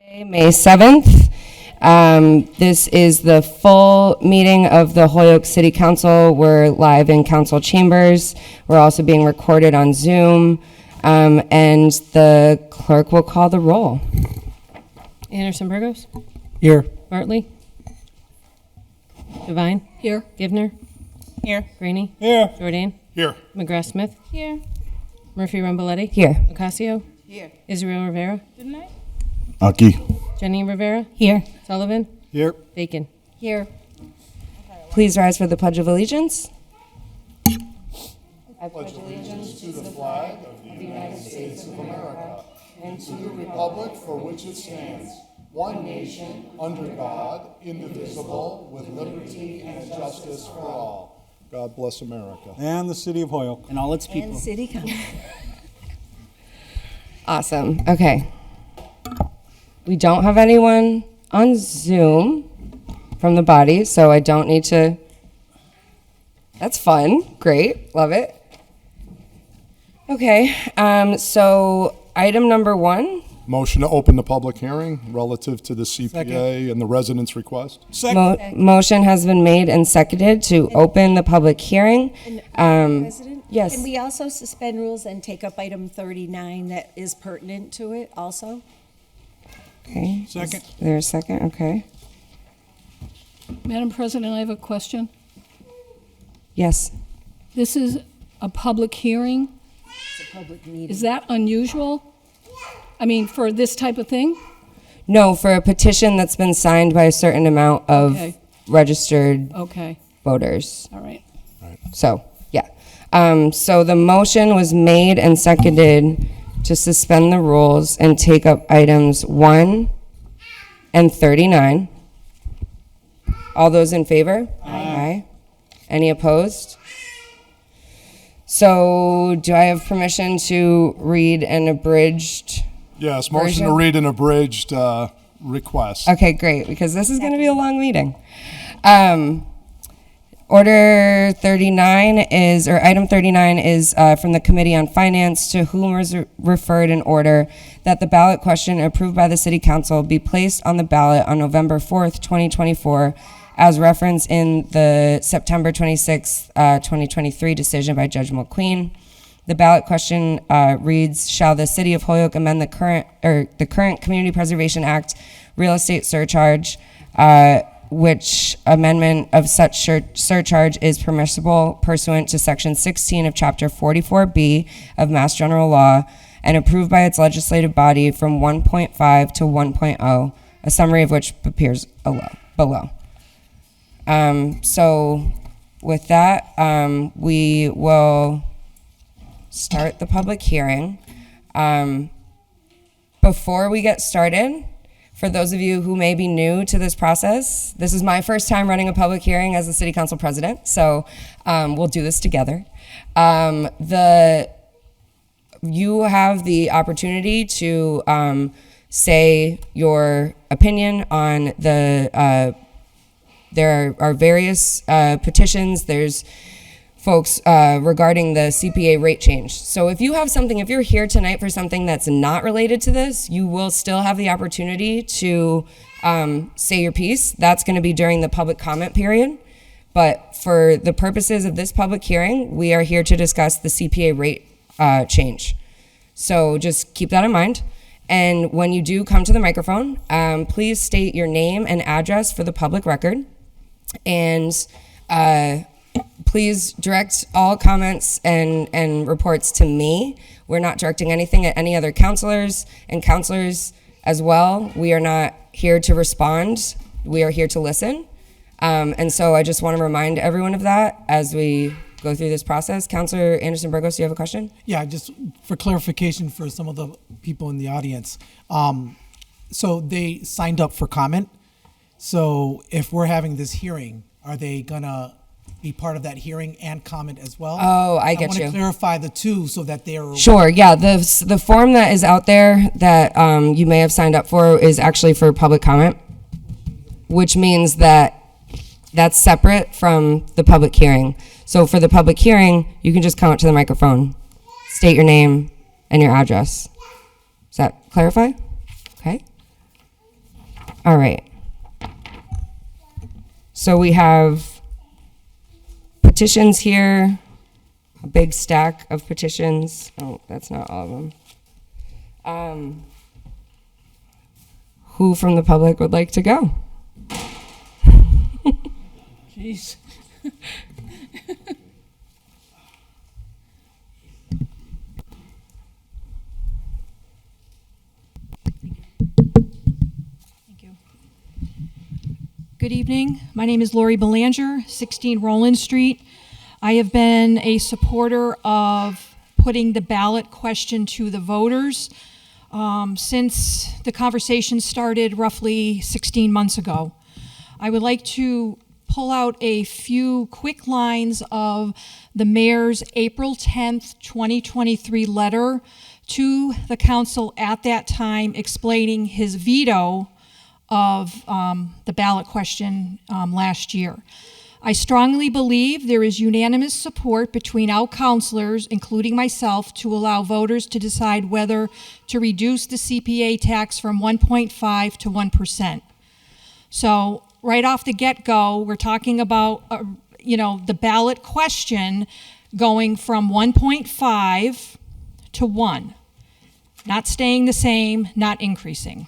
May 7th. This is the full meeting of the Holyoke City Council. We're live in council chambers. We're also being recorded on Zoom. And the clerk will call the roll. Anderson Burgos? Here. Bartley? Devine? Here. Givner? Here. Graney? Here. Jordan? Here. McGrath Smith? Here. Murphy Rumboletti? Here. Ocasio? Here. Israel Rivera? Didn't I? Aki. Jenny Rivera? Here. Sullivan? Here. Bacon? Here. Please rise for the Pledge of Allegiance. Republic for which it stands, one nation, under God, indivisible, with liberty and justice for all. God bless America. And the city of Holyoke. And all its people. And City Council. Awesome. Okay. We don't have anyone on Zoom from the body, so I don't need to. That's fun. Great. Love it. Okay. So item number 1. Motion to open the public hearing relative to the CPA and the residents' request. Motion has been made and seconded to open the public hearing. President? Yes. Can we also suspend rules and take up item 39 that is pertinent to it also? Okay. Second. Is there a second? Okay. Madam President, I have a question. Yes. This is a public hearing. It's a public meeting. Is that unusual? I mean, for this type of thing? No, for a petition that's been signed by a certain amount of Okay. registered Okay, voters. all right. So, yeah. So the motion was made and seconded to suspend the rules and take up items 1 and 39. All those in favor? Aye. Any opposed? So do I have permission to read an abridged? Yes, motion Version? to read an abridged request. Okay, great, because this is going to be a long meeting. Order 39 is, or item 39 is from the Committee on Finance, to whom is referred an order that the ballot question approved by the City Council be placed on the ballot on November 4th, 2024, as referenced in the September 26th, 2023 decision by Judge McQueen. The ballot question reads, shall the City of Holyoke amend the current Community Preservation Act real estate surcharge, which amendment of such surcharge is permissible pursuant to Section 16 of Chapter 44B of Mass General Law and approved by its legislative body from 1.5 to 1.0, a summary of which appears below. So with that, we will start the public hearing. Before we get started, for those of you who may be new to this process, this is my first time running a public hearing as the City Council President, so we'll do this together. You have the opportunity to say your opinion on the, there are various petitions. There's folks regarding the CPA rate change. So if you have something, if you're here tonight for something that's not related to this, you will still have the opportunity to say your piece. That's going to be during the public comment period. But for the purposes of this public hearing, we are here to discuss the CPA rate change. So just keep that in mind. And when you do come to the microphone, please state your name and address for the public record. And please direct all comments and reports to me. We're not directing anything at any other counselors and counselors as well. We are not here to respond. We are here to listen. And so I just want to remind everyone of that as we go through this process. Counselor Anderson Burgos, do you have a question? Yeah, just for clarification for some of the people in the audience. So they signed up for comment. So if we're having this hearing, are they gonna be part of that hearing and comment as well? Oh, I get want you. to clarify the two so that they're Sure, yeah. The form that is out there that you may have signed up for is actually for public comment, which means that that's separate from the public hearing. So for the public hearing, you can just come up to the microphone, state your name and your address. Does that clarify? Okay. All right. So we have petitions here, a big stack of petitions. Oh, that's not all of them. Who from the public would like to go? Jeez. Thank you. Good evening. My name is Lori Belanger, 16 Roland Street. I have been a supporter of putting the ballot question to the voters since the conversation started roughly 16 months ago. I would like to pull out a few quick lines of the mayor's April 10th, 2023 letter to the council at that time explaining his veto of the ballot question last year. I strongly believe there is unanimous support between our councilors, including myself, to allow voters to decide whether to reduce the CPA tax from 1.5 to 1%. So right off the get-go, we're talking about, the ballot question going from 1.5 to 1, not staying the same, not increasing.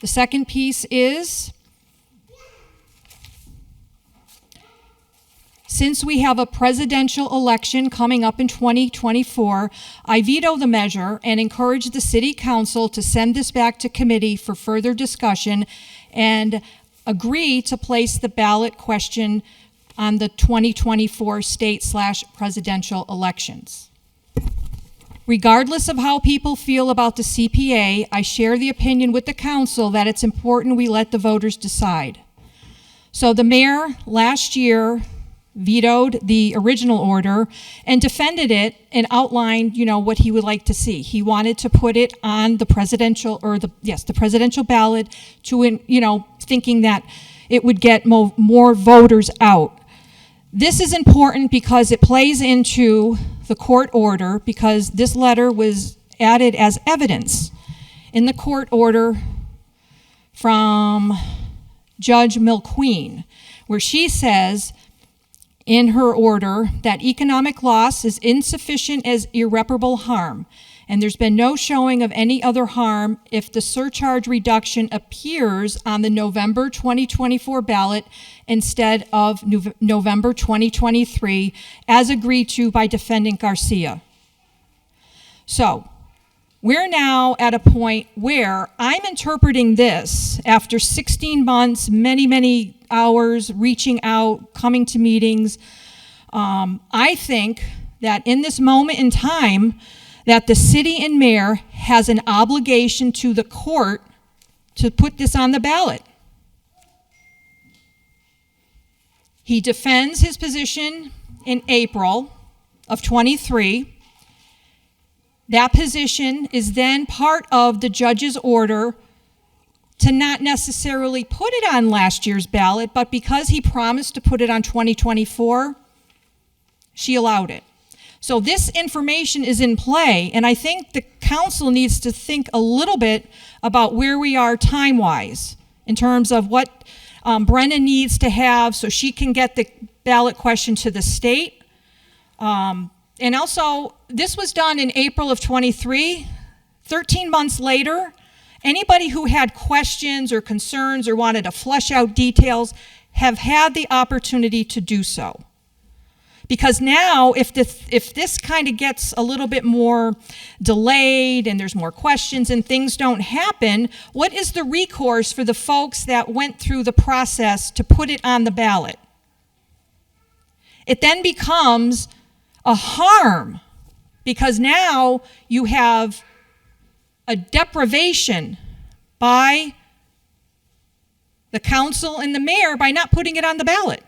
The second piece is, since we have a presidential election coming up in 2024, I veto the measure and encourage the city council to send this back to committee for further discussion and agree to place the ballot question on the 2024 state/presidential elections. Regardless of how people feel about the CPA, I share the opinion with the council that it's important we let the voters decide. So the mayor last year vetoed the original order and defended it and outlined, what he would like to see. He wanted to put it on the presidential ballot to, thinking that it would get more voters out. This is important because it plays into the court order, because this letter was added as evidence in the court order from Judge Milqueen, where she says in her order that economic loss is insufficient as irreparable harm, and there's been no showing of any other harm if the surcharge reduction appears on the November 2024 ballot instead of November 2023, as agreed to by defendant Garcia. So, we're now at a point where I'm interpreting this after 16 months, many hours, reaching out, coming to meetings. I think that in this moment in time, that the city and mayor has an obligation to the court to put this on the ballot. He defends his position in April of 23. That position is then part of the judge's order to not necessarily put it on last year's ballot, but because he promised to put it on 2024, she allowed it. So this information is in play, and I think the council needs to think a little bit about where we are time-wise in terms of what Brenna needs to have so she can get the ballot question to the state. And also, this was done in April of 23. 13 months later, anybody who had questions or concerns or wanted to flesh out details have had the opportunity to do so. Because now, if this kind of gets a little bit more delayed and there's more questions and things don't happen, what is the recourse for the folks that went through the process to put it on the ballot? It then becomes a harm, because now you have a deprivation by the council and the mayor by not putting it on the ballot.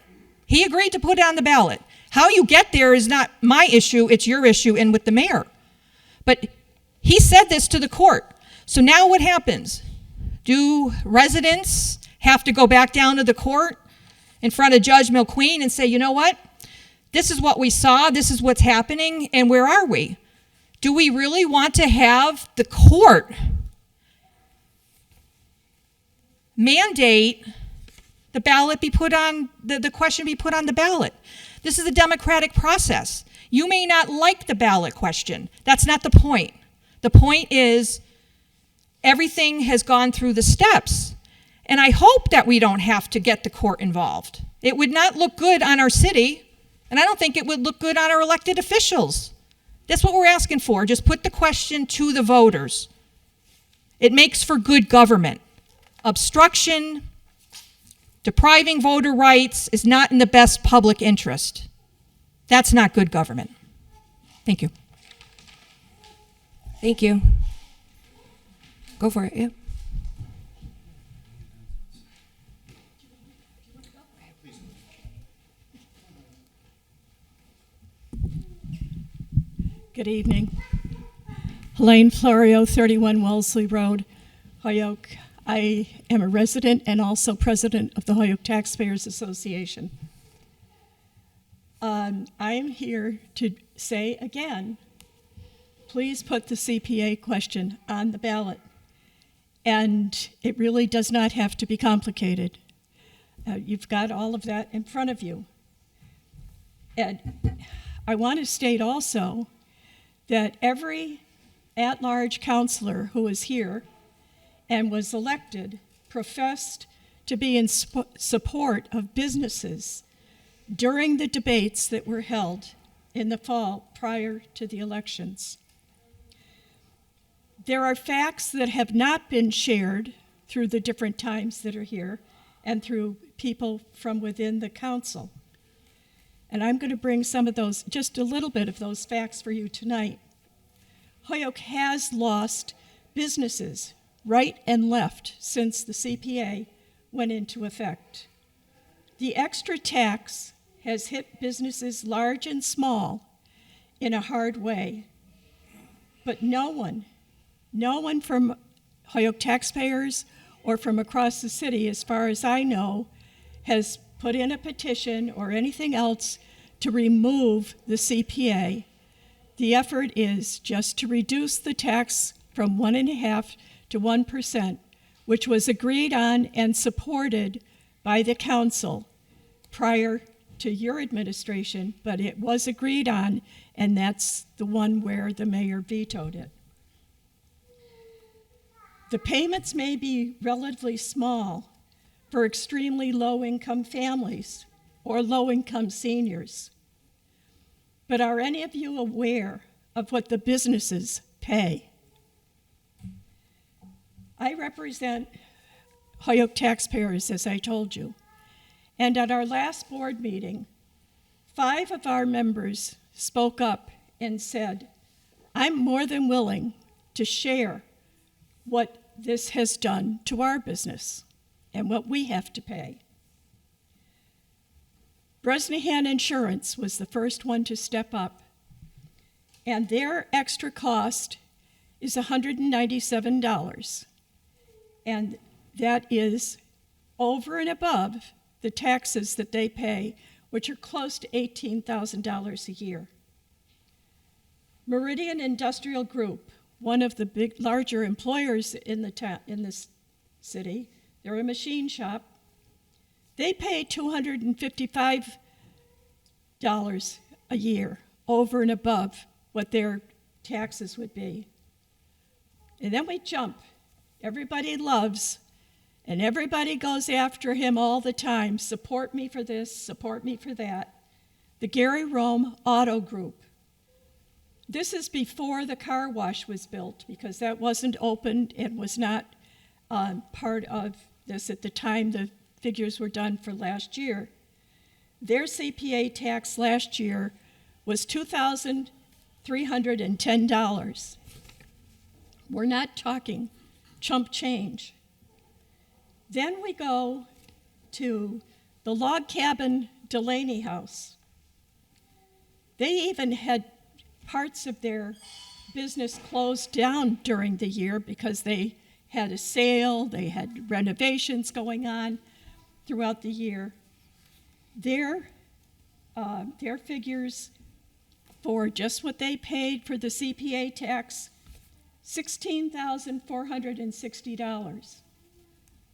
He agreed to put it on the ballot. How you get there is not my issue, it's your issue and with the mayor. But he said this to the court. So now what happens? Do residents have to go back down to the court in front of Judge Milqueen and say, you know what? This is what we saw, this is what's happening, and where are we? Do we really want to have the court mandate the ballot be put on, the question be put on the ballot. This is a democratic process. You may not like the ballot question. That's not the point. The point is everything has gone through the steps. And I hope that we don't have to get the court involved. It would not look good on our city, and I don't think it would look good on our elected officials. That's what we're asking for. Just put the question to the voters. It makes for good government. Obstruction, depriving voter rights is not in the best public interest. That's not good government. Thank you. Thank you. Go for it, yeah. Good evening. Helene Florio, 31 Wellesley Road, Holyoke. I am a resident and also president of the Holyoke Taxpayers Association. I'm here to say again, please put the CPA question on the ballot. And it really does not have to be complicated. You've got all of that in front of you. And I want to state also that every at-large counselor who is here and was elected professed to be in support of businesses during the debates that were held in the fall prior to the elections. There are facts that have not been shared through the different times that are here and through people from within the council. And I'm going to bring some of those, just a little bit of those facts for you tonight. Holyoke has lost businesses right and left since the CPA went into effect. The extra tax has hit businesses large and small in a hard way. But no one from Holyoke taxpayers or from across the city, as far as I know, has put in a petition or anything else to remove the CPA. The effort is just to reduce the tax from 1.5% to 1%, which was agreed on and supported by the council prior to your administration, but it was agreed on, and that's the one where the mayor vetoed it. The payments may be relatively small for extremely low-income families or low-income seniors. But are any of you aware of what the businesses pay? I represent Holyoke taxpayers, as I told you. And at our last board meeting, 5 of our members spoke up and said, I'm more than willing to share what this has done to our business and what we have to pay. Bresnahan Insurance was the first one to step up, and their extra cost is $197, and that is over and above the taxes that they pay, which are close to $18,000 a year. Meridian Industrial Group, one of the larger employers in the city, they're a machine shop. They pay $255 a year over and above what their taxes would be. And then we jump. Everybody loves, and everybody goes after him all the time. Support me for this, support me for that. The Gary Rome Auto Group. This is before the car wash was built, because that wasn't opened and was not part of this at the time the figures were done for last year. Their CPA tax last year was $2,310. We're not talking chump change. Then we go to the Log Cabin Delaney House. They even had parts of their business closed down during the year because they had a sale, they had renovations going on throughout the year. Their figures for just what they paid for the CPA tax, $16,460.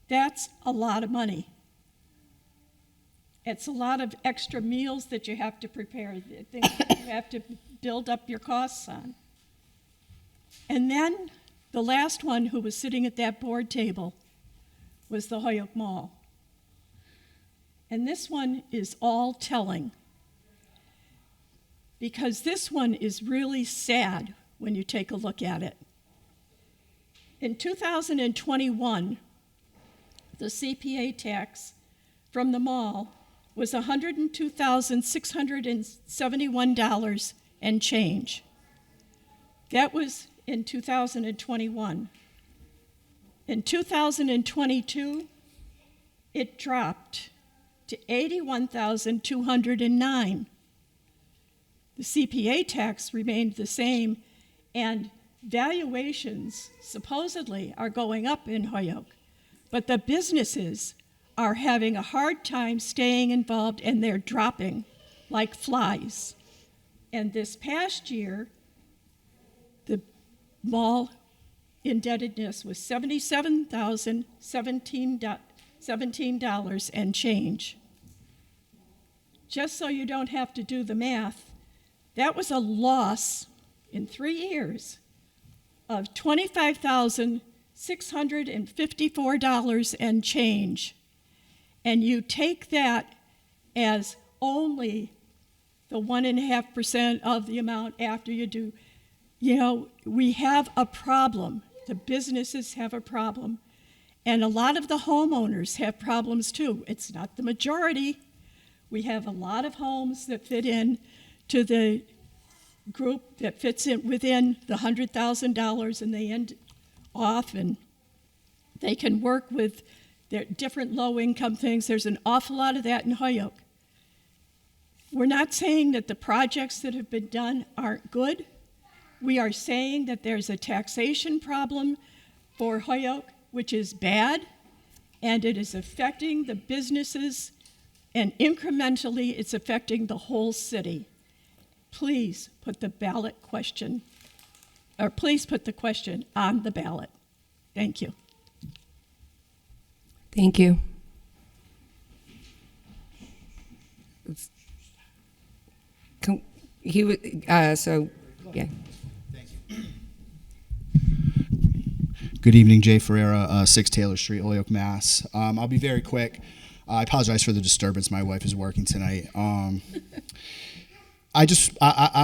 That's a lot of money. It's a lot of extra meals that you have to prepare, things that you have to build up your costs on. And then the last one who was sitting at that board table was the Holyoke Mall. And this one is all telling, because this one is really sad when you take a look at it. In 2021, the CPA tax from the mall was $102,671 and change. That was in 2021. In 2022, it dropped to $81,209. The CPA tax remained the same, and valuations supposedly are going up in Holyoke, but the businesses are having a hard time staying involved, and they're dropping like flies. And this past year, the mall indebtedness was $77,017 and change. Just so you don't have to do the math, that was a loss in 3 years of $25,654 and change. And you take that as only the 1.5% of the amount after you do. You know, we have a problem. The businesses have a problem. And a lot of the homeowners have problems too. It's not the majority. We have a lot of homes that fit in to the group that fits in within the $100,000, and they end off, and they can work with their different low-income things. There's an awful lot of that in Holyoke. We're not saying that the projects that have been done aren't good. We are saying that there's a taxation problem for Holyoke, which is bad, and it is affecting the businesses, and incrementally it's affecting the whole city. Please put the ballot question, or please put the question on the ballot. Thank you. Thank you. Yeah. Good evening, Jay Ferreira, 6 Taylor Street, Holyoke, Mass. I'll be very quick. I apologize for the disturbance. My wife is working tonight. I'm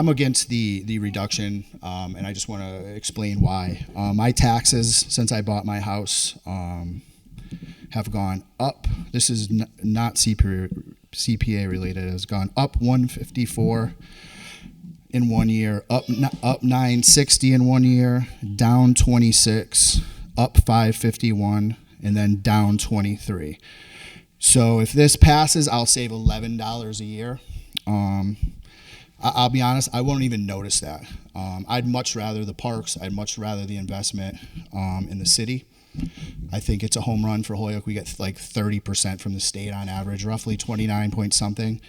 against the reduction, and I just want to explain why. My taxes since I bought my house have gone up. This is not CPA related. It has gone up 154 in 1 year, up 960 in 1 year, down 26, up 551, and then down 23. So if this passes, I'll save $11 a year. I'll be honest, I won't even notice that. I'd much rather the parks. I'd much rather the investment in the city. I think it's a home run for Holyoke. We get like 30% from the state on average, roughly 29 point something.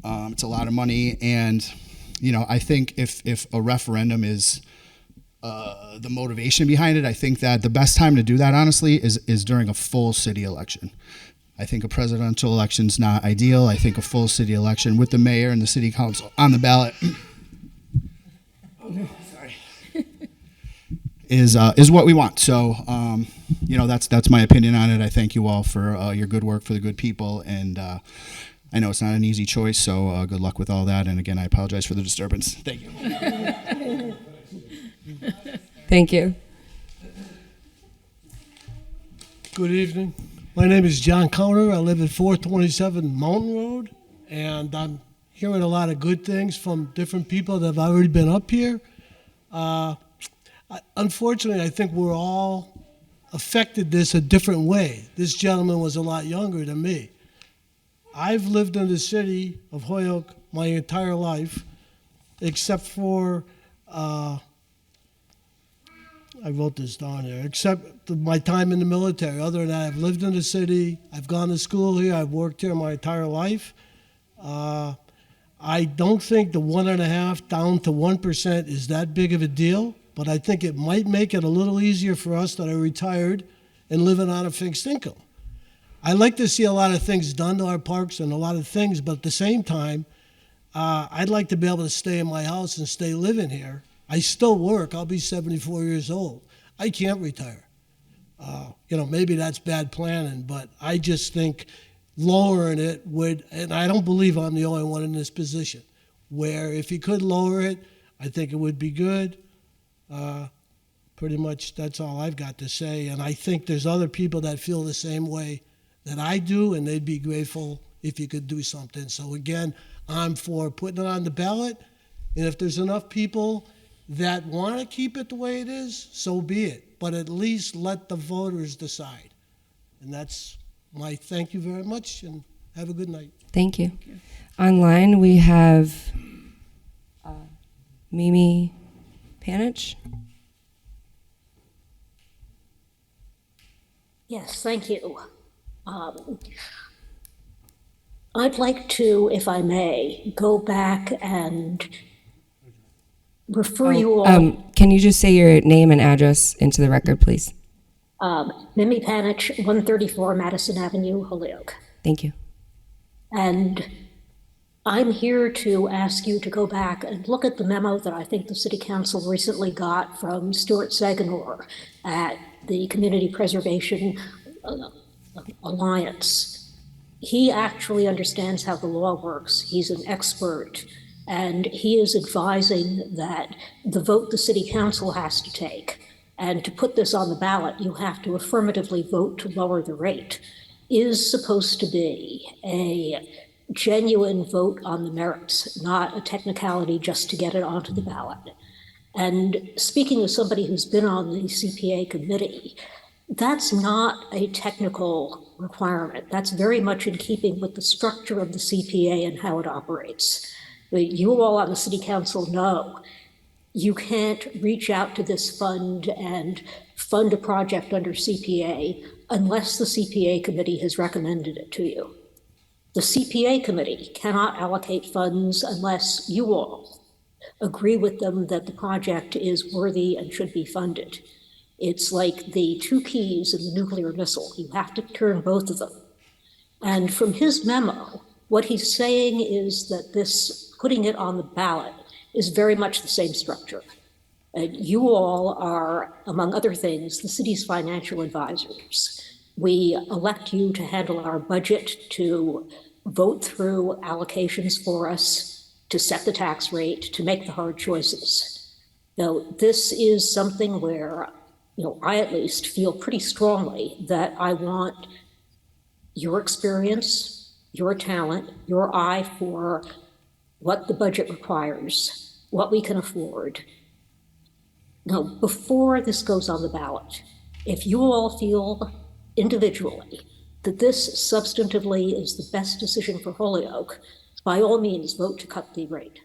It's a lot of money, and you know, I think if a referendum is the motivation behind it, I think that the best time to do that, honestly, is during a full city election. I think a presidential election is not ideal. I think a full city election with the mayor and the city council on the ballot is what we want. So, you know, that's my opinion on it. I thank you all for your good work for the good people, and I know it's not an easy choice. So, good luck with all that. And again, I apologize for the disturbance. Thank you. Thank you. Good evening. My name is John Counter. I live at 427 Mountain Road, and I'm hearing a lot of good things from different people that have already been up here. Unfortunately, I think we're all affected this a different way. This gentleman was a lot younger than me. I've lived in the city of Holyoke my entire life, except for I wrote this down here, except my time in the military. Other than that, I've lived in the city, I've gone to school here, I've worked here my entire life. I don't think the 1.5% down to 1% is that big of a deal, but I think it might make it a little easier for us that are retired and living on a fixed income. I like to see a lot of things done to our parks and a lot of things, but at the same time, I'd like to be able to stay in my house and stay living here. I still work. I'll be 74 years old. I can't retire. Maybe that's bad planning, but I just think lowering it would, and I don't believe I'm the only one in this position, where if you could lower it, I think it would be good. Pretty much that's all I've got to say, and I think there's other people that feel the same way that I do, and they'd be grateful if you could do something. So again, I'm for putting it on the ballot, and if there's enough people that want to keep it the way it is, so be it. But at least let the voters decide. And that's my thank you very much, and have a good night. Thank you. Online, we have Mimi Panich. Yes, thank you. I'd like to, if I may, go back and refer you all. Can you just say your name and address into the record, please? Mimi Panich, 134 Madison Avenue, Holyoke. Thank you. And I'm here to ask you to go back and look at the memo that I think the City Council recently got from Stuart Saganor at the Community Preservation Alliance. He actually understands how the law works. He's an expert, and he is advising that the vote the City Council has to take, and to put this on the ballot, you have to affirmatively vote to lower the rate, is supposed to be a genuine vote on the merits, not a technicality just to get it onto the ballot. And speaking as somebody who's been on the CPA committee, that's not a technical requirement. That's very much in keeping with the structure of the CPA and how it operates. But you all on the City Council know you can't reach out to this fund and fund a project under CPA unless the CPA committee has recommended it to you. The CPA committee cannot allocate funds unless you all agree with them that the project is worthy and should be funded. It's like the two keys in the nuclear missile. You have to turn both of them. And from his memo, what he's saying is that this putting it on the ballot is very much the same structure. You all are, among other things, the city's financial advisors. We elect you to handle our budget, to vote through allocations for us, to set the tax rate, to make the hard choices. Now, this is something where, I at least feel pretty strongly that I want your experience, your talent, your eye for what the budget requires, what we can afford. Now, before this goes on the ballot, if you all feel individually that this substantively is the best decision for Holyoke, by all means, vote to cut the rate.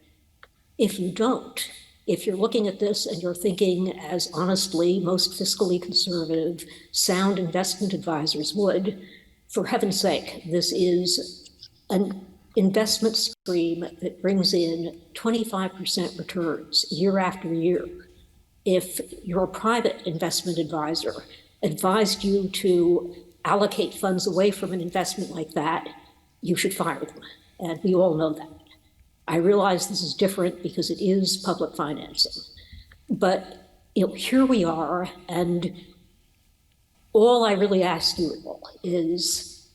If you don't, if you're looking at this and you're thinking, as honestly most fiscally conservative, sound investment advisors would, for heaven's sake, this is an investment stream that brings in 25% returns year after year. If your private investment advisor advised you to allocate funds away from an investment like that, you should fire them. And we all know that. I realize this is different because it is public financing. But here we are, and all I really ask you all is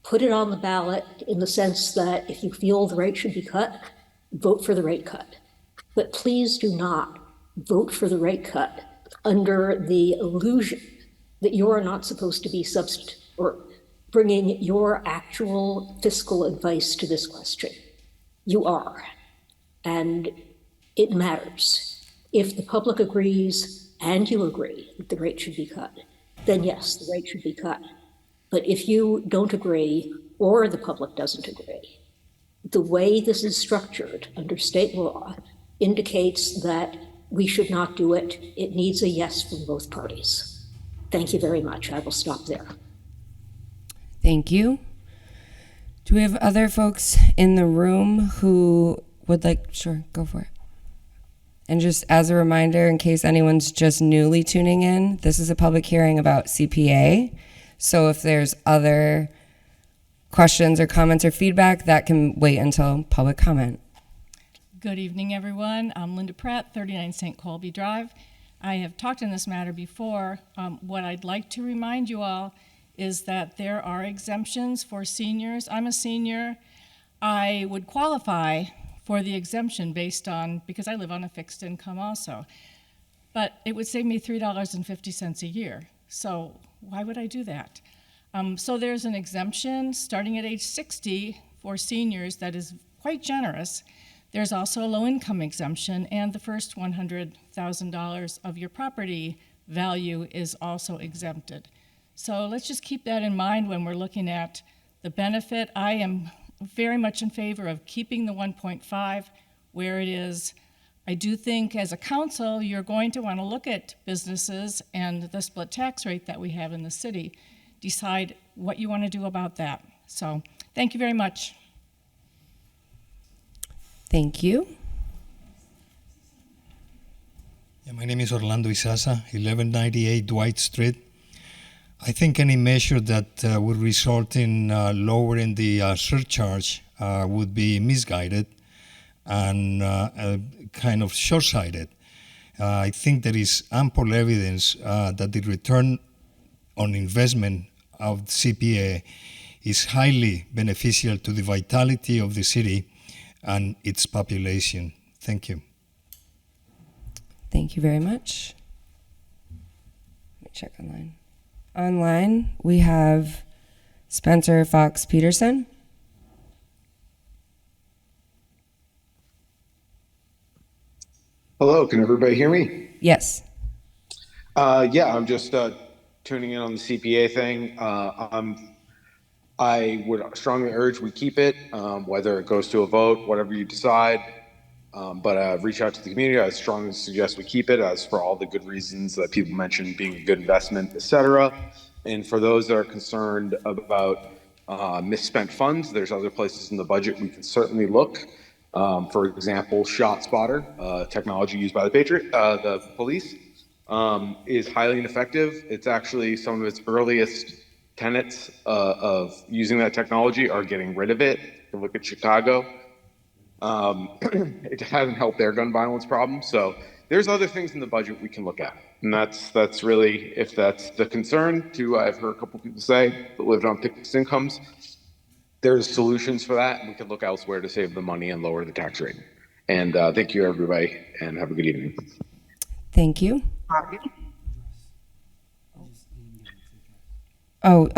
put it on the ballot in the sense that if you feel the rate should be cut, vote for the rate cut. But please do not vote for the rate cut under the illusion that you are not supposed to be or bringing your actual fiscal advice to this question. You are, and it matters. If the public agrees and you agree that the rate should be cut, then yes, the rate should be cut. But if you don't agree or the public doesn't agree, the way this is structured under state law indicates that we should not do it. It needs a yes from both parties. Thank you very much. I will stop there. Thank you. Do we have other folks in the room who would like, sure, go for it. And just as a reminder, in case anyone's just newly tuning in, this is a public hearing about CPA. So if there's other questions or comments or feedback, that can wait until public comment. Good evening, everyone. I'm Linda Pratt, 39 St. Colby Drive. I have talked in this matter before. What I'd like to remind you all is that there are exemptions for seniors. I'm a senior. I would qualify for the exemption based on, because I live on a fixed income also. But it would save me $3.50 a year. So why would I do that? So there's an exemption starting at age 60 for seniors that is quite generous. There's also a low-income exemption, and the first $100,000 of your property value is also exempted. So let's just keep that in mind when we're looking at the benefit. I am very much in favor of keeping the 1.5 where it is. I do think as a council, you're going to want to look at businesses and the split tax rate that we have in the city. Decide what you want to do about that. So thank you very much. Thank you. Yeah, my name is Orlando Isaza, 1198 Dwight Street. I think any measure that would result in lowering the surcharge would be misguided and kind of short-sighted. I think there is ample evidence that the return on investment of CPA is highly beneficial to the vitality of the city and its population. Thank you. Thank you very much. Let me check online. Online, we have Spencer Fox Peterson. Hello, can everybody hear me? Yes. Yeah, I'm just tuning in on the CPA thing. I would strongly urge we keep it, whether it goes to a vote, whatever you decide. But reach out to the community. I strongly suggest we keep it, as for all the good reasons that people mentioned, being a good investment, etc. And for those that are concerned about misspent funds, there's other places in the budget we can certainly look. For example, ShotSpotter, technology used by the police, is highly ineffective. It's actually some of its earliest tenets of using that technology are getting rid of it. You can look at Chicago. It hasn't helped their gun violence problem. So there's other things in the budget we can look at. And that's really, if that's the concern too, I've heard a couple people say that lived on fixed incomes. There's solutions for that, and we can look elsewhere to save the money and lower the tax rate. And thank you, everybody, and have a good evening. Thank you. Oh,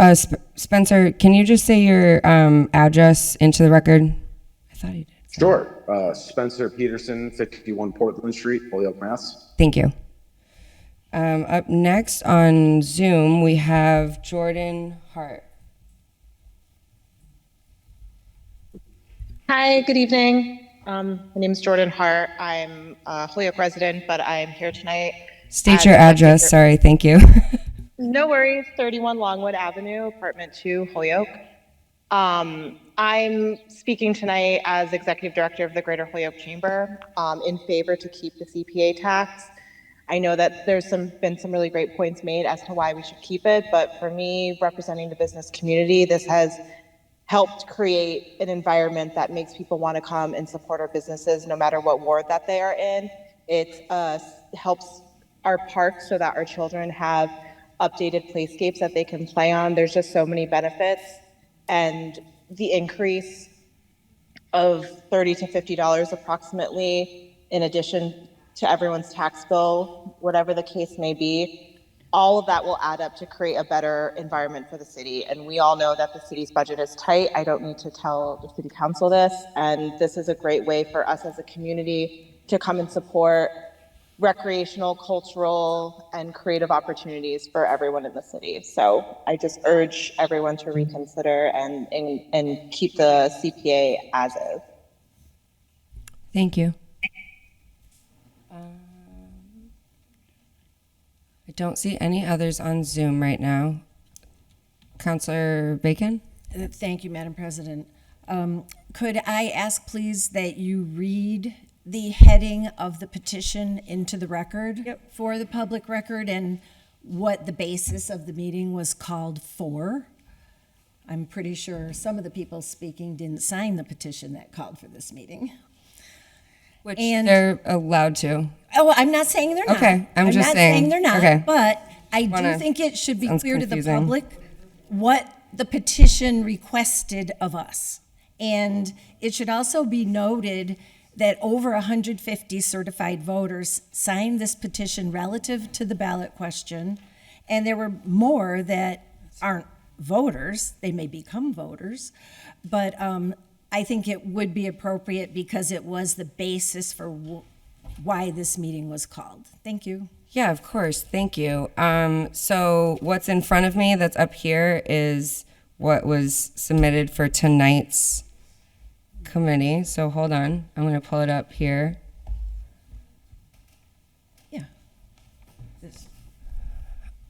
Spencer, can you just say your address into the record? I thought you did. Sure. Spencer Peterson, 51 Portland Street, Holyoke, Mass. Thank you. Up next on Zoom, we have Jordan Hart. Hi, good evening. My name is Jordan Hart. I'm a Holyoke resident, but I'm here tonight. State your address. Sorry, thank you. No worries. 31 Longwood Avenue, apartment 2, Holyoke. I'm speaking tonight as executive director of the Greater Holyoke Chamber, in favor to keep the CPA tax. I know that there's been some really great points made as to why we should keep it, but for me, representing the business community, this has helped create an environment that makes people want to come and support our businesses no matter what ward that they are in. It helps our parks so that our children have updated playscapes that they can play on. There's just so many benefits, and the increase of $30 to $50 approximately, in addition to everyone's tax bill, whatever the case may be, all of that will add up to create a better environment for the city. And we all know that the city's budget is tight. I don't need to tell the city council this. And this is a great way for us as a community to come and support recreational, cultural, and creative opportunities for everyone in the city. So I just urge everyone to reconsider and keep the CPA as is. Thank you. I don't see any others on Zoom right now. Councilor Bacon? Thank you, Madam President. Could I ask, please, that you read the heading of the petition into the record for the public record, and what the basis of the meeting was called for. I'm pretty sure some of the people speaking didn't sign the petition that called for this meeting. Which And- they're allowed to. Oh, I'm not saying they're not. Okay, I'm just not saying. they're not. Okay. But I do Wanna- think it should be sounds clear to the confusing. public what the petition requested of us. And it should also be noted that over 150 certified voters signed this petition relative to the ballot question, and there were more that aren't voters. They may become voters, but I think it would be appropriate because it was the basis for why this meeting was called. Thank you. Yeah, of course. Thank you. So what's in front of me that's up here is what was submitted for tonight's committee. So hold on. I'm going to pull it up here. Yeah.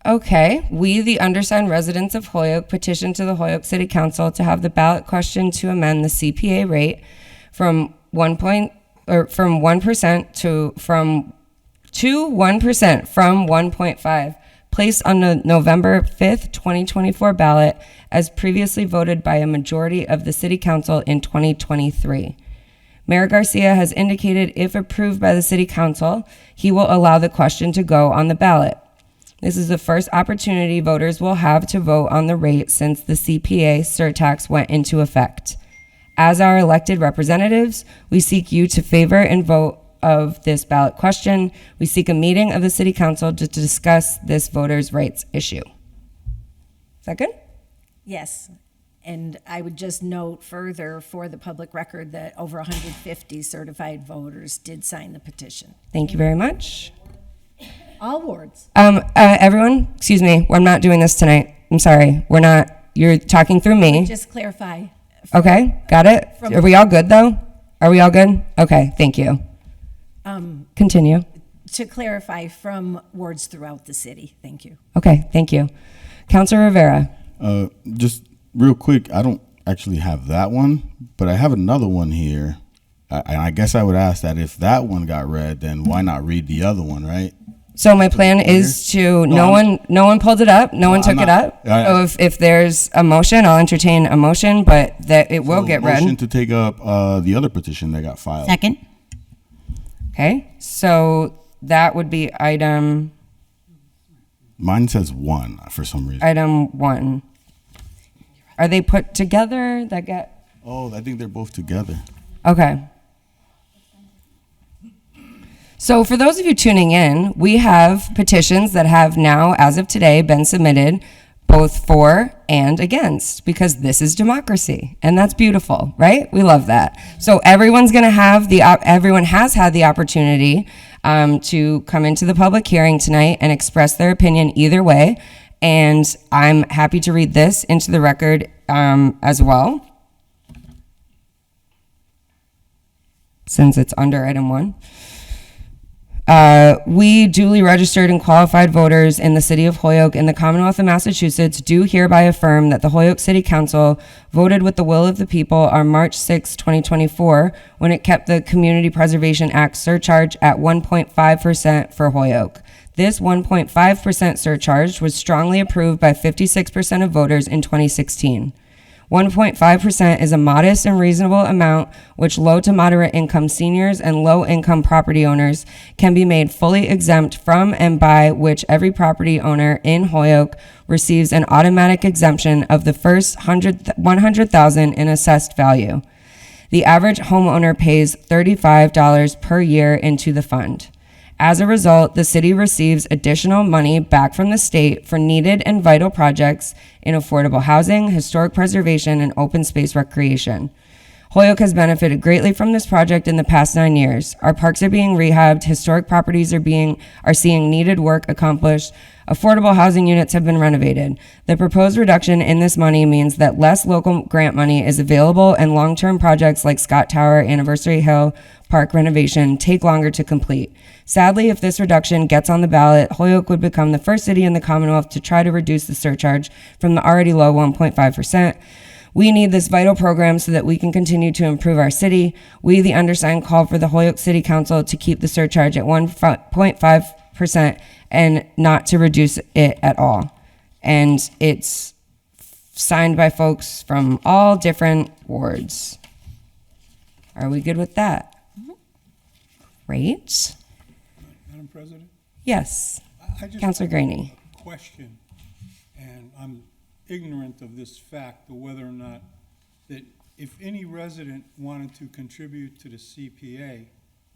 Okay. We, the undersigned residents of Holyoke, petition to the Holyoke City Council to have the ballot question to amend the CPA rate from 1% to 1.5, placed on the November 5th, 2024 ballot as previously voted by a majority of the City Council in 2023. Mayor Garcia has indicated if approved by the City Council, he will allow the question to go on the ballot. This is the first opportunity voters will have to vote on the rate since the CPA surtax went into effect. As our elected representatives, we seek you to favor and vote of this ballot question. We seek a meeting of the City Council to discuss this voters' rights issue. Is that good? Yes. And I would just note further for the public record that over 150 certified voters did sign the petition. Thank you very much. All wards. Everyone, excuse me, I'm not doing this tonight. I'm sorry. We're not, you're talking through me. Just clarify. Okay, got it? Are we all good though? Are we all good? Okay, thank you. Continue. To clarify, from wards throughout the city. Thank you. Okay, thank you. Councilor Rivera. Just real quick, I don't actually have that one, but I have another one here. I guess I would ask that if that one got read, then why not read the other one, right? So my plan is to, no one pulled it up, no one took it up. So if there's a motion, I'll entertain a motion, but that it will get read. Motion to take up the other petition that got filed. Second. Okay, so that would be item Mine says 1 for some reason. Item 1. Are they put together? That get? Oh, I think they're both together. Okay. So for those of you tuning in, we have petitions that have now, as of today, been submitted both for and against, because this is democracy, and that's beautiful, right? We love that. So everyone has had the opportunity to come into the public hearing tonight and express their opinion either way, and I'm happy to read this into the record as well, since it's under item 1. We, duly registered and qualified voters in the city of Holyoke and the Commonwealth of Massachusetts, do hereby affirm that the Holyoke City Council voted with the will of the people on March 6, 2024, when it kept the Community Preservation Act surcharge at 1.5% for Holyoke. This 1.5% surcharge was strongly approved by 56% of voters in 2016. 1.5% is a modest and reasonable amount which low to moderate income seniors and low income property owners can be made fully exempt from, and by which every property owner in Holyoke receives an automatic exemption of the first $100,000 in assessed value. The average homeowner pays $35 per year into the fund. As a result, the city receives additional money back from the state for needed and vital projects in affordable housing, historic preservation, and open space recreation. Holyoke has benefited greatly from this project in the past 9 years. Our parks are being rehabbed, historic properties are seeing needed work accomplished, affordable housing units have been renovated. The proposed reduction in this money means that less local grant money is available, and long-term projects like Scott Tower, Anniversary Hill, Park renovation take longer to complete. Sadly, if this reduction gets on the ballot, Holyoke would become the first city in the Commonwealth to try to reduce the surcharge from the already low 1.5%. We need this vital program so that we can continue to improve our city. We, the undersigned, call for the Holyoke City Council to keep the surcharge at 1.5% percent and not to reduce it at all. And it's signed by folks from all different wards. Are we good with that? Great. Madam President? Yes. I just Councilor Graney. have a question, and I'm ignorant of this fact, or whether or not, that if any resident wanted to contribute to the CPA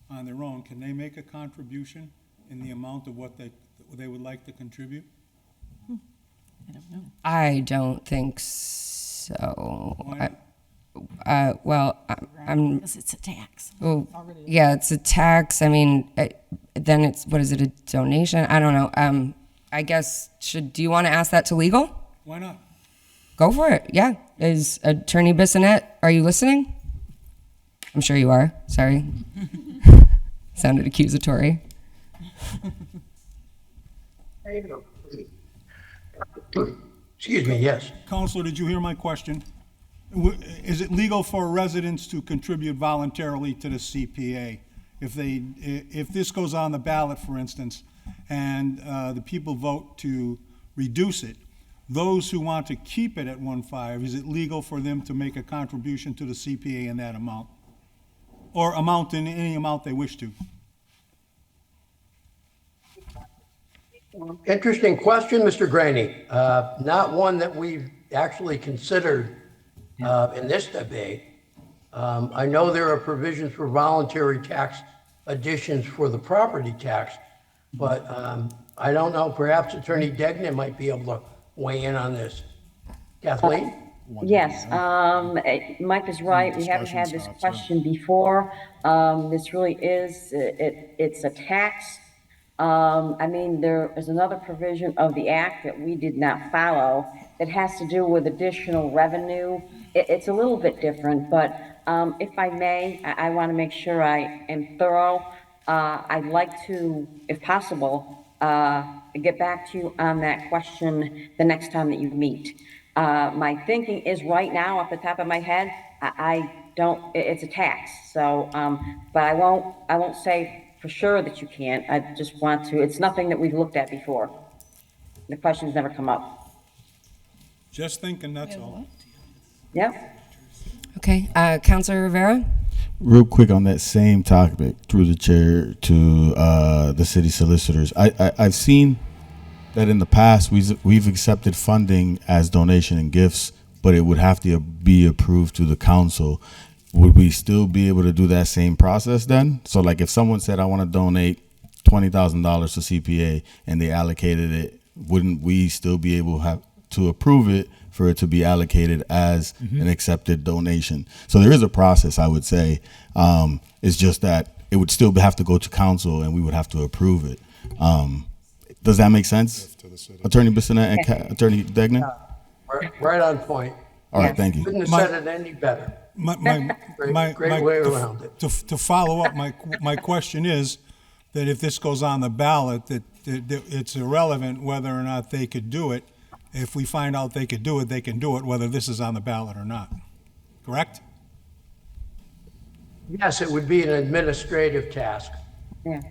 on their own, can they make a contribution in the amount of what they would like to contribute? I don't know. I don't think so. Why I'm. Because it's a tax. Oh, yeah, it's a tax. I mean, then it's, what is it, a donation? I don't know. I guess, do you want to ask that to legal? Why not? Go for it. Yeah. Is Attorney Bissonnette, are you listening? I'm sure you are. Sorry. Sounded accusatory. Excuse me, yes. Counselor, did you hear my question? Is it legal for residents to contribute voluntarily to the CPA? If this goes on the ballot, for instance, and the people vote to reduce it, those who want to keep it at 1.5, is it legal for them to make a contribution to the CPA in that amount? Or amount in any amount they wish to? Interesting question, Mr. Graney. Not one that we've actually considered in this debate. I know there are provisions for voluntary tax additions for the property tax, but I don't know, perhaps Attorney Degnan might be able to weigh in on this. Kathleen? Yes, Mike is right. We haven't had this question before. This really is, it's a tax. I mean, there is another provision of the act that we did not follow that has to do with additional revenue. It's a little bit different, but if I may, I want to make sure I am thorough. I'd like to, if possible, get back to you on that question the next time that you meet. My thinking is right now, off the top of my head, I don't, it's a tax. So, but I won't say for sure that you can't. I just want to, it's nothing that we've looked at before. The question's never come up. Just thinking, that's all. Yep. Okay, Councilor Rivera? Real quick on that same topic, through the chair to the city solicitors. I've seen that in the past we've accepted funding as donation and gifts, but it would have to be approved to the council. Would we still be able to do that same process then? So like if someone said, I want to donate $20,000 to CPA and they allocated it, wouldn't we still be able to approve it for it to be allocated as an accepted donation? So there is a process, I would say. It's just that it would still have to go to council and we would have to approve it. Does that make sense? Attorney Bissonnette and Attorney Degnan? Right on point. All right, thank you. Couldn't have said it any better. Great way around it. To follow up, my question is that if this goes on the ballot, that it's irrelevant whether or not they could do it. If we find out they could do it, they can do it, whether this is on the ballot or not. Correct? Yes, it would be an administrative task. Yeah.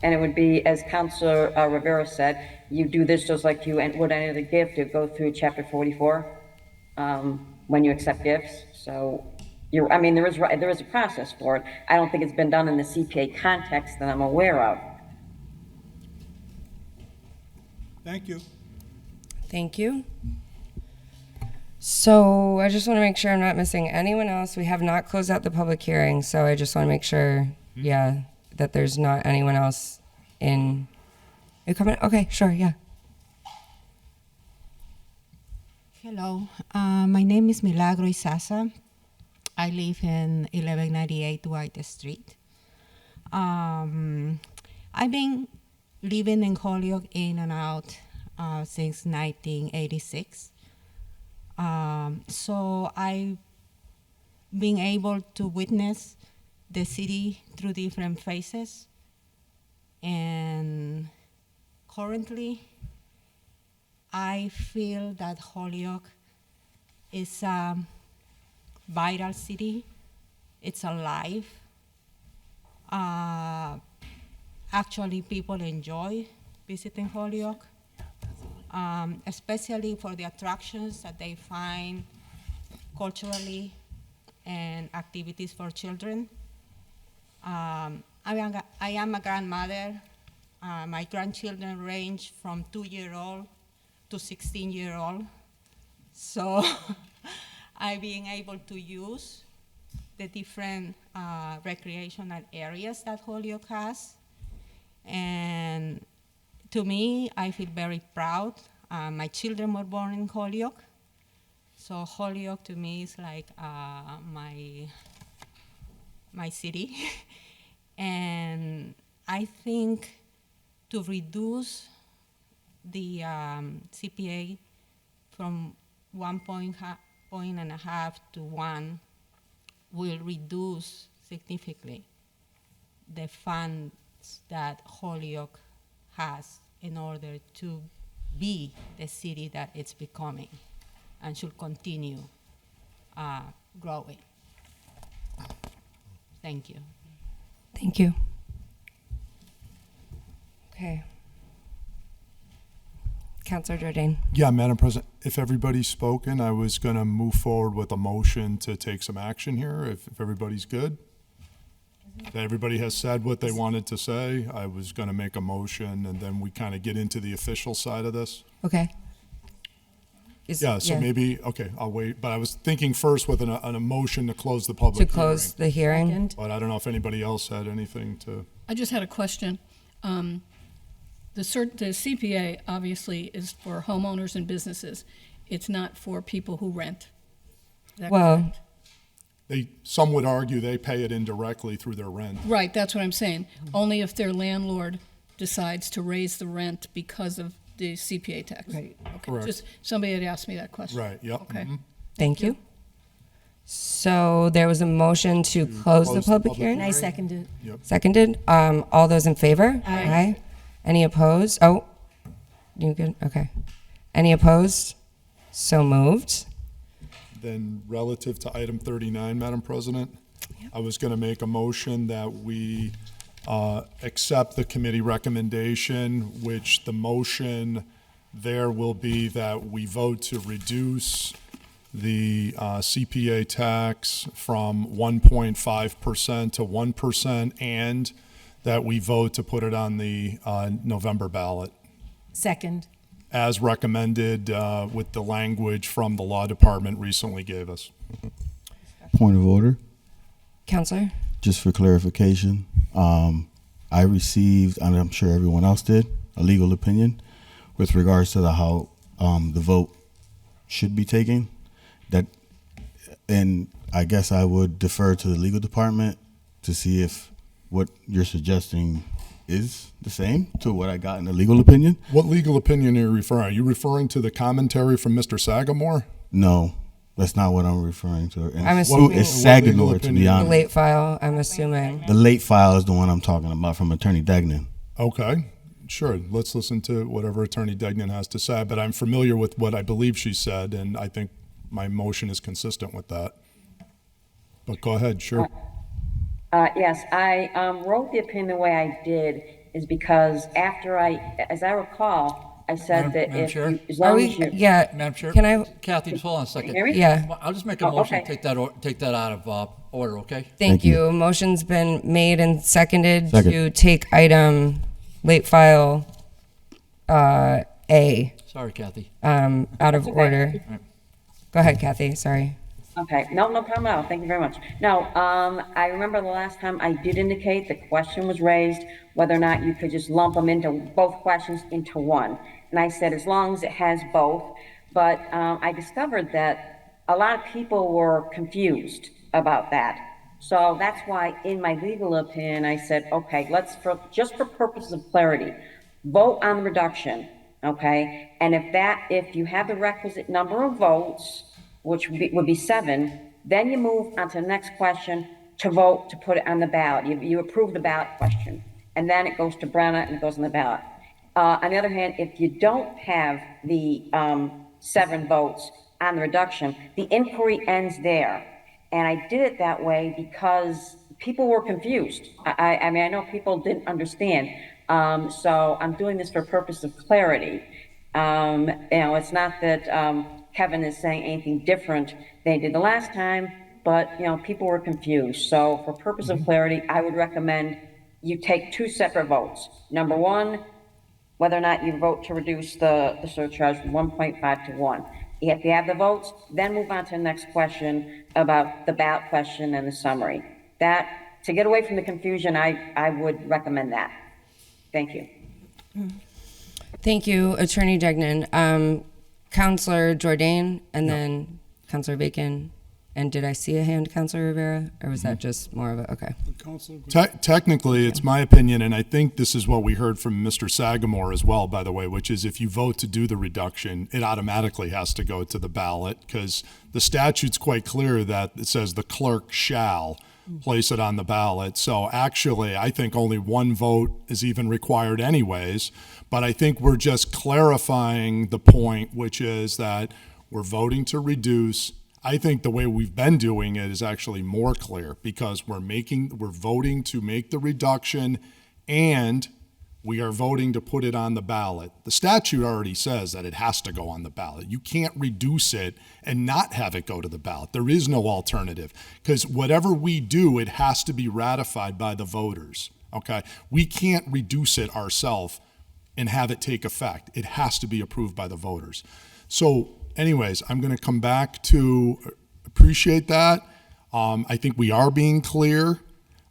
And it would be, as Councilor Rivera said, you do this just like you would any other gift. You go through Chapter 44 when you accept gifts. So, I mean, there is a process for it. I don't think it's been done in the CPA context that I'm aware of. Thank you. Thank you. So I just want to make sure I'm not missing anyone else. We have not closed out the public hearing, so I just want to make sure, that there's not anyone else in. Are you coming? Okay, sure, yeah. Hello, my name is Milagro Isaza. I live in 1198 White Street. I've been living in Holyoke in and out since 1986. So I've been able to witness the city through different phases. And currently, I feel that Holyoke is a vital city. It's alive. Actually, people enjoy visiting Holyoke, especially for the attractions that they find culturally and activities for children. I am a grandmother. My grandchildren range from 2-year-old to 16-year-old. So I've been able to use the different recreational areas that Holyoke has. And to me, I feel very proud. My children were born in Holyoke. So Holyoke to me is like my city. And I think to reduce the CPA from 1.5 to 1 will reduce significantly the funds that Holyoke has in order to be the city that it's becoming and should continue growing. Thank you. Thank you. Okay. Councilor Jordan. Yeah, Madam President, if everybody's spoken, I was going to move forward with a motion to take some action here, if everybody's good. If everybody has said what they wanted to say, I was going to make a motion, and then we kind of get into the official side of this. Okay. Maybe, okay, I'll wait. But I was thinking first with a motion to close the public hearing. To close the hearing. But I don't know if anybody else had anything to. I just had a question. The CPA obviously is for homeowners and businesses. It's not for people who rent. Is that correct? Some would argue they pay it indirectly through their rent. Right, that's what I'm saying. Only if their landlord decides to raise the rent because of the CPA tax. Right. Okay. Correct. Just somebody had asked me that question. Right, yep. Okay. Mhm. Thank you. So there was a motion to close the public hearing. And I seconded. Yep. Seconded. All those in favor? Aye. Any opposed? Oh, you good? Okay. Any opposed? So moved. Then relative to item 39, Madam President, I was going to make a motion that we accept the committee recommendation, which the motion there will be that we vote to reduce the CPA tax from 1.5% to 1%, and that we vote to put it on the November ballot, Second. as recommended with the language from the Law Department recently gave us. Point of order, Counselor? just for clarification. I received, and I'm sure everyone else did, a legal opinion with regards to how the vote should be taken. And I guess I would defer to the legal department to see if what you're suggesting is the same to what I got in the legal opinion. What legal opinion are you referring? Are you referring to the commentary from Mr. Sagamore? No, that's not what I'm referring to. And I'm assuming- it's Sagamore, to be The honest. late file, I'm assuming. The late file is the one I'm talking about from Attorney Degnan. Okay, sure. Let's listen to whatever Attorney Degnan has to say, but I'm familiar with what I believe she said, and I think my motion is consistent with that. But go ahead, sure. Yes, I wrote the opinion the way I did is because after as I recall, I said that Madam if Chair? you, as long as you, Madam Chair? Can I? Kathy, just hold on a second. Can you hear me? Yeah. I'll just make a Oh, motion okay. to take that out of order, okay? Thank you. Motion's been made and seconded Second. to take item late file A Sorry, Kathy. out of okay. order. Go ahead, Kathy. Sorry. Okay, no problem at all. Thank you very much. Now, I remember the last time I did indicate the question was raised whether or not you could just lump them into both questions into one. And I said as long as it has both. But I discovered that a lot of people were confused about that. So that's why in my legal opinion, I said, okay, just for purposes of clarity, vote on the reduction, okay? And if you have the requisite number of votes, which would be 7, then you move on to the next question to vote to put it on the ballot. You approve the ballot question, and then it goes to Brenna and it goes on the ballot. On the other hand, if you don't have the 7 votes on the reduction, the inquiry ends there. And I did it that way because people were confused. I mean, I know people didn't understand, So I'm doing this for purpose of clarity. It's not that Kevin is saying anything different than he did the last time, but people were confused. So for purpose of clarity, I would recommend you take two separate votes. Number one, whether or not you vote to reduce the surcharge from 1.5 to 1. If you have the votes, then move on to the next question about the ballot question and the summary. That, to get away from the confusion, I would recommend that. Thank you. Thank you, Attorney Degnan. Counselor Jordan, and then Counselor Bacon. And did I see a hand, Counselor Rivera, or was that just more of a, okay. Technically, it's my opinion, and I think this is what we heard from Mr. Sagamore as well, by the way, which is if you vote to do the reduction, it automatically has to go to the ballot, because the statute's quite clear that it says the clerk shall place it on the ballot. So actually, I think only one vote is even required anyways, but I think we're just clarifying the point, which is that we're voting to reduce. I think the way we've been doing it is actually more clear, because we're voting to make the reduction and we are voting to put it on the ballot. The statute already says that it has to go on the ballot. You can't reduce it and not have it go to the ballot. There is no alternative, because whatever we do, it has to be ratified by the voters, okay? We can't reduce it ourselves and have it take effect. It has to be approved by the voters. So anyways, I'm going to come back to appreciate that. I think we are being clear.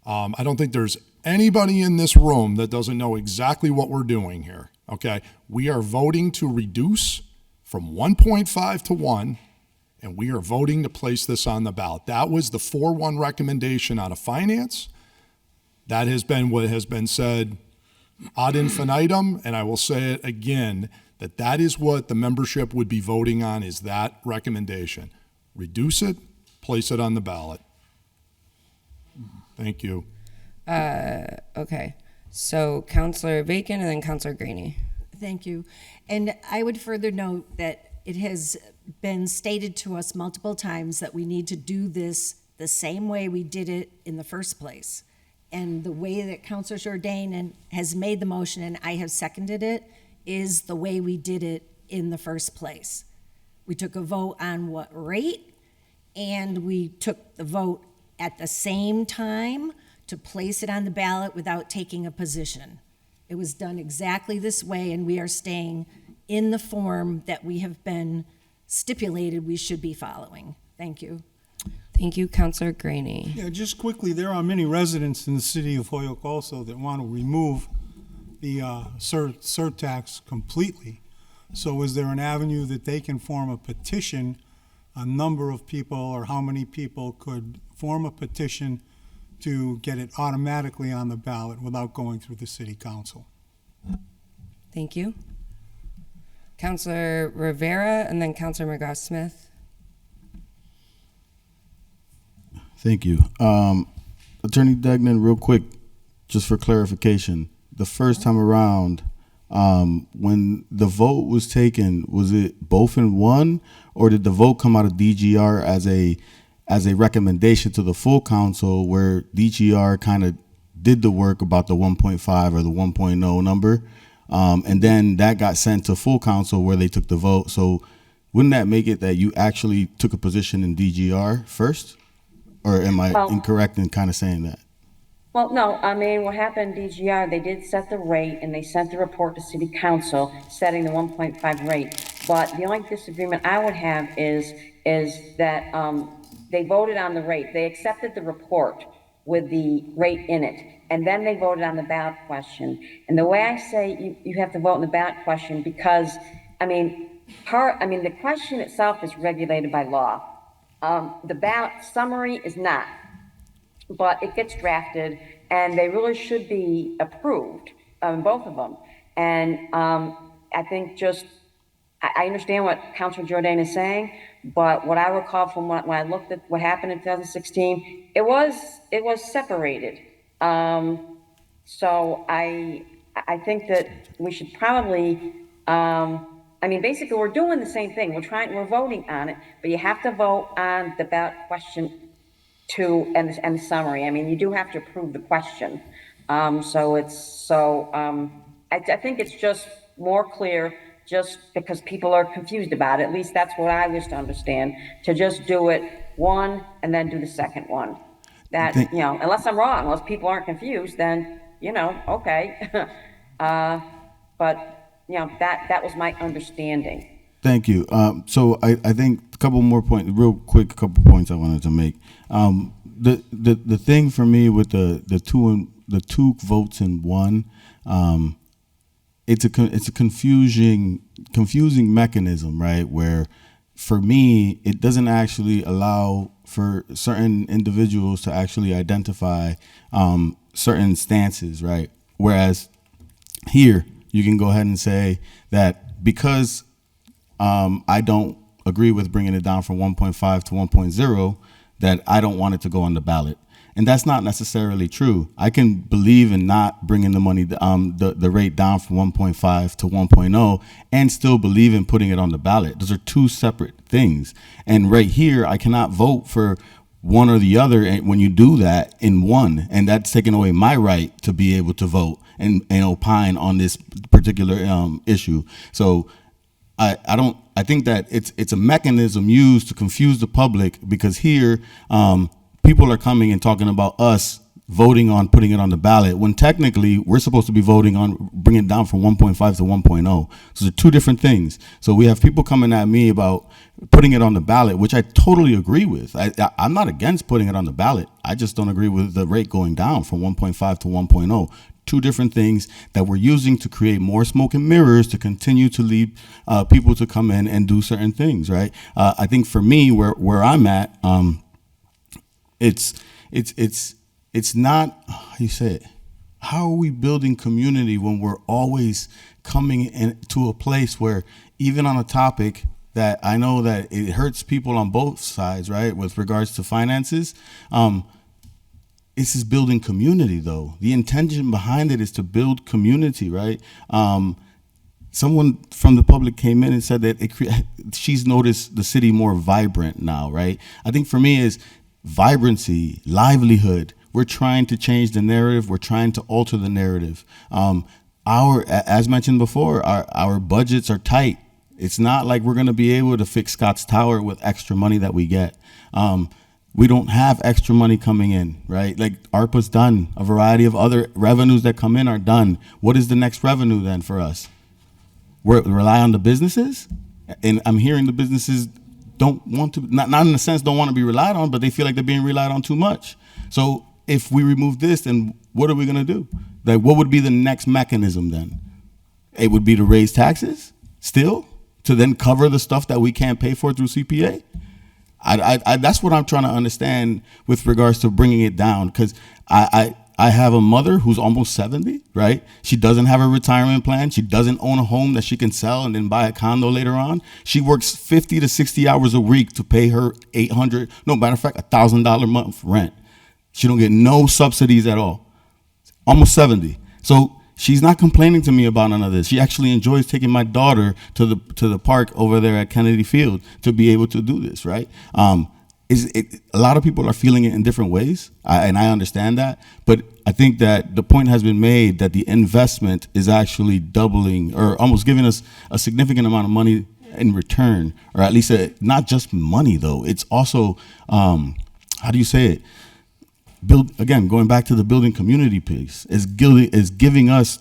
I don't think there's anybody in this room that doesn't know exactly what we're doing here, okay? We are voting to reduce from 1.5 to 1, and we are voting to place this on the ballot. That was the 4-1 recommendation out of finance. That has been what has been said ad infinitum, and I will say it again, that is what the membership would be voting on, is that recommendation. Reduce it, place it on the ballot. Thank you. Okay. So Counselor Bacon and then Counselor Graney. Thank you. And I would further note that it has been stated to us multiple times that we need to do this the same way we did it in the first place. And the way that Counselor Jourdain has made the motion, and I have seconded it, is the way we did it in the first place. We took a vote on what rate, and we took the vote at the same time to place it on the ballot without taking a position. It was done exactly this way, and we are staying in the form that we have been stipulated we should be following. Thank you. Thank you, Counselor Graney. Yeah, just quickly, there are many residents in the city of Holyoke also that want to remove the surtax completely. So is there an avenue that they can form a petition, a number of people or how many people could form a petition to get it automatically on the ballot without going through the city council? Thank you. Counselor Rivera and then Counselor McGrath-Smith. Thank you. Attorney Degnan, real quick, just for clarification, the first time around, when the vote was taken, was it both in one, or did the vote come out of DGR as a recommendation to the full council, where DGR kind of did the work about the 1.5 or the 1.0 number, and then that got sent to full council where they took the vote? So wouldn't that make it that you actually took a position in DGR first? Or am I incorrect in kind of saying that? Well, no, I mean, what happened in DGR, they did set the rate and they sent the report to City Council setting the 1.5 rate. But the only disagreement I would have is that they voted on the rate. They accepted the report with the rate in it, and then they voted on the ballot question. And the way I say you have to vote on the ballot question, because, the question itself is regulated by law. The ballot summary is not, but it gets drafted, and they really should be approved, both of them. And I think I understand what Councilor Jourdain is saying, but what I recall from when I looked at what happened in 2016, it was separated. So I think that we should probably, basically we're doing the same thing. We're voting on it, but you have to vote on the ballot question and the summary. I mean, you do have to approve the question, I think it's just more clear, just because people are confused about it. At least that's what I wish to understand, to just do it one and then do the second one. That, unless I'm wrong, unless people aren't confused, then, okay. But, that was my understanding. Thank you. So I think a couple more points, real quick, a couple points I wanted to make. The thing for me with the two votes in one, it's a confusing mechanism, right? Where for me, it doesn't actually allow for certain individuals to actually identify certain stances, right? Whereas here, you can go ahead and say that because I don't agree with bringing it down from 1.5 to 1.0, that I don't want it to go on the ballot. And that's not necessarily true. I can believe in not bringing the money, the rate down from 1.5 to 1.0 and still believe in putting it on the ballot. Those are two separate things. And right here, I cannot vote for one or the other when you do that in one. And that's taking away my right to be able to vote and opine on this particular issue. So I think that it's a mechanism used to confuse the public, because here people are coming and talking about us voting on putting it on the ballot when technically we're supposed to be voting on bringing it down from 1.5 to 1.0. So they're two different things. So we have people coming at me about putting it on the ballot, which I totally agree with. I'm not against putting it on the ballot. I just don't agree with the rate going down from 1.5 to 1.0. Two different things that we're using to create more smoke and mirrors to continue to lead people to come in and do certain things, right? I think for me, where I'm at, it's not, how you say it, how are we building community when we're always coming into a place where even on a topic that I know that it hurts people on both sides, right, with regards to finances, this is building community, though. The intention behind it is to build community, right? Someone from the public came in and said that she's noticed the city more vibrant now, right? I think for me is vibrancy, livelihood. We're trying to change the narrative. We're trying to alter the narrative. As mentioned before, our budgets are tight. It's not like we're going to be able to fix Scott's Tower with extra money that we get. We don't have extra money coming in, right? Like ARPA's done. A variety of other revenues that come in are done. What is the next revenue then for us? We rely on the businesses? And I'm hearing the businesses don't want to, not in a sense don't want to be relied on, but they feel like they're being relied on too much. So if we remove this, then what are we going to do? Like, what would be the next mechanism then? It would be to raise taxes still, to then cover the stuff that we can't pay for through CPA? That's what I'm trying to understand with regards to bringing it down, because I have a mother who's almost 70, right? She doesn't have a retirement plan. She doesn't own a home that she can sell and then buy a condo later on. She works 50 to 60 hours a week to pay her $1,000 a month rent. She don't get no subsidies at all. Almost 70. So she's not complaining to me about none of this. She actually enjoys taking my daughter to the park over there at Kennedy Field to be able to do this, right? A lot of people are feeling it in different ways, and I understand that. But I think that the point has been made that the investment is actually doubling or almost giving us a significant amount of money in return, or at least not just money, though. It's also, how do you say it? Going back to the building community piece, is giving us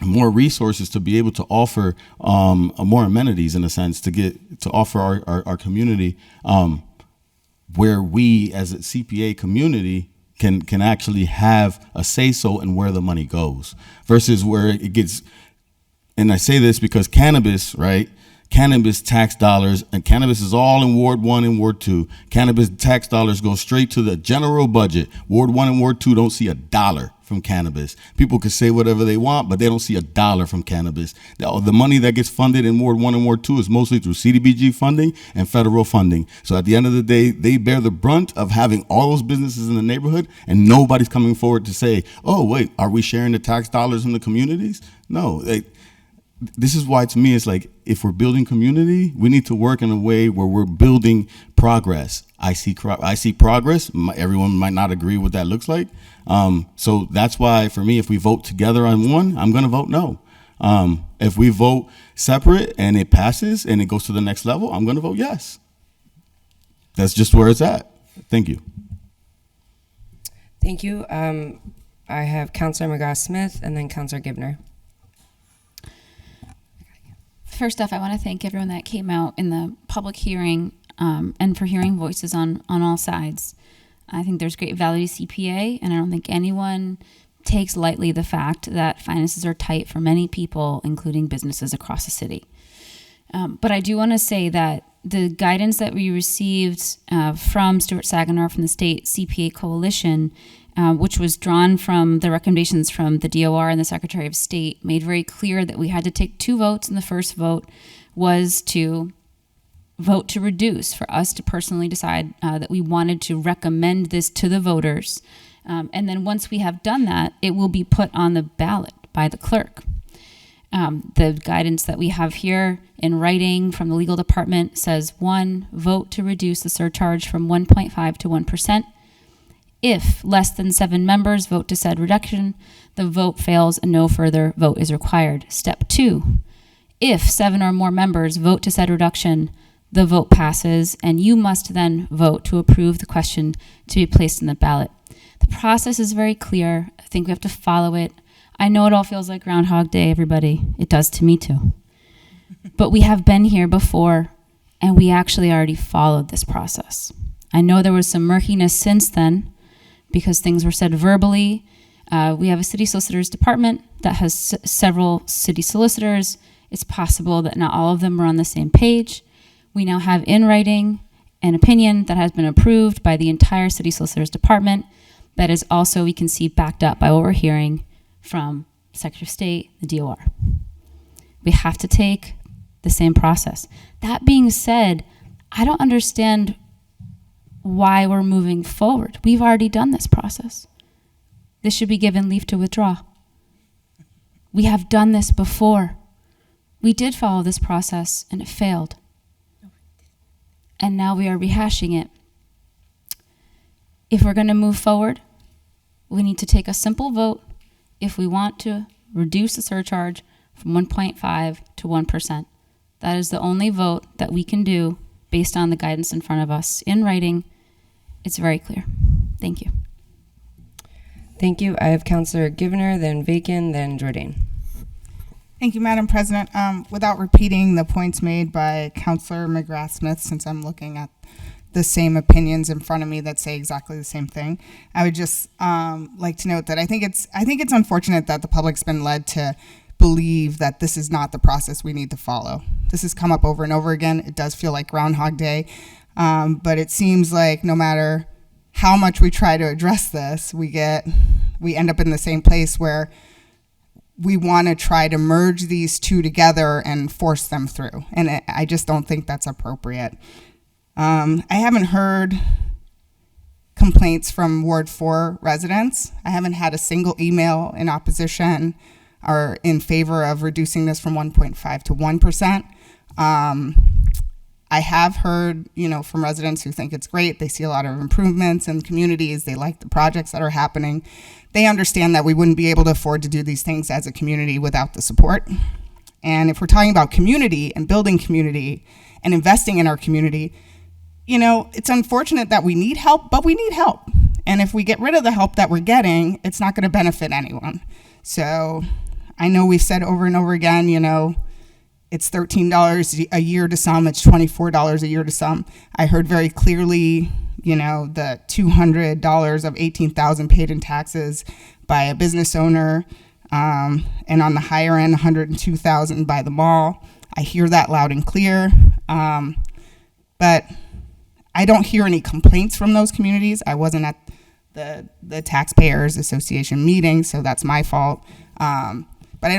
more resources to be able to offer more amenities, in a sense, to offer our community, where we as a CPA community can actually have a say-so in where the money goes, versus where it gets. And I say this because cannabis, right? Cannabis tax dollars, and cannabis is all in Ward 1 and Ward 2. Cannabis tax dollars go straight to the general budget. Ward 1 and Ward 2 don't see a dollar from cannabis. People can say whatever they want, but they don't see a dollar from cannabis. The money that gets funded in Ward 1 and Ward 2 is mostly through CDBG funding and federal funding. So at the end of the day, they bear the brunt of having all those businesses in the neighborhood, and nobody's coming forward to say, oh, wait, are we sharing the tax dollars in the communities? No, this is why to me it's like, if we're building community, we need to work in a way where we're building progress. I see progress. Everyone might not agree what that looks like. So that's why for me, if we vote together on one, I'm going to vote no. If we vote separate and it passes and it goes to the next level, I'm going to vote yes. That's just where it's at. Thank you. Thank you. I have Councilor McGrath-Smith and then Councilor Givner. First off, I want to thank everyone that came out in the public hearing and for hearing voices on all sides. I think there's great value to CPA, and I don't think anyone takes lightly the fact that finances are tight for many people, including businesses across the city. But I do want to say that the guidance that we received from Stuart Saginaw from the State CPA Coalition, which was drawn from the recommendations from the DOR and the Secretary of State, made very clear that we had to take 2 votes, and the first vote was to vote to reduce, for us to personally decide that we wanted to recommend this to the voters. And then once we have done that, it will be put on the ballot by the clerk. The guidance that we have here in writing from the legal department says 1, vote to reduce the surcharge from 1.5 to 1%. If less than 7 members vote to said reduction, the vote fails and no further vote is required. Step 2, if 7 or more members vote to said reduction, the vote passes, and you must then vote to approve the question to be placed in the ballot. The process is very clear. I think we have to follow it. I know it all feels like Groundhog Day, everybody. It does to me too. But we have been here before, and we actually already followed this process. I know there was some murkiness since then because things were said verbally. We have a city solicitor's department that has several city solicitors. It's possible that not all of them are on the same page. We now have in writing an opinion that has been approved by the entire city solicitor's department that is also, we can see, backed up by what we're hearing from Secretary of State, the DOR. We have to take the same process. That being said, I don't understand why we're moving forward. We've already done this process. This should be given leave to withdraw. We have done this before. We did follow this process and it failed. And now we are rehashing it. If we're going to move forward, we need to take a simple vote if we want to reduce the surcharge from 1.5 to 1%. That is the only vote that we can do based on the guidance in front of us. In writing, it's very clear. Thank you. Thank you. I have Councilor Givner, then Bacon, then Jordan. Thank you, Madam President. Without repeating the points made by Councilor McGrath-Smith, since I'm looking at the same opinions in front of me that say exactly the same thing, I would just like to note that I think it's unfortunate that the public's been led to believe that this is not the process we need to follow. This has come up over and over again. It does feel like Groundhog Day, but it seems like no matter how much we try to address this, we end up in the same place where we want to try to merge these two together and force them through. And I just don't think that's appropriate. I haven't heard complaints from Ward 4 residents. I haven't had a single email in opposition or in favor of reducing this from 1.5 to 1%. I have heard, from residents who think it's great. They see a lot of improvements in communities. They like the projects that are happening. They understand that we wouldn't be able to afford to do these things as a community without the support. And if we're talking about community and building community and investing in our community, it's unfortunate that we need help, but we need help. And if we get rid of the help that we're getting, it's not going to benefit anyone. So I know we've said over and over again, it's $13 a year to some, it's $24 a year to some. I heard very clearly, the $200 of $18,000 paid in taxes by a business owner, and on the higher end, $102,000 by the mall. I hear that loud and clear, but I don't hear any complaints from those communities. I wasn't at the Taxpayers Association meeting, so that's my fault. But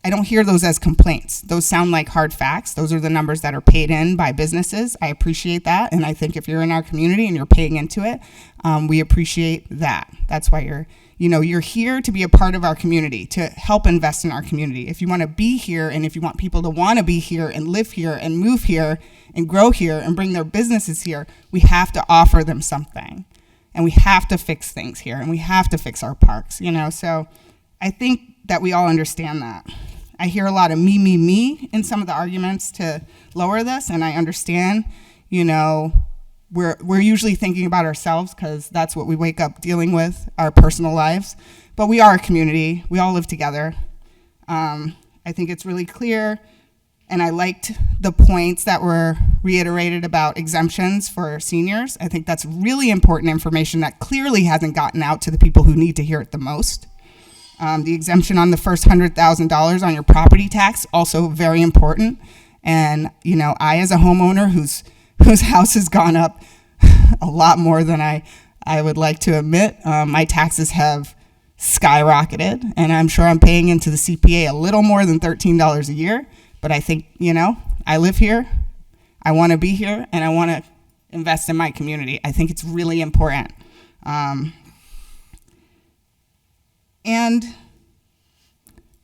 I don't hear those as complaints. Those sound like hard facts. Those are the numbers that are paid in by businesses. I appreciate that. And I think if you're in our community and you're paying into it, we appreciate that. That's why you're here to be a part of our community, to help invest in our community. If you want to be here, and if you want people to want to be here and live here and move here and grow here and bring their businesses here, we have to offer them something. And we have to fix things here, and we have to fix our parks, So I think that we all understand that. I hear a lot of me in some of the arguments to lower this, and I understand, we're usually thinking about ourselves because that's what we wake up dealing with, our personal lives. But we are a community. We all live together. I think it's really clear, and I liked the points that were reiterated about exemptions for seniors. I think that's really important information that clearly hasn't gotten out to the people who need to hear it the most. The exemption on the first $100,000 on your property tax, also very important. And, I, as a homeowner whose house has gone up a lot more than I would like to admit, my taxes have skyrocketed, and I'm sure I'm paying into the CPA a little more than $13 a year. But I think, I live here, I want to be here, and I want to invest in my community. I think it's really important. And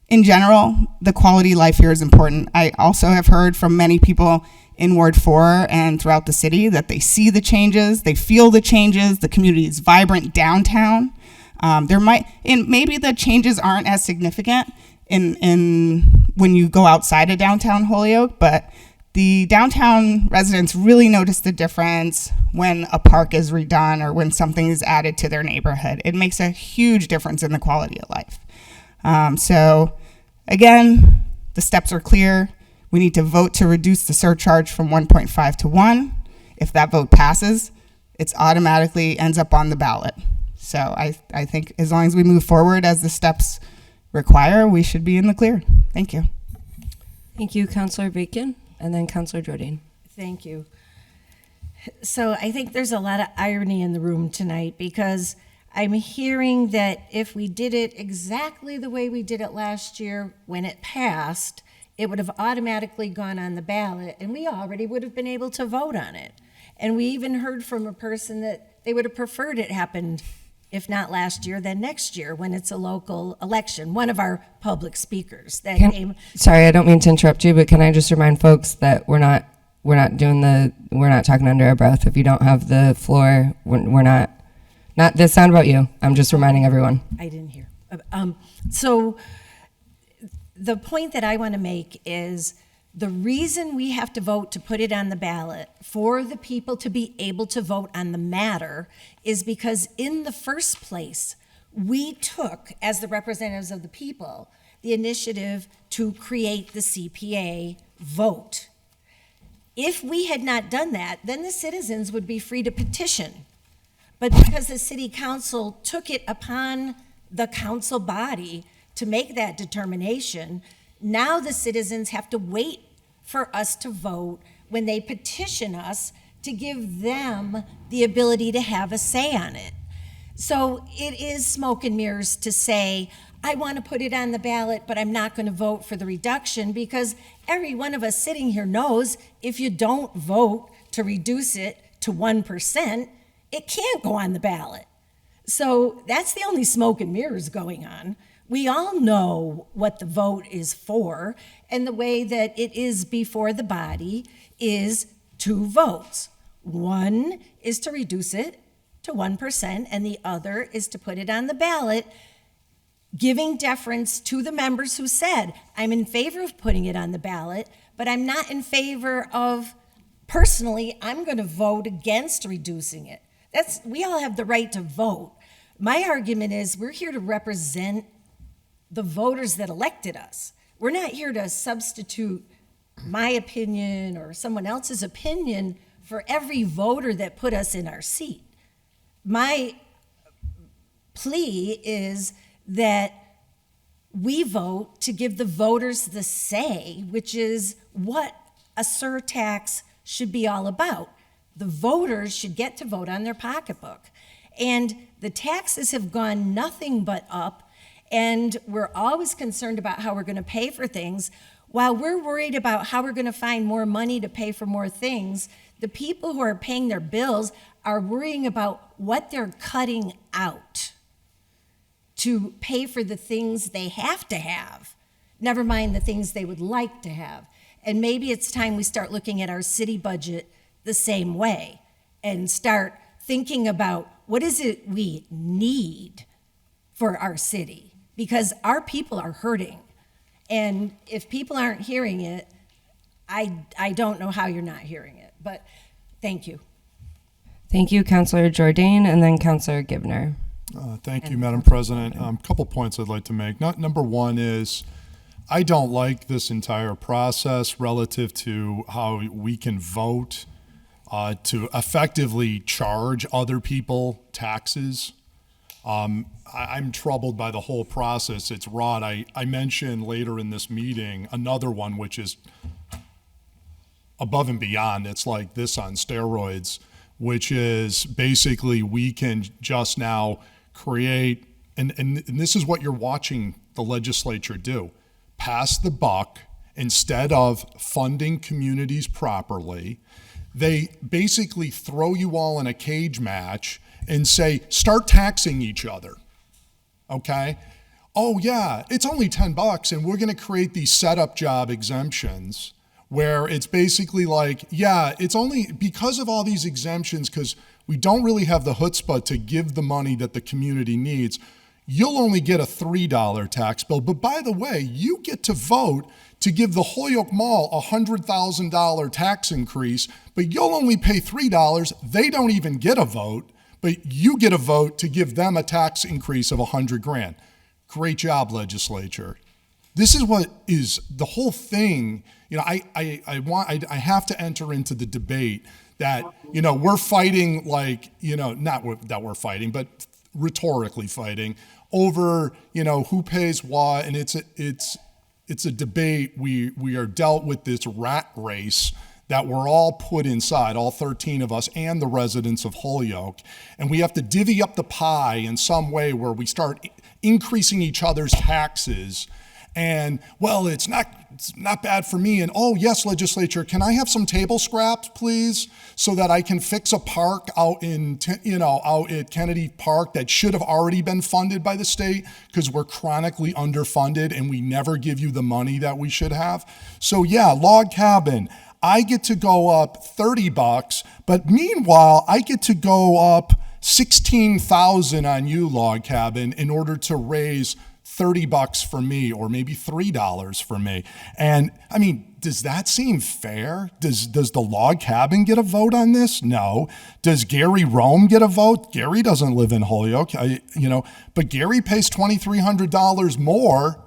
in general, the quality of life here is important. I also have heard from many people in Ward 4 and throughout the city that they see the changes, they feel the changes, the community is vibrant downtown. Maybe the changes aren't as significant in when you go outside of downtown Holyoke, but the downtown residents really notice the difference when a park is redone or when something is added to their neighborhood. It makes a huge difference in the quality of life. So again, the steps are clear. We need to vote to reduce the surcharge from 1.5 to 1. If that vote passes, it automatically ends up on the ballot. So I think as long as we move forward as the steps require, we should be in the clear. Thank you. Thank you, Councilor Bacon, and then Councilor Jordan. Thank you. So I think there's a lot of irony in the room tonight because I'm hearing that if we did it exactly the way we did it last year when it passed, it would have automatically gone on the ballot and we already would have been able to vote on it. And we even heard from a person that they would have preferred it happened, if not last year, then next year when it's a local election. One of our public speakers that came. Sorry, I don't mean to interrupt you, but can I just remind folks that we're not talking under our breath. If you don't have the floor, we're not this sound about you. I'm just reminding everyone. I didn't hear. So the point that I want to make is the reason we have to vote to put it on the ballot for the people to be able to vote on the matter is because in the first place, we took, as the representatives of the people, the initiative to create the CPA vote. If we had not done that, then the citizens would be free to petition. But because the city council took it upon the council body to make that determination, now the citizens have to wait for us to vote when they petition us to give them the ability to have a say on it. So it is smoke and mirrors to say, I want to put it on the ballot, but I'm not going to vote for the reduction because every one of us sitting here knows if you don't vote to reduce it to 1%, it can't go on the ballot. So that's the only smoke and mirrors going on. We all know what the vote is for, and the way that it is before the body is 2 votes. One is to reduce it to 1%, and the other is to put it on the ballot, giving deference to the members who said, I'm in favor of putting it on the ballot, but I'm not in favor of, personally, I'm going to vote against reducing it. We all have the right to vote. My argument is we're here to represent the voters that elected us. We're not here to substitute my opinion or someone else's opinion for every voter that put us in our seat. My plea is that we vote to give the voters the say, which is what a surtax should be all about. The voters should get to vote on their pocketbook. And the taxes have gone nothing but up, And we're always concerned about how we're going to pay for things. While we're worried about how we're going to find more money to pay for more things, the people who are paying their bills are worrying about what they're cutting out to pay for the things they have to have, never mind the things they would like to have. And maybe it's time we start looking at our city budget the same way and start thinking about what is it we need for our city, because our people are hurting. And if people aren't hearing it, I don't know how you're not hearing it, but thank you. Thank you, Councilor Jordan, and then Councilor Givner. Thank you, Madam President. Couple points I'd like to make. Number one is, I don't like this entire process relative to how we can vote to effectively charge other people taxes. I'm troubled by the whole process. It's wrought. I mentioned later in this meeting another one which is above and beyond. It's like this on steroids, which is basically we can just now create, and this is what you're watching the legislature do, pass the buck. Instead of funding communities properly, they basically throw you all in a cage match and say, start taxing each other, okay? Oh yeah, it's only $10 and we're gonna create these setup job exemptions where it's basically like, yeah, it's only because of all these exemptions, because we don't really have the chutzpah to give the money that the community needs, you'll only get a $3 tax bill. But by the way, you get to vote to give the Holyoke Mall a $100,000 tax increase, but you'll only pay $3. They don't even get a vote, but you get a vote to give them a tax increase of $100,000. Great job, legislature. This is what is the whole thing. You know, I have to enter into the debate that, you know, we're fighting like, you know, not that we're fighting, but rhetorically fighting over, you know, who pays what, and it's a debate. We are dealt with this rat race that we're all put inside, all 13 of us and the residents of Holyoke, and we have to divvy up the pie in some way where we start increasing each other's taxes. And, well, it's not bad for me. And, oh, yes, legislature, can I have some table scraps, please, so that I can fix a park out at Kennedy Park that should have already been funded by the state because we're chronically underfunded and we never give you the money that we should have. So, yeah, log cabin, I get to go up $30, but meanwhile, I get to go up $16,000 on you, log cabin, in order to raise $30 for me, or maybe $3 for me. And I mean, does that seem fair? Does the log cabin get a vote on this? No. Does Gary Rome get a vote? Gary doesn't live in Holyoke, but Gary pays $2,300 more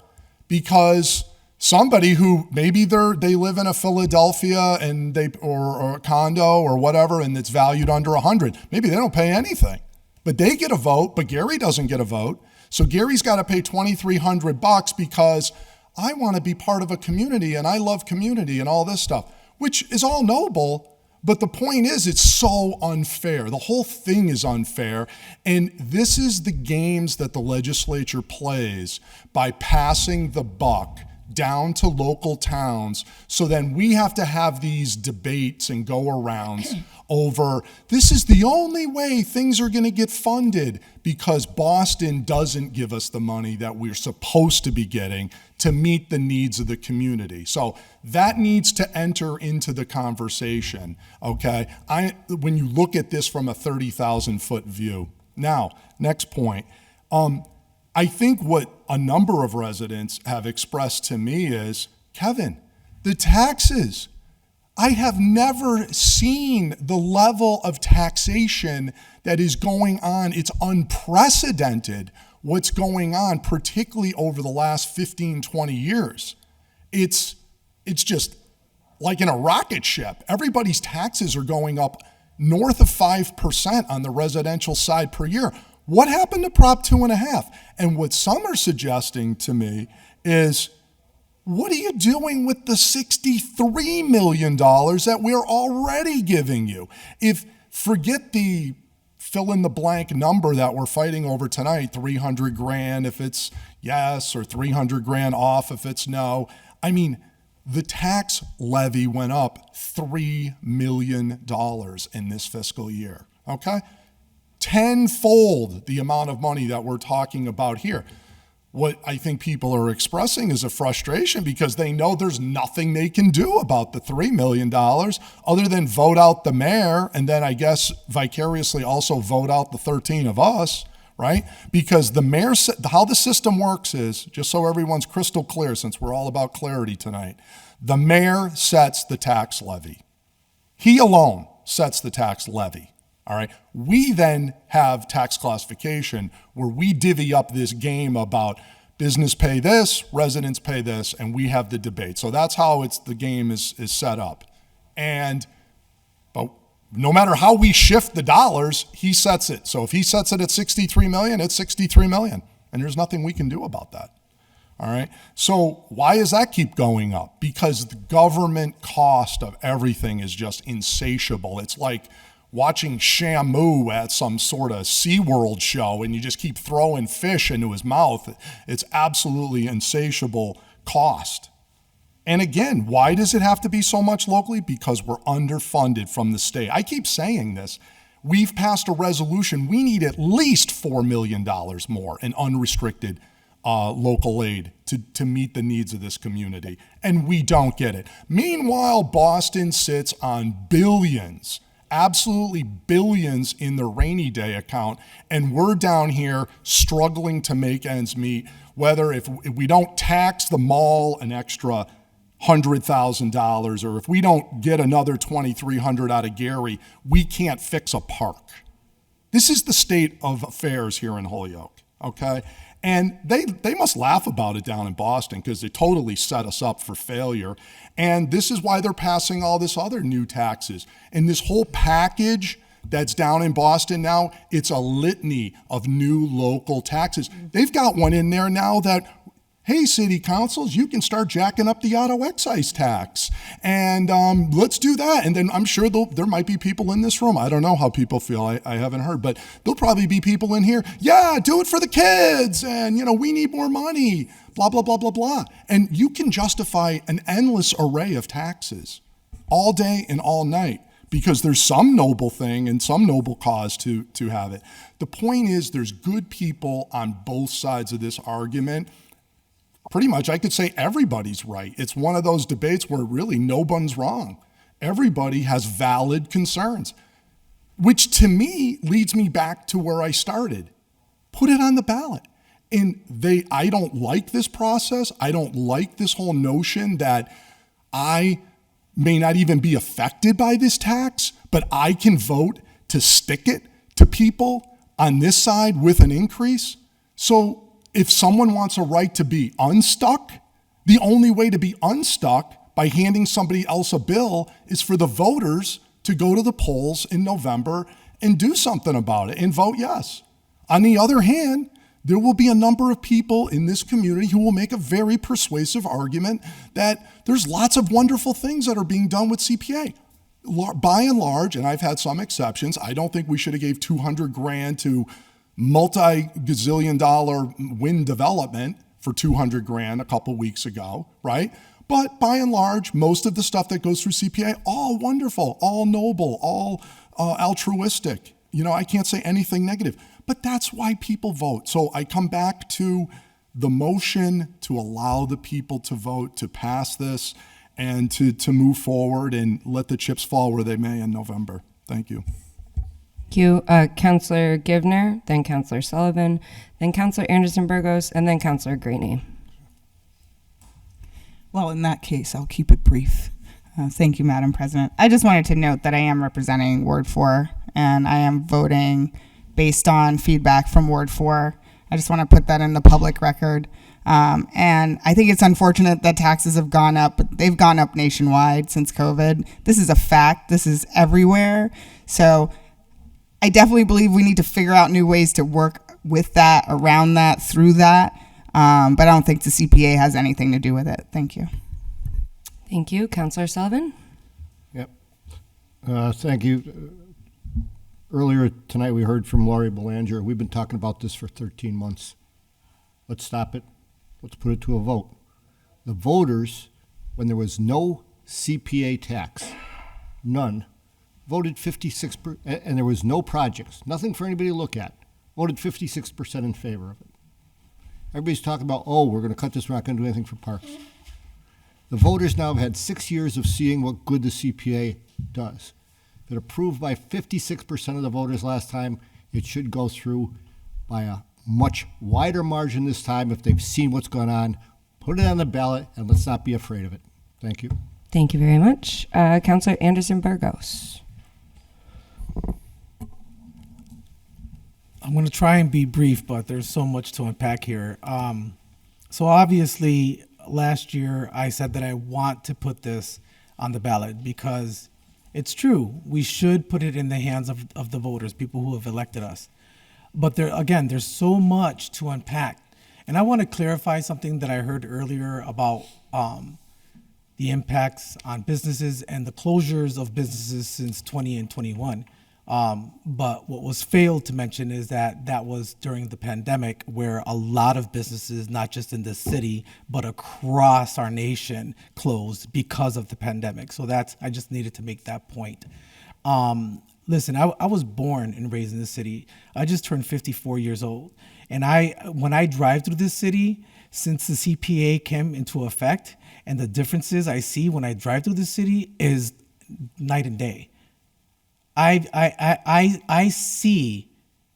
because somebody who maybe they live in a Philadelphia and or a condo or whatever, and it's valued under $100. Maybe they don't pay anything, but they get a vote, but Gary doesn't get a vote. So Gary's got to pay $2,300 because I want to be part of a community and I love community and all this stuff, which is all noble. But the point is, it's so unfair. The whole thing is unfair. And this is the games that the legislature plays by passing the buck down to local towns. So then we have to have these debates and go arounds over this is the only way things are going to get funded because Boston doesn't give us the money that we're supposed to be getting to meet the needs of the community. So that needs to enter into the conversation, okay? When you look at this from a 30,000-foot view. Now, next point. I think what a number of residents have expressed to me is, Kevin, the taxes. I have never seen the level of taxation that is going on. It's unprecedented what's going on, particularly over the last 15, 20 years. It's just like in a rocket ship. Everybody's taxes are going up north of 5% on the residential side per year. What happened to Prop 2.5? And what some are suggesting to me is, what are you doing with the $63 million that we're already giving you? Forget the fill in the blank number that we're fighting over tonight, 300 grand if it's yes, or 300 grand off if it's no. I mean, the tax levy went up $3 million in this fiscal year, okay? Tenfold the amount of money that we're talking about here. What I think people are expressing is a frustration because they know there's nothing they can do about the $3 million other than vote out the mayor and then I guess vicariously also vote out the 13 of us, right? Because the mayor, how the system works is, just so everyone's crystal clear since we're all about clarity tonight, the mayor sets the tax levy. He alone sets the tax levy. All right. We then have tax classification where we divvy up this game about business pay this, residents pay this, and we have the debate. So that's how the game is set up. But no matter how we shift the dollars, he sets it. So if he sets it at 63 million, it's 63 million. And there's nothing we can do about that. All right. So why does that keep going up? Because the government cost of everything is just insatiable. It's like watching Shamu at some sort of SeaWorld show and you just keep throwing fish into his mouth. It's absolutely insatiable cost. And again, why does it have to be so much locally? Because we're underfunded from the state. I keep saying this. We've passed a resolution. We need at least $4 million more in unrestricted local aid to meet the needs of this community. And we don't get it. Meanwhile, Boston sits on billions, absolutely billions in the rainy day account, and we're down here struggling to make ends meet, whether if we don't tax the mall an extra $100,000 or if we don't get another $2,300 out of Gary, we can't fix a park. This is the state of affairs here in Holyoke, okay? And they must laugh about it down in Boston because they totally set us up for failure. And this is why they're passing all this other new taxes. And this whole package that's down in Boston now, it's a litany of new local taxes. They've got one in there now that, hey, city councils, you can start jacking up the auto excise tax. And let's do that. And then I'm sure there might be people in this room. I don't know how people feel. I haven't heard. But there'll probably be people in here. Yeah, do it for the kids. And, we need more money. Blah, blah, blah, blah, blah. And you can justify an endless array of taxes all day and all night because there's some noble thing and some noble cause to have it. The point is there's good people on both sides of this argument. Pretty much, I could say everybody's right. It's one of those debates where really no one's wrong. Everybody has valid concerns, which to me leads me back to where I started. Put it on the ballot. And I don't like this process. I don't like this whole notion that I may not even be affected by this tax, but I can vote to stick it to people on this side with an increase. So if someone wants a right to be unstuck, the only way to be unstuck by handing somebody else a bill is for the voters to go to the polls in November and do something about it and vote yes. On the other hand, there will be a number of people in this community who will make a very persuasive argument that there's lots of wonderful things that are being done with CPA. By and large, and I've had some exceptions, I don't think we should have gave $200,000 to multi-gazillion dollar wind development for $200,000 a couple weeks ago, right? But by and large, most of the stuff that goes through CPA, all wonderful, all noble, all altruistic. I can't say anything negative, but that's why people vote. So I come back to the motion to allow the people to vote, to pass this, and to move forward and let the chips fall where they may in November. Thank you. Thank you. Councillor Givner, then Councillor Sullivan, then Councillor Anderson Burgos, and then Councillor Greeny. Well, in that case, I'll keep it brief. Thank you, Madam President. I just wanted to note that I am representing Ward 4, and I am voting based on feedback from Ward 4. I just want to put that in the public record. And I think it's unfortunate that taxes have gone up, but they've gone up nationwide since COVID. This is a fact. This is everywhere. So I definitely believe we need to figure out new ways to work with that, around that, through that. But I don't think the CPA has anything to do with it. Thank you. Thank you. Councillor Sullivan? Yep. Thank you. Earlier tonight, we heard from Laurie Belanger. We've been talking about this for 13 months. Let's stop it. Let's put it to a vote. The voters, when there was no CPA tax, none, voted 56%, and there was no projects, nothing for anybody to look at, voted 56% in favor of it. Everybody's talking about, oh, we're going to cut this, we're not going to do anything for parks. The voters now have had 6 years of seeing what good the CPA does. If it approved by 56% of the voters last time, it should go through by a much wider margin this time if they've seen what's going on. Put it on the ballot, and let's not be afraid of it. Thank you. Thank you very much. Councilor Anderson Burgos. I'm going to try and be brief, but there's so much to unpack here. So obviously, last year I said that I want to put this on the ballot because it's true. We should put it in the hands of the voters, people who have elected us. But there's so much to unpack. And I want to clarify something that I heard earlier about the impacts on businesses and the closures of businesses since 20 and 21. But what was failed to mention is that was during the pandemic where a lot of businesses, not just in this city, but across our nation closed because of the pandemic. So I just needed to make that point. Listen, I was born and raised in this city. I just turned 54 years old. And when I drive through this city, since the CPA came into effect, and the differences I see when I drive through the city is night and day. I see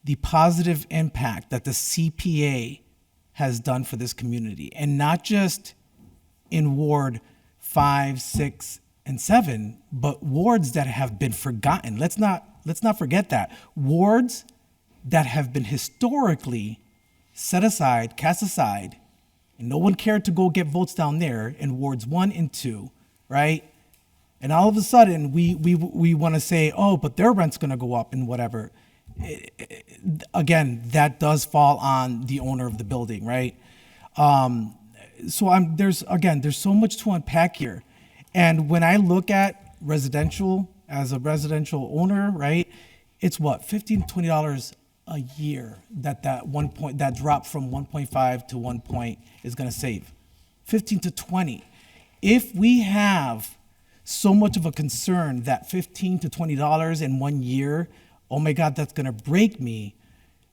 the positive impact that the CPA has done for this community, and not just in Ward 5, 6, and 7, but wards that have been forgotten. Let's not forget that. Wards that have been historically set aside, cast aside, and no one cared to go get votes down there in wards 1 and 2, right? And all of a sudden, we want to say, oh, but their rent's going to go up and whatever. Again, that does fall on the owner of the building, right? So there's so much to unpack here. And when I look at residential as a residential owner, right, it's what, $15, $20 a year that drop from 1.5 to 1 point is going to save. 15 to 20. If we have so much of a concern that $15 to $20 in 1 year, oh my God, that's going to break me,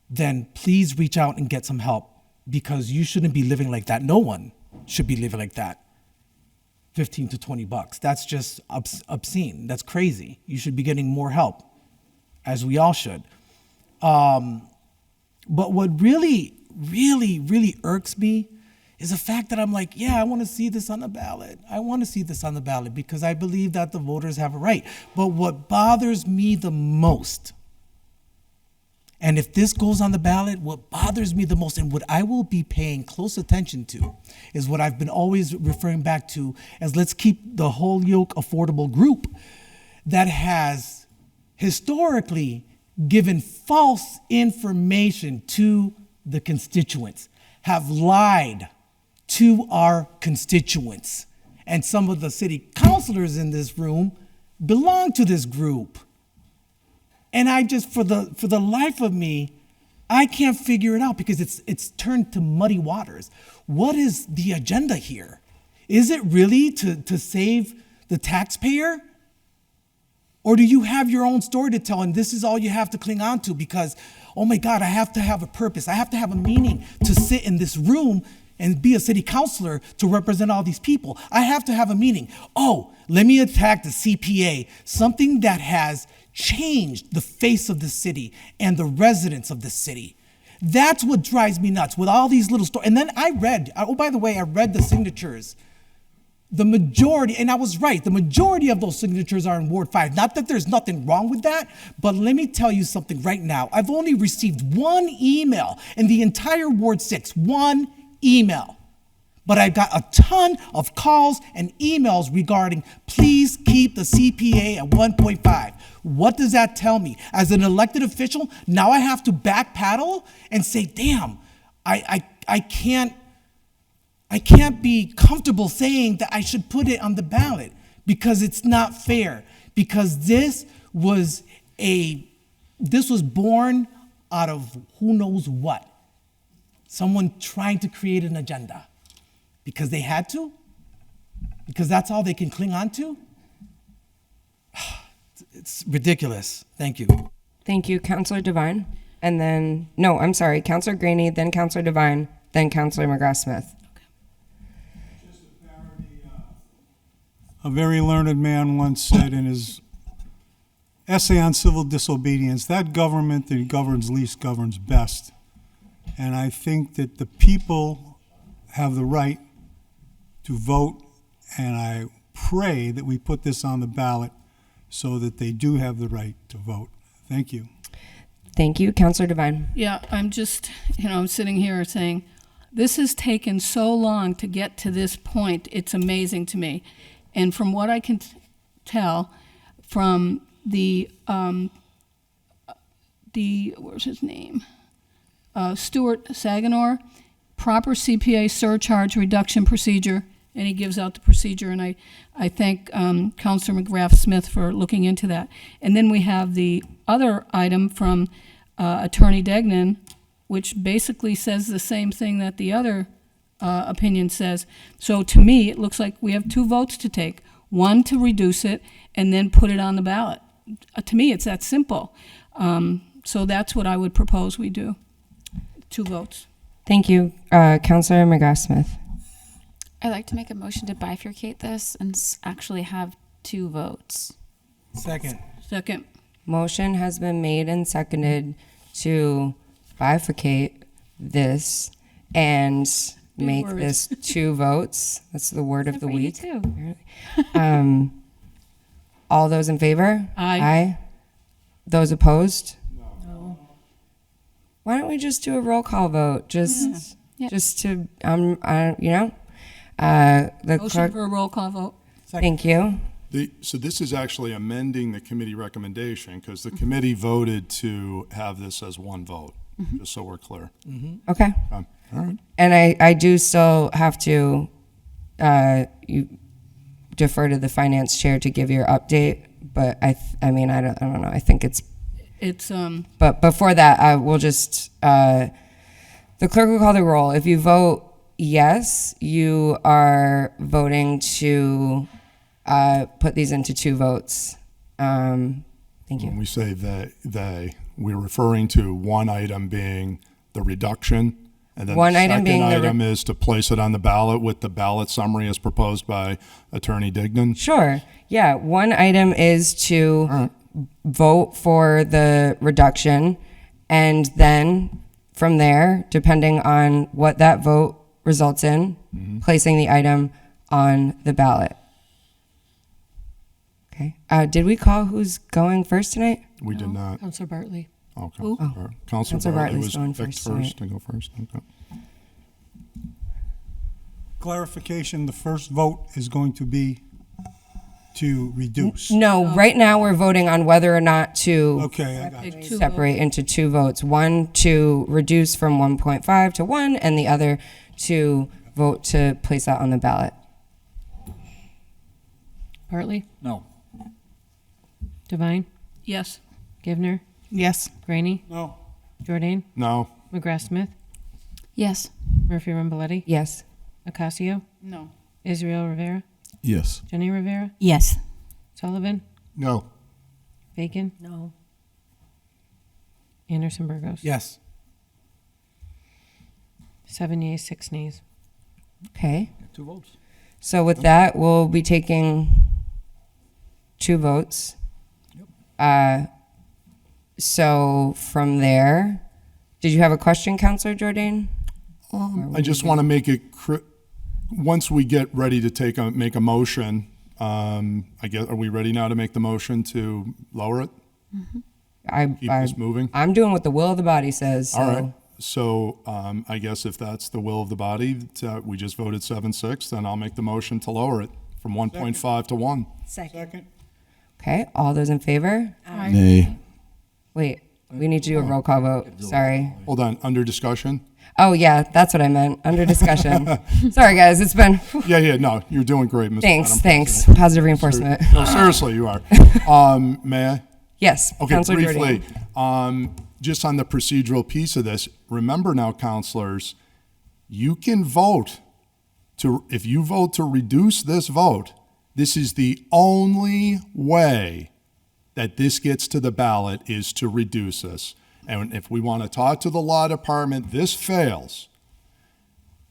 then please reach out and get some help, because you shouldn't be living like that. No one should be living like that. 15 to 20 bucks. That's just obscene. That's crazy. You should be getting more help, as we all should. But what really, really, really irks me is the fact that I'm like, yeah, I want to see this on the ballot. I want to see this on the ballot because I believe that the voters have a right. But what bothers me the most, and if this goes on the ballot, what bothers me the most and what I will be paying close attention to is what I've been always referring back to as let's keep the Holyoke affordable group that has historically given false information to the constituents, have lied to our constituents. And some of the city councilors in this room belong to this group. And I just, for the life of me, I can't figure it out because it's turned to muddy waters. What is the agenda here? Is it really to save the taxpayer? Or do you have your own story to tell and this is all you have to cling on to because, oh my God, I have to have a purpose. I have to have a meaning to sit in this room and be a city councilor to represent all these people. I have to have a meaning. Oh, let me attack the CPA, something that has changed the face of the city and the residents of the city. That's what drives me nuts with all these little stories. And then I read the signatures. The majority, and I was right, the majority of those signatures are in Ward 5. Not that there's nothing wrong with that, but let me tell you something right now. I've only received one email in the entire Ward 6, one email. But I got a ton of calls and emails regarding, please keep the CPA at 1.5. What does that tell me? As an elected official, now I have to backpedal and say, damn, I can't be comfortable saying that I should put it on the ballot because it's not fair. Because this was a this was born out of who knows what. Someone trying to create an agenda because they had to, because that's all they can cling on to. It's ridiculous. Thank you. Thank you, Councilor Devine. And then, no, I'm sorry, Councilor Graney, then Councilor Devine, then Councilor McGrath-Smith. A very learned man once said in his essay on civil disobedience, that government that governs least governs best. And I think that the people have the right to vote, and I pray that we put this on the ballot so that they do have the right to vote. Thank you. Thank you, Councilor Devine. Yeah, I'm just, I'm sitting here saying, this has taken so long to get to this point. It's amazing to me. And from what I can tell from the where's his name? Stuart Saganor, proper CPA surcharge reduction procedure, and he gives out the procedure, and I thank Councilor McGrath-Smith for looking into that. And then we have the other item from Attorney Degnan, which basically says the same thing that the other opinion says. So to me, it looks like we have two votes to take, one to reduce it and then put it on the ballot. To me, it's that simple. So that's what I would propose we do, 2 votes. Thank you, Councilor McGrath-Smith. I'd like to make a motion to bifurcate this and actually have 2 votes. Second. Motion has been made and seconded to bifurcate this and make words. this 2 votes. That's the word of the week. Too. All those in favor? Aye. Those opposed? No. Why don't we just do a roll call vote? Just to, the Motion clerk. for a roll call vote. Thank you. So this is actually amending the committee recommendation because the committee voted to have this as 1 vote, just so we're clear. Okay. All right. And I do still have to you defer to the finance chair to give your update, but I don't know. I think it's. But before that, I will just the clerk will call the roll. If you vote yes, you are voting to put these into 2 votes. Thank you. When we say we're referring to one item being the reduction, and then One the item second being the item is to place it on the ballot with the ballot summary as proposed by Attorney Dignan. Sure. Yeah. One item is to vote for the reduction, and then from there, depending on what that vote results in, placing the item on the ballot. Okay. Did we call who's going first tonight? We did not. Councilor Bartley. Okay. Who? Councilor Bartley was going picked first to go first. Okay. Clarification, the first vote is going to be to reduce. No, right now we're voting on whether or not to Okay, I got you. separate into 2 votes. One to reduce from 1.5 to 1, and the other to vote to place that on the ballot. Bartley? No. Devine? Yes. Givner? Yes. Graney? No. Jordan? No. McGrath-Smith? Yes. Murphy Ramboletti? Yes. Ocasio? No. Israel Rivera? Yes. Jenny Rivera? Yes. Sullivan? No. Bacon? No. Anderson Burgos? Yes. 7 yeas, 6 nays. Okay. 2 votes. So with that, we'll be taking 2 votes. So from there, did you have a question, Councilor Jordan? I just want to make it once we get ready to make a motion. I guess are we ready now to make the motion to lower it? Keep this moving. I'm doing what the will of the body says. So. All right. So I guess if that's the will of the body, we just voted 7-6, then I'll make the motion to lower it from 1.5 to 1. Second. Okay. All those in favor? Aye. Nay. Wait, we need to do a roll call vote. Sorry. Hold on. Under discussion? Oh, yeah, that's what I meant. Under discussion. Sorry, guys. It's been. Yeah. No, you're doing great, Mr. Thanks. Madam Thanks. President. Positive reinforcement. No, seriously, you are. May I? Yes, Okay, Councilor briefly, Jordan. just on the procedural piece of this, remember now, councilors, you can vote if you vote to reduce this vote, this is the only way that this gets to the ballot is to reduce this. And if we want to talk to the law department, this fails.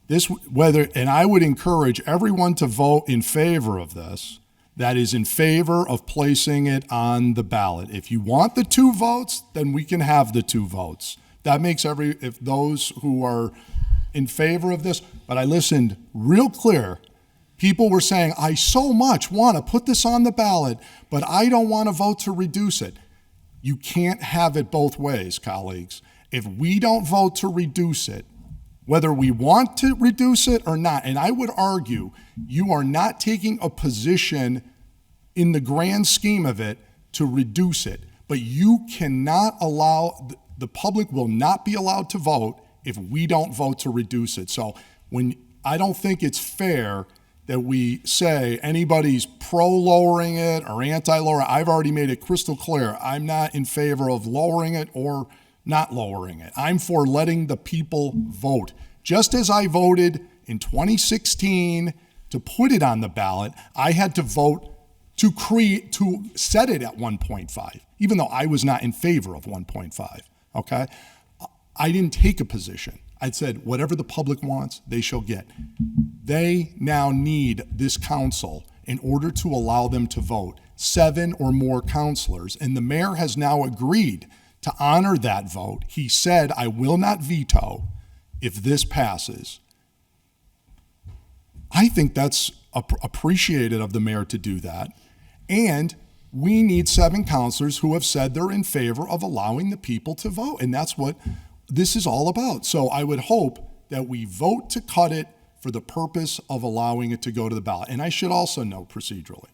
And I would encourage everyone to vote in favor of this, that is in favor of placing it on the ballot. If you want the 2 votes, then we can have the 2 votes. That makes if those who are in favor of this, but I listened real clear. People were saying, I so much want to put this on the ballot, but I don't want to vote to reduce it. You can't have it both ways, colleagues. If we don't vote to reduce it, whether we want to reduce it or not, and I would argue you are not taking a position in the grand scheme of it to reduce it, but you cannot allow, the public will not be allowed to vote if we don't vote to reduce it. So I don't think it's fair that we say anybody's pro-lowering it or anti-lowering it. I've already made it crystal clear. I'm not in favor of lowering it or not lowering it. I'm for letting the people vote. Just as I voted in 2016 to put it on the ballot, I had to vote to set it at 1.5, even though I was not in favor of 1.5, okay? I didn't take a position. I said, whatever the public wants, they shall get. They now need this council in order to allow them to vote, 7 or more councilors, and the mayor has now agreed to honor that vote. He said, I will not veto if this passes. I think that's appreciated of the mayor to do that. And we need 7 councilors who have said they're in favor of allowing the people to vote. And that's what this is all about. So I would hope that we vote to cut it for the purpose of allowing it to go to the ballot. And I should also note procedurally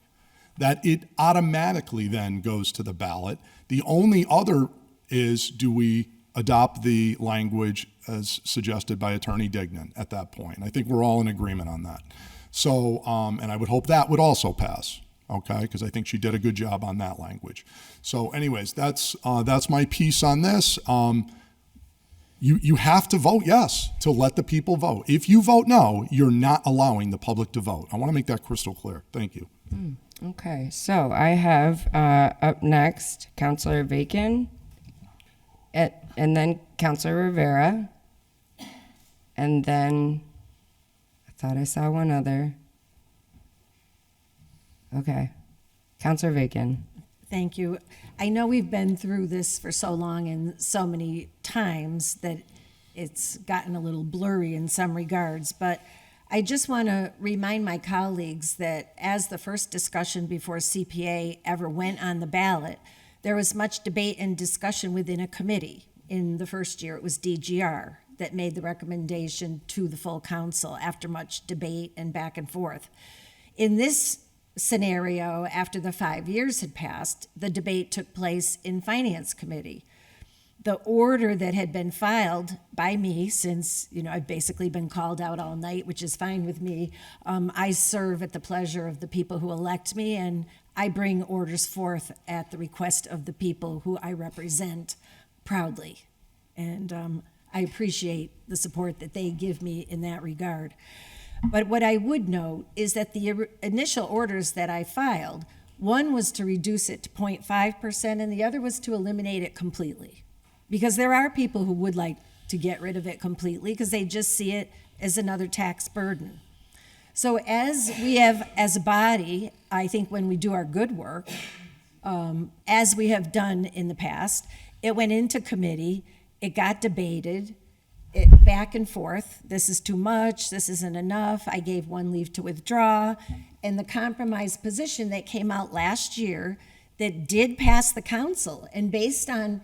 that it automatically then goes to the ballot. The only other is, do we adopt the language as suggested by Attorney Dignan at that point? I think we're all in agreement on that. So, and I would hope that would also pass, okay? Because I think she did a good job on that language. So anyways, that's my piece on this. You have to vote yes to let the people vote. If you vote no, you're not allowing the public to vote. I want to make that crystal clear. Thank you. Okay, so I have up next Councilor Bacon, and then Councilor Rivera, and then I thought I saw one other. Okay, Councilor Bacon. Thank you. I know we've been through this for so long and so many times that it's gotten a little blurry in some regards, but I just want to remind my colleagues that as the first discussion before CPA ever went on the ballot, there was much debate and discussion within a committee. In the first year, it was DGR that made the recommendation to the full council after much debate and back and forth. In this scenario, after the 5 years had passed, the debate took place in Finance Committee. The order that had been filed by me, since I've basically been called out all night, which is fine with me. I serve at the pleasure of the people who elect me, and I bring orders forth at the request of the people who I represent proudly. And I appreciate the support that they give me in that regard. But what I would note is that the initial orders that I filed, one was to reduce it to 0.5% and the other was to eliminate it completely. Because there are people who would like to get rid of it completely because they just see it as another tax burden. So as we have, as a body, I think when we do our good work, as we have done in the past, it went into committee, it got debated, it back and forth. This is too much, this isn't enough. I gave one leave to withdraw. And the compromise position that came out last year that did pass the council, and based on,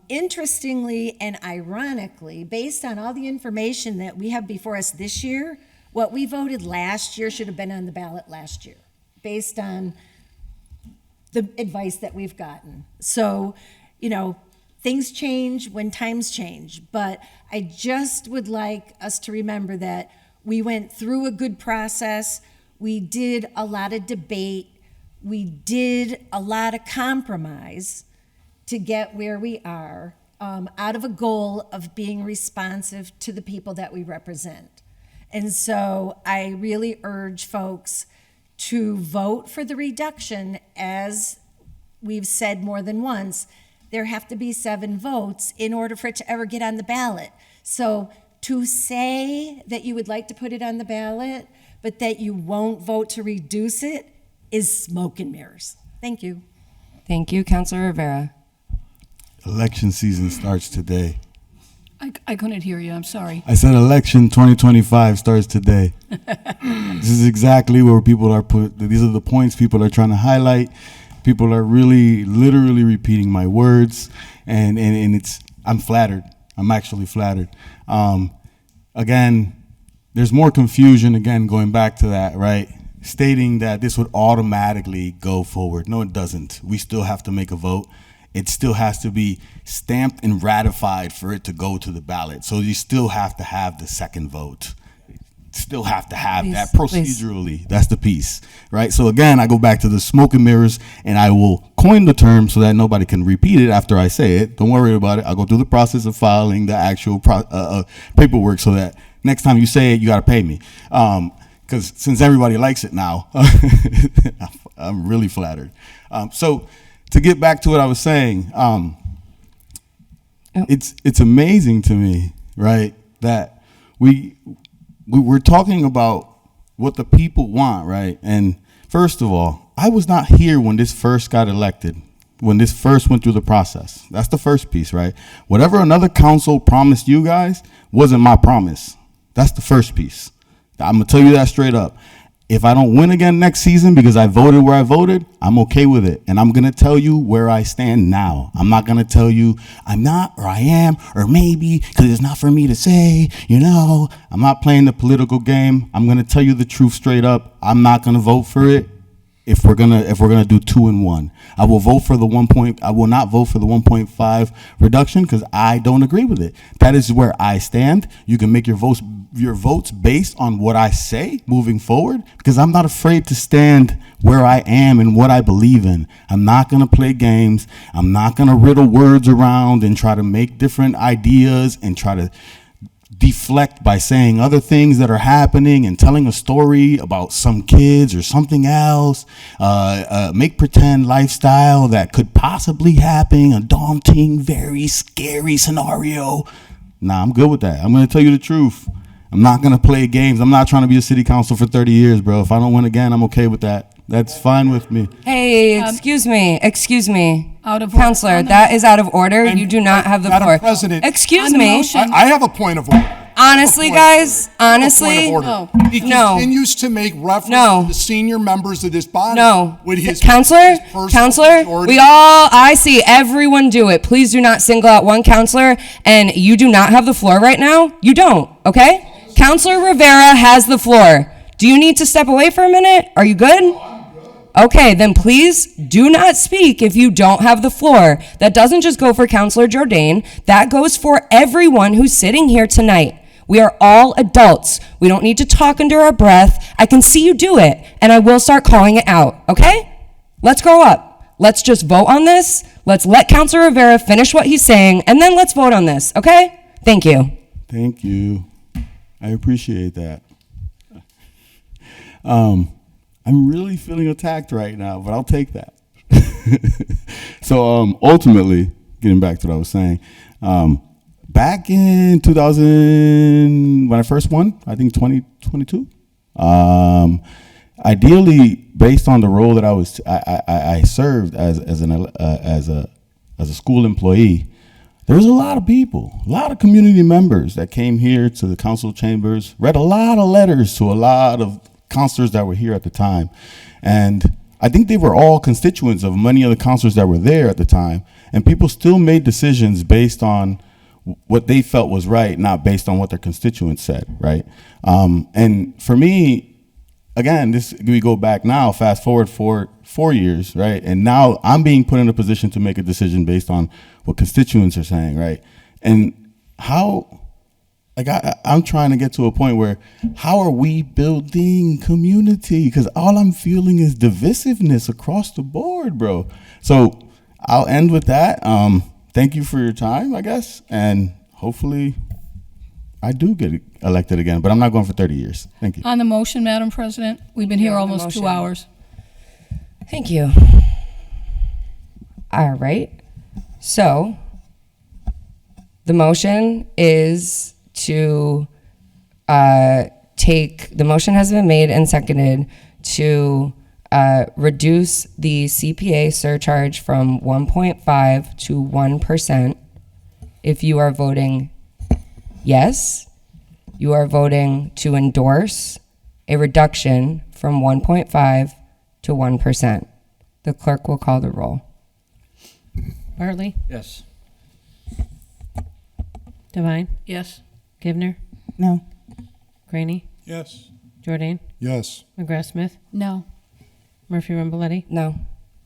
interestingly and ironically, based on all the information that we have before us this year, what we voted last year should have been on the ballot last year, based on the advice that we've gotten. So, things change when times change, but I just would like us to remember that we went through a good process. We did a lot of debate. we did a lot of compromise to get where we are, out of a goal of being responsive to the people that we represent. And so I really urge folks to vote for the reduction. As we've said more than once, there have to be 7 votes in order for it to ever get on the ballot. So to say that you would like to put it on the ballot, but that you won't vote to reduce it is smoke and mirrors. Thank you. Thank you, Councilor Rivera. Election season starts today. I couldn't hear you, I'm sorry. I said election 2025 starts today. This is exactly where people are put. These are the points people are trying to highlight. People are really, literally repeating my words, and it's. I'm flattered. I'm actually flattered. Again, there's more confusion. Again, going back to that, right? Stating that this would automatically go forward. No, it doesn't. We still have to make a vote. It still has to be stamped and ratified for it to go to the ballot. So you still have to have the second vote. Still have to have that procedurally. That's the piece, right? So again, I go back to the smoke and mirrors, and I will coin the term so that nobody can repeat it after I say it. Don't worry about it. I'll go through the process of filing the actual paperwork so that next time you say it, you got to pay me. Because since everybody likes it now, I'm really flattered. So to get back to what I was saying, it's amazing to me, right, that we're talking about what the people want, right? And first of all, I was not here when this first got elected, when this first went through the process. That's the first piece, right? Whatever another council promised you guys wasn't my promise. That's the first piece. I'm gonna tell you that straight up. If I don't win again next season because I voted where I voted, I'm okay with it. And I'm going to tell you where I stand now. I'm not going to tell you I'm not, or I am, or maybe, because it's not for me to say, you know. I'm not playing the political game. I'm going to tell you the truth straight up. I'm not going to vote for it if we're gonna do 2 and 1. I will vote for the I will not vote for the 1.5 reduction because I don't agree with it. That is where I stand. You can make your votes based on what I say moving forward, because I'm not afraid to stand where I am and what I believe in. I'm not gonna play games. I'm not gonna riddle words around and try to make different ideas and try to deflect by saying other things that are happening and telling a story about some kids or something else, make pretend lifestyle that could possibly happen, a daunting, very scary scenario. Nah, I'm good with that. I'm going to tell you the truth. I'm not going to play games. I'm not trying to be a city council for 30 years, bro. If I don't win again, I'm okay with that. That's fine with me. Hey, excuse me. Out of Counselor, that is out of order. You do not have the floor. Madam President, Excuse me. I have a point of order. Honestly, guys, honestly, No. He no. continues to make reference to the senior members of this body. No. With his Counselor, personal Counselor, majority. I see everyone do it. Please do not single out one counselor, and you do not have the floor right now. You don't, okay? Counselor Rivera has the floor. Do you need to step away for a minute? Are you good? Okay, then please do not speak if you don't have the floor. That doesn't just go for Counselor Jordan. That goes for everyone who's sitting here tonight. We are all adults. We don't need to talk under our breath. I can see you do it, and I will start calling it out, okay? Let's grow up. Let's just vote on this. Let's let Counselor Rivera finish what he's saying, and then let's vote on this, okay? Thank you. Thank you. I appreciate that. I'm really feeling attacked right now, but I'll take that. So ultimately, getting back to what I was saying, back in 2000, when I first won, I think 2022, ideally, based on the role that I served as a school employee, there was a lot of people, a lot of community members that came here to the council chambers, read a lot of letters to a lot of counselors that were here at the time. And I think they were all constituents of many of the counselors that were there at the time. And people still made decisions based on what they felt was right, not based on what their constituents said, right? And for me, again, we go back now, fast forward 4 years, right? And now I'm being put in a position to make a decision based on what constituents are saying, right? And how like I'm trying to get to a point where how are we building community? Because all I'm feeling is divisiveness across the board, bro. So I'll end with that. Thank you for your time, I guess, and hopefully I do get elected again, but I'm not going for 30 years. Thank you. On the motion, Madam President, we've been here Yeah, on the almost 2 motion. hours. Thank you. All right. So the motion is to the motion has been made and seconded to reduce the CPA surcharge from 1.5 to 1%. If you are voting yes, you are voting to endorse a reduction from 1.5 to 1%. The clerk will call the roll. Bartley? Yes. Devine? Yes. Givner? No. Graney? Yes. Jordan? Yes. McGrath Smith? No. Murphy Ramboletti? No.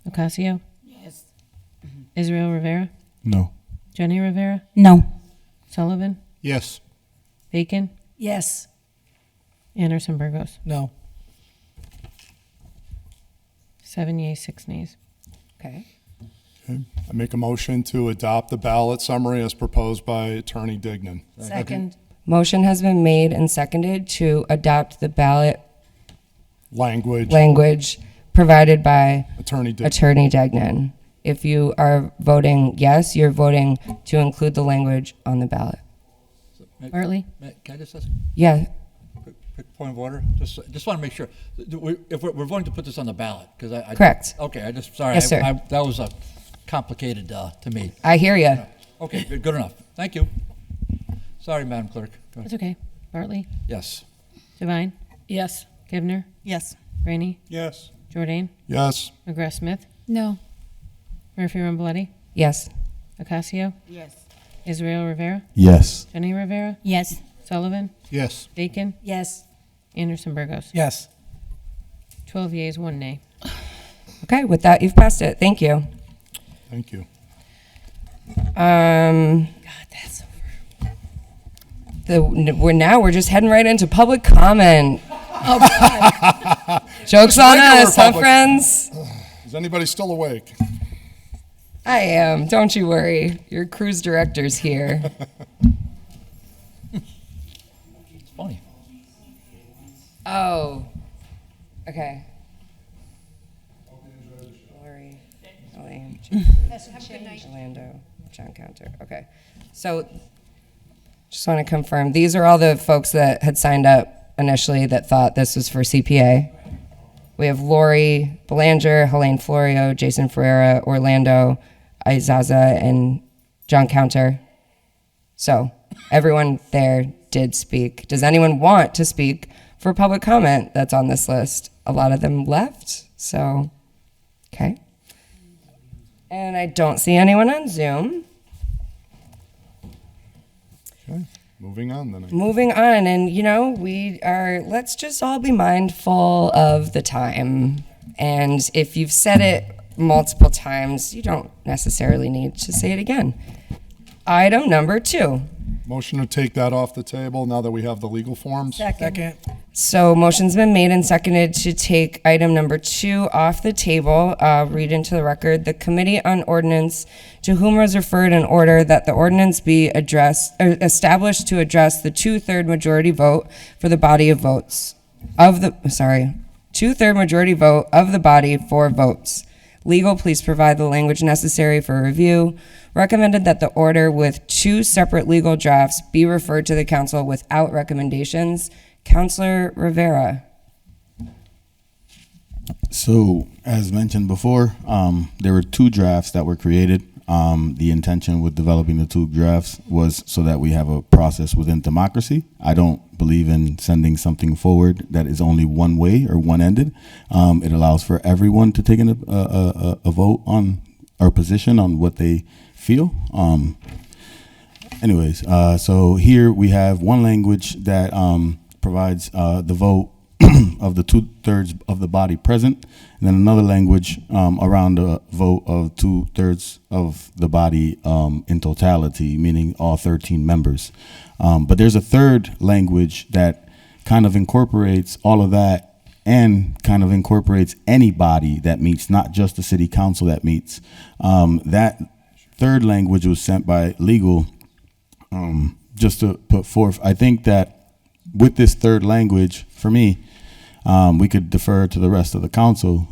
Ocasio? Yes. Israel Rivera? No. Jenny Rivera? No. Sullivan? Yes. Bacon? Yes. Anderson Burgos? No. 7 yeas, 6 nays. Okay. Okay. I make a motion to adopt the ballot summary as proposed by Attorney Dignan. Second. Motion has been made and seconded to adopt the ballot Language. provided by Attorney Dignan. Attorney Degnan. If you are voting yes, you're voting to include the language on the ballot. Bartley? Can I just ask Yeah. a quick point of order? Just want to make sure. If we're voting to put this on the ballot, because I Correct. Okay, sorry. Yes, sir. That was complicated to me. I hear you. Okay, good enough. Thank you. Sorry, Madam Clerk. Go ahead. That's okay. Bartley? Yes. Devine? Yes. Givner? Yes. Graney? Yes. Jordan? Yes. McGrath Smith? No. Murphy Ramboletti? Yes. Ocasio? Yes. Israel Rivera? Yes. Jenny Rivera? Yes. Sullivan? Yes. Bacon? Yes. Anderson Burgos? Yes. 12 yeas, 1 nay. Okay, with that, you've passed it. Thank you. Thank you. God, that's we're just heading right into public comment. Joke's on Regular us, huh, public. friends? Is anybody still awake? I am. Don't you worry. Your cruise director's here. It's funny. Oh. Okay. Lori, Elaine, Orlando, John Counter. Okay. So just want to confirm, these are all the folks that had signed up initially that thought this was for CPA. We have Lori Belanger, Helene Florio, Jason Ferreira, Orlando, Izaza, and John Counter. So everyone there did speak. Does anyone want to speak for public comment that's on this list? A lot of them left, so, okay. And I don't see anyone on Zoom. Okay. Moving on then. Moving on, and let's just all be mindful of the time. And if you've said it multiple times, you don't necessarily need to say it again. Item number 2. Motion to take that off the table now that we have the legal forms. Second. So motion's been made and seconded to take item number 2 off the table. Read into the record. The Committee on Ordinance, to whom was referred an order that the ordinance be established to address the 2/3 majority vote for the body of votes of the 2/3 majority vote of the body for votes. Legal, please provide the language necessary for review. Recommended that the order with 2 separate legal drafts be referred to the council without recommendations. Councilor Rivera. So, as mentioned before, there were 2 drafts that were created. The intention with developing the 2 drafts was so that we have a process within democracy. I don't believe in sending something forward that is only one way or one-ended. It allows for everyone to take a vote on or position on what they feel. So here we have one language that provides the vote of the 2/3 of the body present, and then another language around a vote of 2/3 of the body in totality, meaning all 13 members. But there's a third language that kind of incorporates all of that and kind of incorporates any body that meets, not just the city council that meets. That third language was sent by legal just to put forth. I think that with this third language, for me, we could defer to the rest of the council.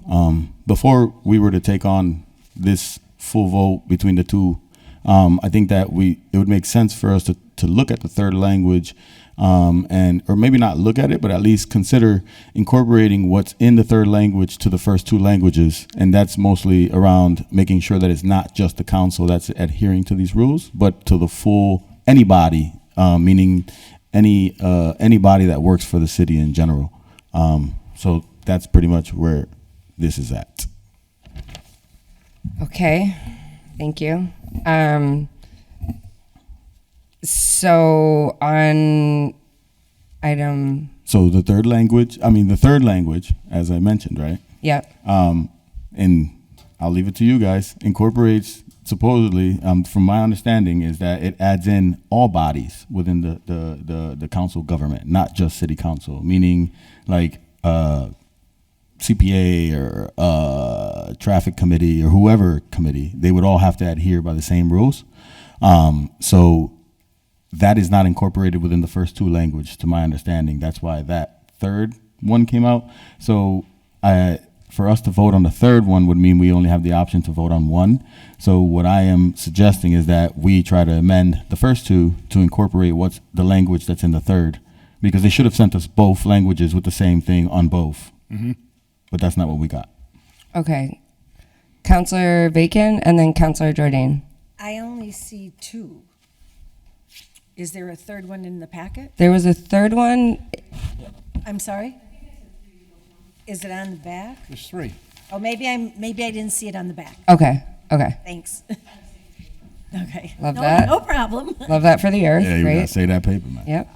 Before we were to take on this full vote between the two, I think that it would make sense for us to look at the third language, or maybe not look at it, but at least consider incorporating what's in the third language to the first two languages. And that's mostly around making sure that it's not just the council that's adhering to these rules, but to the full anybody, meaning anybody that works for the city in general. So that's pretty much where this is at. Okay, thank you. So on item. So the third language, as I mentioned, right? Yeah. And I'll leave it to you guys, incorporates supposedly, from my understanding, is that it adds in all bodies within the council government, not just city council, meaning like CPA or traffic committee or whoever committee, they would all have to adhere by the same rules. So that is not incorporated within the first two languages, to my understanding. That's why that third one came out. So for us to vote on the third one would mean we only have the option to vote on one. So what I am suggesting is that we try to amend the first two to incorporate what's the language that's in the third, because they should have sent us both languages with the same thing on both. Mm-hmm. But that's not what we got. Okay. Councillor Bacon and then Councillor Jordan. I only see two. Is there a third one in the packet? There was a third one. I'm sorry? Is it on the back? There's three. Oh, maybe I didn't see it on the back. Okay. Thanks. Okay. Love that. No problem. Love that for the earth. Yeah, you Great. gotta say that paper, man. Yep.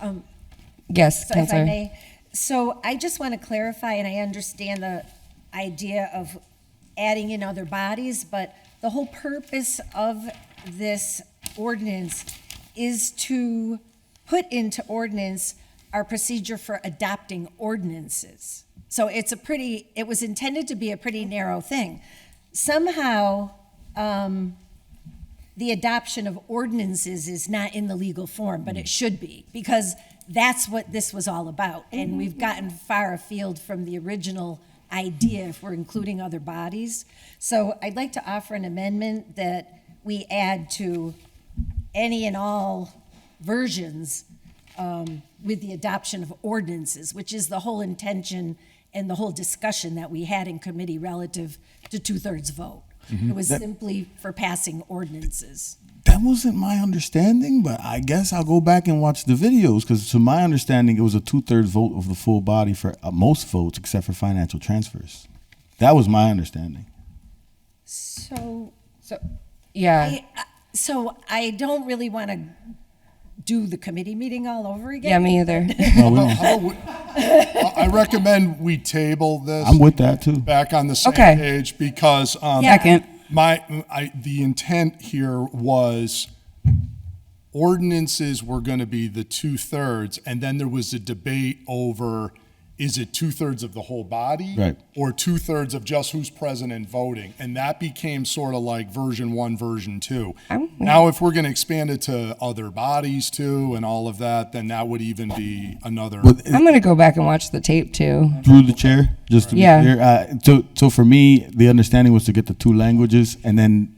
Yes, So if I Councillor. may, so I just want to clarify, and I understand the idea of adding in other bodies, but the whole purpose of this ordinance is to put into ordinance our procedure for adopting ordinances. So it was intended to be a pretty narrow thing. Somehow, the adoption of ordinances is not in the legal form, but it should be, because that's what this was all about. And we've gotten far afield from the original idea if we're including other bodies. So I'd like to offer an amendment that we add to any and all versions with the adoption of ordinances, which is the whole intention and the whole discussion that we had in committee relative to 2/3 vote. Mhm. It was That- simply for passing ordinances. That wasn't my understanding, but I guess I'll go back and watch the videos, because to my understanding, it was a 2/3 vote of the full body for most votes except for financial transfers. That was my understanding. So yeah. So I don't really want to do the committee meeting all over again. Yeah, me either. I recommend we table this. I'm with that too. Back on the same Okay. page, because Second. the intent here was ordinances were going to be the 2/3, and then there was a debate over, is it 2/3 of the whole body, Right. or 2/3 of just who's present and voting? And that became sort of like version 1, version 2. Now, if we're going to expand it to other bodies too and all of that, then that would even be another. I'm going to go back and watch the tape too. Through the chair, just to be Yeah. clear. So for me, the understanding was to get the two languages, and then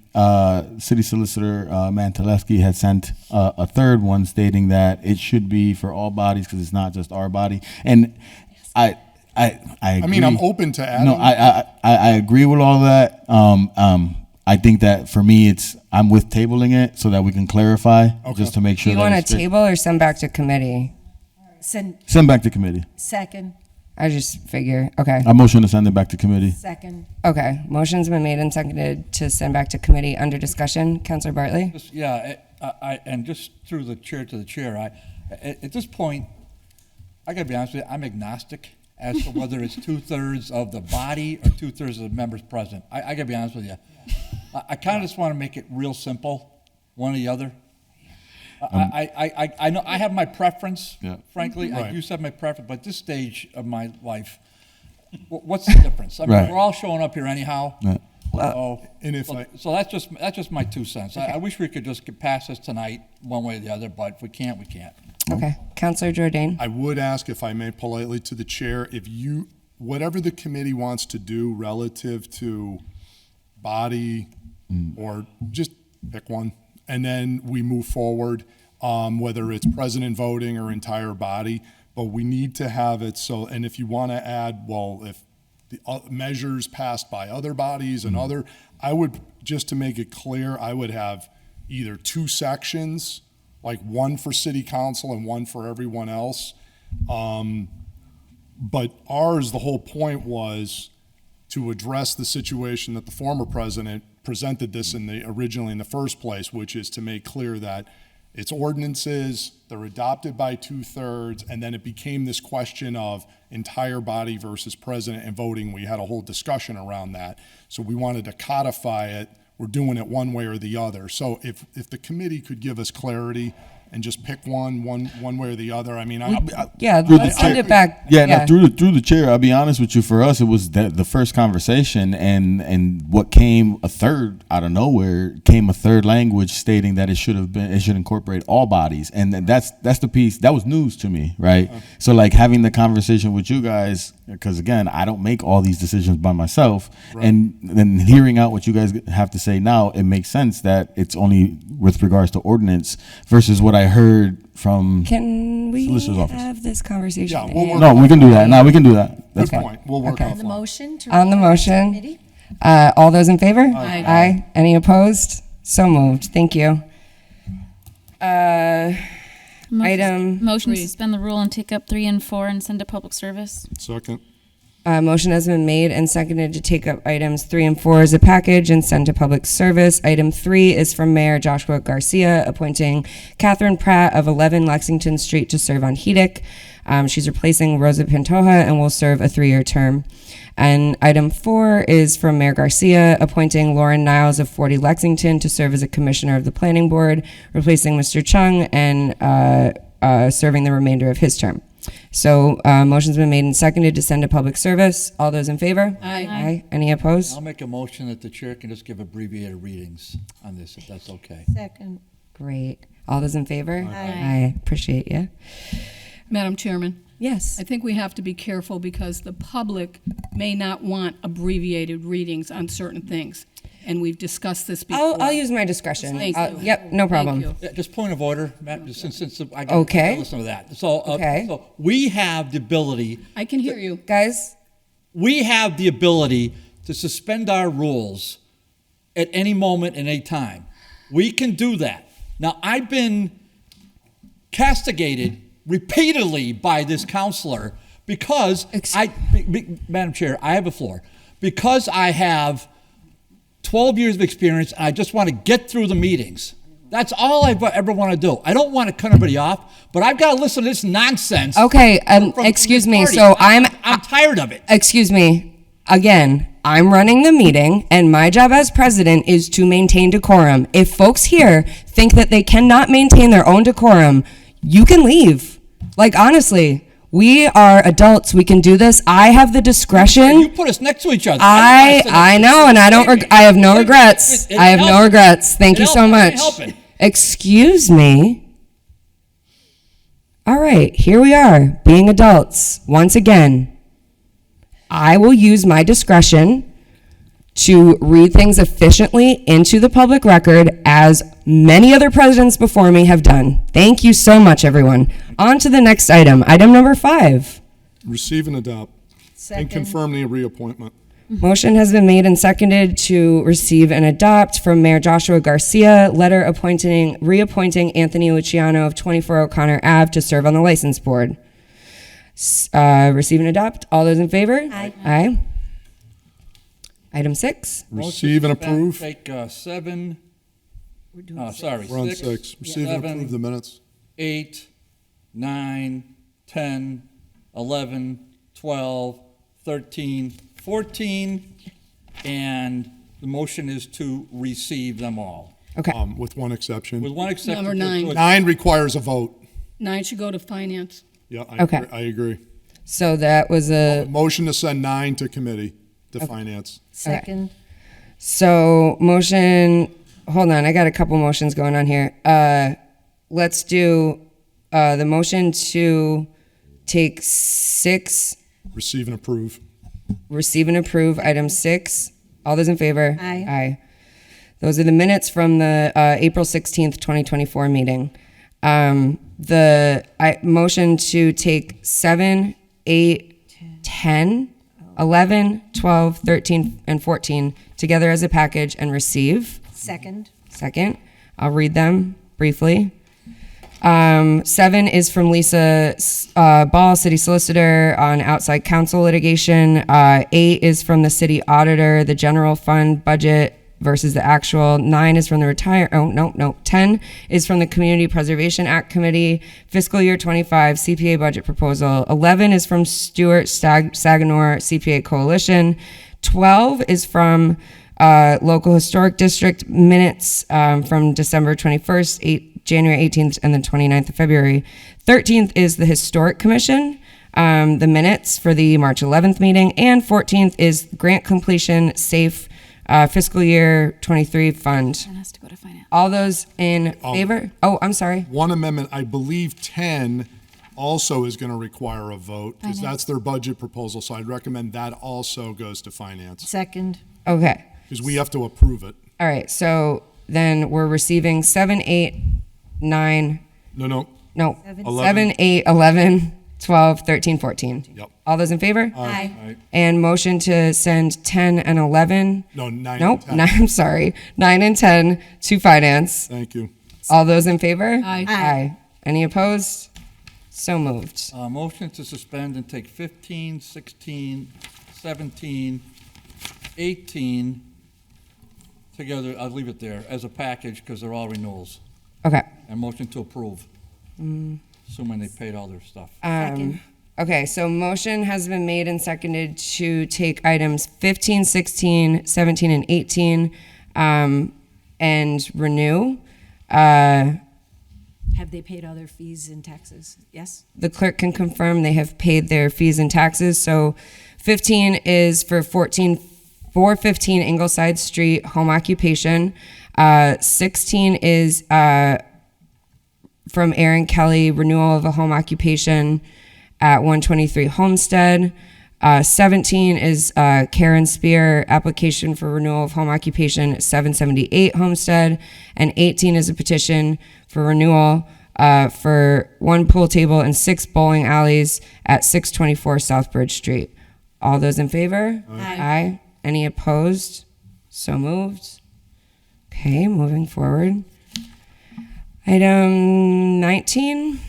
City Solicitor Mantelewski had sent a third one stating that it should be for all bodies because it's not just our body. And I agree. mean, I'm open to adding. No, I agree with all that. I think that for me, I'm with tabling it so that we can clarify, just to make Do sure. you that want it's to table or send back to committee? Send back to committee. Second. I just figure. Okay. I motion to send it back to committee. Second. Okay. Motion's been made and seconded to send back to committee under discussion. Councillor Bartley? Yeah, and just through the chair to the chair, at this point, I gotta be honest with you, I'm agnostic. as to whether it's 2/3 of the body or 2/3 of the members present. I gotta be honest with you. I kind of just want to make it real simple, one or the other. I know I have my preference, frankly. I used to have my preference, but at this stage of my life, what's the difference? I mean, we're all showing up here anyhow. So that's just my 2 cents. I wish we could just get past this tonight, one way or the other, but if we can't, we can't. Okay. Councilor Jordan. I would ask, if I may politely to the chair, whatever the committee wants to do relative to body, or just pick one, and then we move forward, whether it's president voting or entire body, but we need to have it so, and if you want to add, well, if the measures passed by other bodies and I would, just to make it clear, I would have either 2 sections, like one for city council and one for everyone else. But ours, the whole point was to address the situation that the former president presented this originally in the first place, which is to make clear that it's ordinances, they're adopted by 2/3, and then it became this question of entire body versus president and voting. We had a whole discussion around that. So we wanted to codify it. We're doing it one way or the other. So if the committee could give us clarity and just pick one way or the other, I mean, let's send it back. No, through the chair, I'll be honest with you, for us, it was the first conversation, and what came a third out of nowhere came a third language stating that it should incorporate all bodies. And that's the piece that was news to me, right? So like having the conversation with you guys, because again, I don't make all these decisions by myself, and then hearing out what you guys have to say now, it makes sense that it's only with regards to ordinance versus what I heard from solicitor's office. Have this conversation? No, we can do that. No, we can do that. That's Good fine. point. We'll work On the motion to On the refer to motion, committee? all those in favor? Aye. Any opposed? So moved. Thank you. Motion to suspend the rule and take up 3 and 4 and send to public service. Second. Motion has been made and seconded to take up items 3 and 4 as a package and send to public service. Item 3 is from Mayor Joshua Garcia appointing Catherine Pratt of 11 Lexington Street to serve on HEDIC. She's replacing Rosa Pantoja and will serve a 3-year term. And item 4 is from Mayor Garcia appointing Lauren Niles of 40 Lexington to serve as a commissioner of the planning board, replacing Mr. Chung and serving the remainder of his term. So motion's been made and seconded to send to public service. All those in favor? Aye. Any opposed? I'll make a motion that the chair can just give abbreviated readings on this, if that's okay. Second. Great. All those in favor? Aye. Appreciate you. Madam Chairman? Yes. I think we have to be careful because the public may not want abbreviated readings on certain things. And we've discussed this before. I'll use my discretion. Thank you. Yep, no problem. Thank you. Yeah, just point of order, Matt, since I got Okay. to listen to that. So, Okay. so we have the ability. I can hear you. Guys? We have the ability to suspend our rules at any moment and any time. We can do that. Now, I've been castigated repeatedly by this counselor because Madam Chair, I have the floor. Because I have 12 years of experience, and I just want to get through the meetings. That's all I ever want to do. I don't want to cut anybody off, but I've got to listen to this nonsense. Okay, excuse me. So I'm tired of it. Excuse me. Again, I'm running the meeting, and my job as president is to maintain decorum. If folks here think that they cannot maintain their own decorum, you can leave. Like, honestly. We are adults. We can do this. I have the discretion. You put us next to each other. I know, and I have no regrets. I have no regrets. Thank you so much. Excuse me. All right, here we are, being adults. Once again, I will use my discretion to read things efficiently into the public record, as many other presidents before me have done. Thank you so much, everyone. On to the next item. Item number 5. Receive and adopt. Second. And confirm the reappointment. Motion has been made and seconded to receive and adopt from Mayor Joshua Garcia, letter reappointing Anthony Luciano of 24 O'Connor Ave to serve on the license board. Receive and adopt. All those in favor? Aye. Aye. Item 6. Receive and approve. Take 7. We're on 6. Receive and approve the minutes. 8, 9, 10, 11, 12, 13, 14, and the motion is to receive them all. Okay. With one exception. With one exception. Number 9. 9 requires a vote. 9 should go to finance. Yeah, Okay. I agree. So that was a Motion to send 9 to committee, to finance. Second. So motion, hold on, I got a couple motions going on here. Let's do the motion to take 6, Receive and approve. receive and approve item 6. All those in favor? Aye. Aye. Those are the minutes from the April 16th, 2024 meeting. Motion to take 7, 8, 10, 11, 12, 13, and 14 together as a package and receive. Second. Second. I'll read them briefly. 7 is from Lisa Ball, city solicitor, on outside counsel litigation. 8 is from the city auditor, the general fund budget versus the actual. 9 is from the 10 is from the Community Preservation Act Committee, fiscal year 25 CPA budget proposal. 11 is from Stewart Sagamore CPA Coalition. 12 is from local historic district minutes from December 21st, January 18th, and the 29th of February. 13th is the Historic Commission, the minutes for the March 11th meeting. And 14th is grant completion safe fiscal year 23 fund. It has to go to finance. All those in favor? Oh, I'm sorry. One amendment, I believe 10 also is going to require a vote, because Finance. that's their budget proposal, so I'd recommend that also goes to finance, Second. Okay. because we have to approve it. All right. So then we're receiving 7, 8, 9. No. No. 11. 7, 8, 11, 12, 13, 14. Yep. All those in favor? Aye. And motion to send 10 and 11. No, 9 Nope. and 10. 9, I'm sorry. 9 and 10 to finance. Thank you. All those in favor? Aye. Aye. Any opposed? So moved. Motion to suspend and take 15, 16, 17, 18 together. I'll leave it there as a package because they're all renewals. Okay. And motion to approve, assuming they paid all their stuff. Second. Okay, so motion has been made and seconded to take items 15, 16, 17, and 18 and renew. Have they paid all their fees and taxes? Yes? The clerk can confirm they have paid their fees and taxes. So 15 is for 415 Ingleside Street, home occupation. 16 is from Aaron Kelly, renewal of a home occupation at 123 Homestead. 17 is Karen Spear, application for renewal of home occupation at 778 Homestead. And 18 is a petition for renewal for 1 pool table and 6 bowling alleys at 624 Southbridge Street. All those in favor? Aye. Any opposed? So moved. Okay, moving forward. Item 19.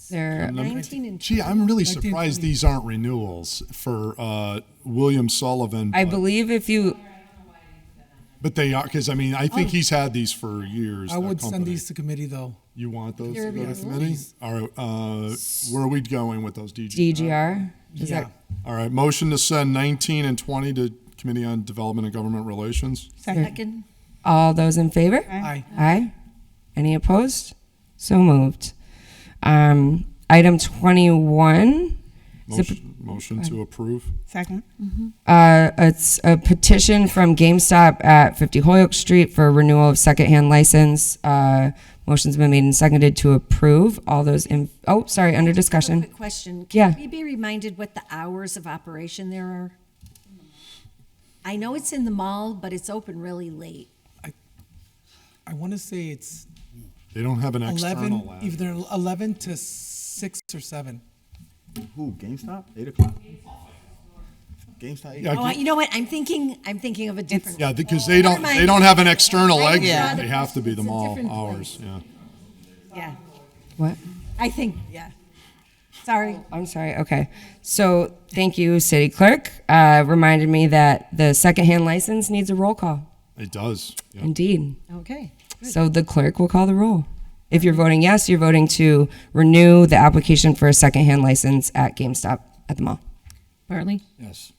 There, 19 and Gee, I'm really surprised these aren't renewals for William Sullivan. I but- believe if you, But they are, because I mean, I think he's had these for years. I that would send company. these to committee, though. You want those to Sure, go to yes, committee? please. All right, where are we going with those, DGR? DGR? Is Yeah. that, All right, motion to send 19 and 20 to Committee on Development and Government Relations. Second. all those in favor? Aye. Aye. Any opposed? So moved. Item 21. Motion to approve. Second. It's a petition from GameStop at 50 Holyoke Street for renewal of secondhand license. Motion's been made and seconded to approve. All those in, oh, sorry, under discussion. Quick question. Yeah. Can we be reminded what the hours of operation there are? I know it's in the mall, but it's open really late. I want to say it's They don't have an 11, external ad. either 11 to 6 or 7. Who, GameStop? 8 o'clock? GameStop 8 Yeah, Oh, you know what? I'm thinking of a different. Yeah, because they Never don't, mind. they don't have an external exit. Yeah. They have to be the It's a mall different hours, place. yeah. Yeah. What? I think, yeah. Sorry. I'm sorry. Okay. So thank you, City Clerk. Reminded me that the secondhand license needs a roll call. It does. Yep. Indeed. Okay. So the clerk will call the roll. If you're voting yes, you're voting to renew the application for a secondhand license at GameStop at the mall. Bartley? Yes.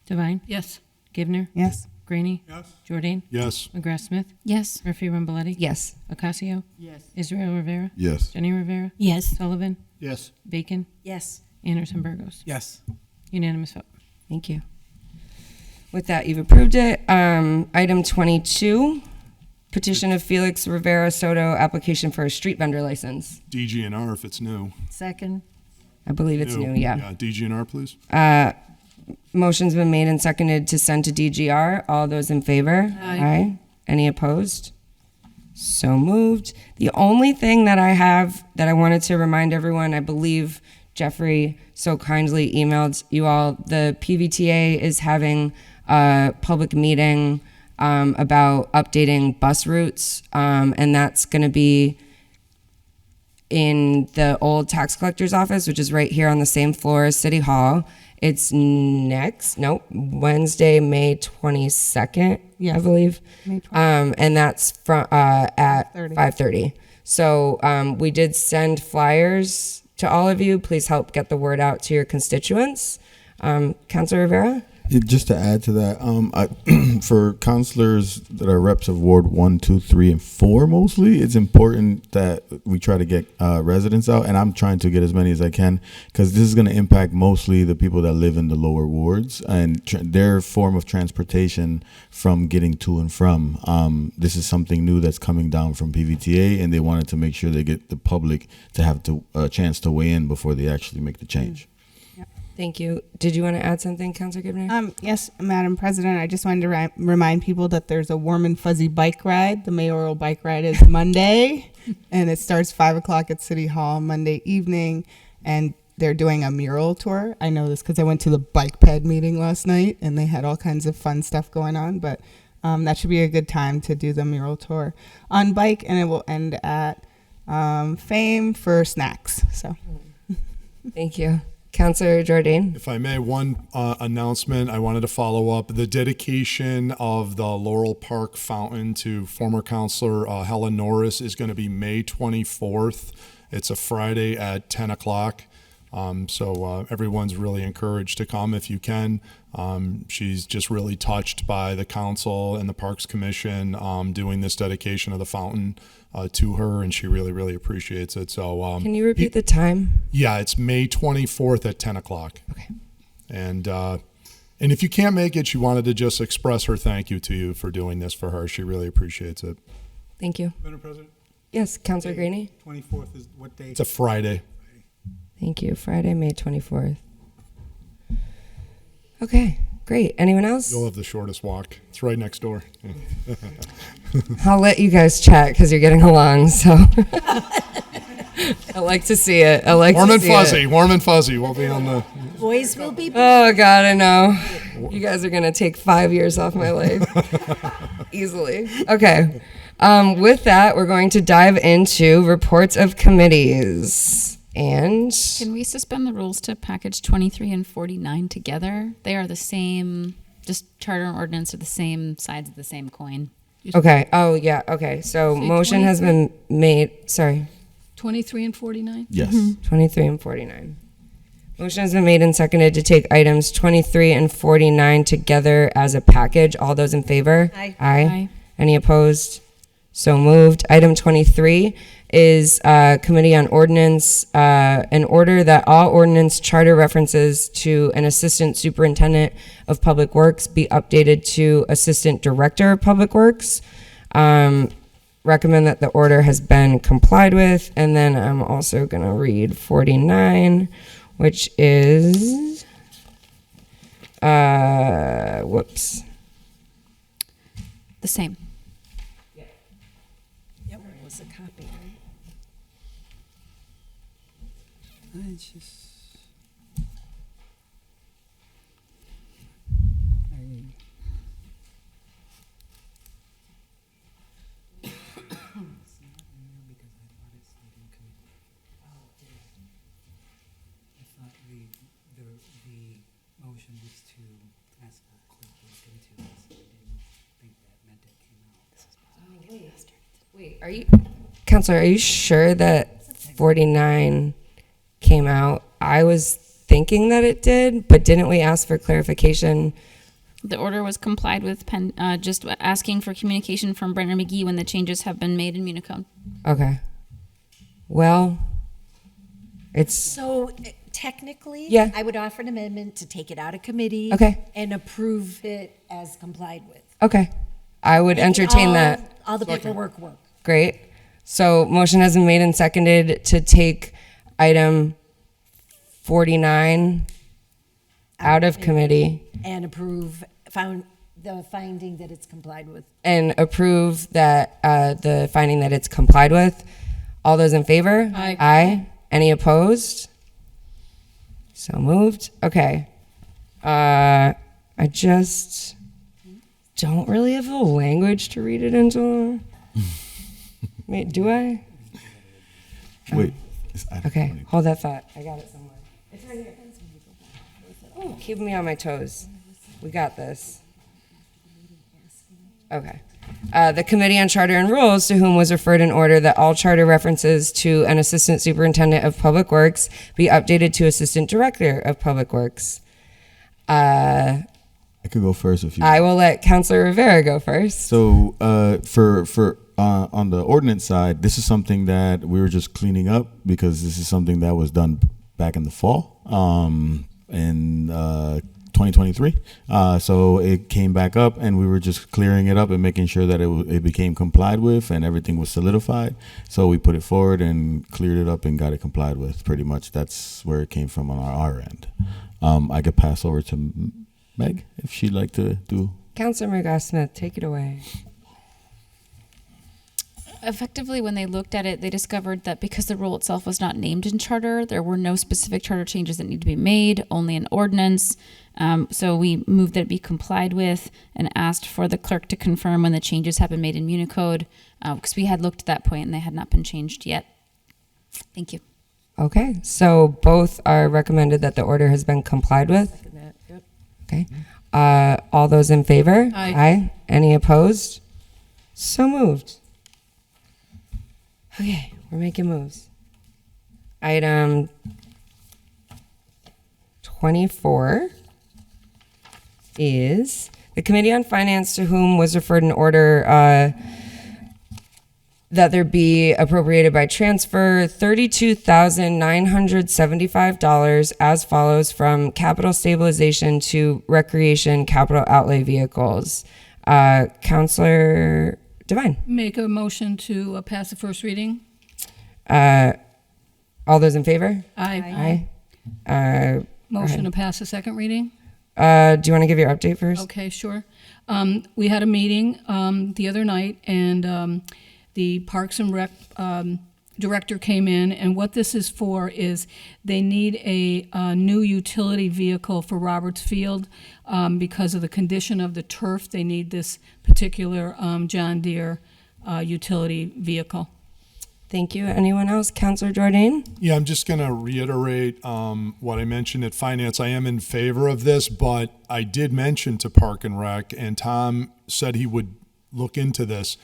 Devine? Yes. Givner? Yes. Graney? Yes. Jordan? Yes. McGrath Smith? Yes. Murphy Ramboletti? Yes. Ocasio? Yes. Israel Rivera? Yes. Jenny Rivera? Yes. Sullivan? Yes. Bacon? Yes. Anderson Burgos? Yes. Unanimous vote. Thank you. With that, you've approved it. Item 22, petition of Felix Rivera Soto, application for a street vendor license. DGNR if it's new. Second. I believe it's new, yeah. Yeah, DGNR, please. Motion's been made and seconded to send to DGR. All those in favor? Aye. Any opposed? So moved. The only thing that I have that I wanted to remind everyone, I believe Jeffrey so kindly emailed you all, the PVTA is having a public meeting about updating bus routes, and that's going to be in the old tax collector's office, which is right here on the same floor as City Hall. It's Wednesday, May 22nd, I believe. May 22nd. And that's from at 5:30. 5:30. So we did send flyers to all of you. Please help get the word out to your constituents. Councilor Rivera? Just to add to that, for counselors that are reps of Ward 1, 2, 3, and 4 mostly, it's important that we try to get residents out, and I'm trying to get as many as I can, because this is going to impact mostly the people that live in the lower wards and their form of transportation from getting to and from. This is something new that's coming down from PVTA, and they wanted to make sure they get the public to have a chance to weigh in before they actually make the change. Thank you. Did you want to add something, Councilor Gibner? Yes, Madam President, I just wanted to remind people that there's a warm and fuzzy bike ride. The mayoral bike ride is Monday, and it starts 5 o'clock at City Hall Monday evening, and they're doing a mural tour. I know this because I went to the bike ped meeting last night, and they had all kinds of fun stuff going on, but that should be a good time to do the mural tour on bike, and it will end at Fame for snacks. So, Thank you. Councilor Jordan? If I may, one announcement I wanted to follow up. The dedication of the Laurel Park fountain to former Councilor Helen Norris is going to be May 24th. It's a Friday at 10 o'clock. So everyone's really encouraged to come if you can. She's just really touched by the council and the Parks Commission doing this dedication of the fountain to her, and she really, really appreciates it. So Can you repeat the time? Yeah, it's May 24th at 10 o'clock. Okay. And if you can't make it, she wanted to just express her thank you to you for doing this for her. She really appreciates it. Thank you. Madam President? Yes, Councilor Graney? 24th is what day? It's a Friday. Thank you. Friday, May 24th. Okay, great. Anyone else? You'll have the shortest walk. It's right next door. I'll let you guys chat because you're getting along, so. I like to see it. I like warm to and see fuzzy. it. Warm and fuzzy. We'll be on the. Boys will be. Oh, God, I know. You guys are going to take 5 years off my life. Easily. Okay. With that, we're going to dive into reports of committees. And Can we suspend the rules to package 23 and 49 together? They are the same, just charter and ordinance are the same sides of the same coin. okay. Oh, yeah. Okay. So Say motion has 23? been made. Sorry. 23 and 49? Yes. 23 and 49. Motion has been made and seconded to take items 23 and 49 together as a package. All those in favor? Aye. Aye. Any opposed? So moved. Item 23 is Committee on Ordinance, an order that all ordinance charter references to an Assistant Superintendent of Public Works be updated to Assistant Director of Public Works. Recommend that the order has been complied with. And then I'm also going to read 49, which is, whoops. The same. Yep, it was a copy. The motion was to ask the clerk to look into this. I didn't think that meant it came out. Wait, are you, Counselor, are you sure that 49 came out? I was thinking that it did, but didn't we ask for clarification? The order was complied with, just asking for communication from Brenner McGee when the changes have been made in Municode. Okay. Well, it's... So technically, Yeah. I would offer an amendment to take it out of committee. Okay. And approve it as complied with. Okay. I would Making entertain that. All the paperwork work. Great. So motion has been made and seconded to take item 49 out of committee And approve, the finding that it's complied with. and approve that, the finding that it's complied with. All those in favor? Aye. Aye. Any opposed? So moved. Okay. I just don't really have the language to read it into. Wait, do I? Wait. it's item Okay, 20. hold that thought. I got it somewhere. It's right here. Oh, keep me on my toes. We got this. Okay. The Committee on Charter and Rules, to whom was referred an order that all charter references to an Assistant Superintendent of Public Works be updated to Assistant Director of Public Works. I could go first if you. I will let Councilor Rivera go first. So for on the ordinance side, this is something that we were just cleaning up because this is something that was done back in the fall in 2023. So it came back up, and we were just clearing it up and making sure that it became complied with and everything was solidified. So we put it forward and cleared it up and got it complied with. Pretty much that's where it came from on our end. I could pass over to Meg if she'd like to do. Councilor McGrath-Smith, take it away. Effectively, when they looked at it, they discovered that because the rule itself was not named in charter, there were no specific charter changes that need to be made, only an ordinance. So we moved that it be complied with and asked for the clerk to confirm when the changes have been made in Municode, because we had looked at that point and they had not been changed yet. Thank you. Okay, so both are recommended that the order has been complied with? Okay. All those in favor? Aye. Aye. Any opposed? So moved. Okay, we're making moves. Item 24 is the Committee on Finance, to whom was referred an order that there be appropriated by transfer $32,975 as follows from capital stabilization to recreation capital outlay vehicles. Councilor Devine. Make a motion to pass the first reading. All those in favor? Aye. Aye. Motion to pass the second reading. Do you want to give your update first? Okay, sure. We had a meeting the other night, and the Parks and Rec director came in, and what this is for is they need a new utility vehicle for Roberts Field because of the condition of the turf. They need this particular John Deere utility vehicle. Thank you. Anyone else? Councilor Jordan? Yeah, I'm just going to reiterate what I mentioned at Finance. I am in favor of this, but I did mention to Park and Rec, and Tom said he would look into this.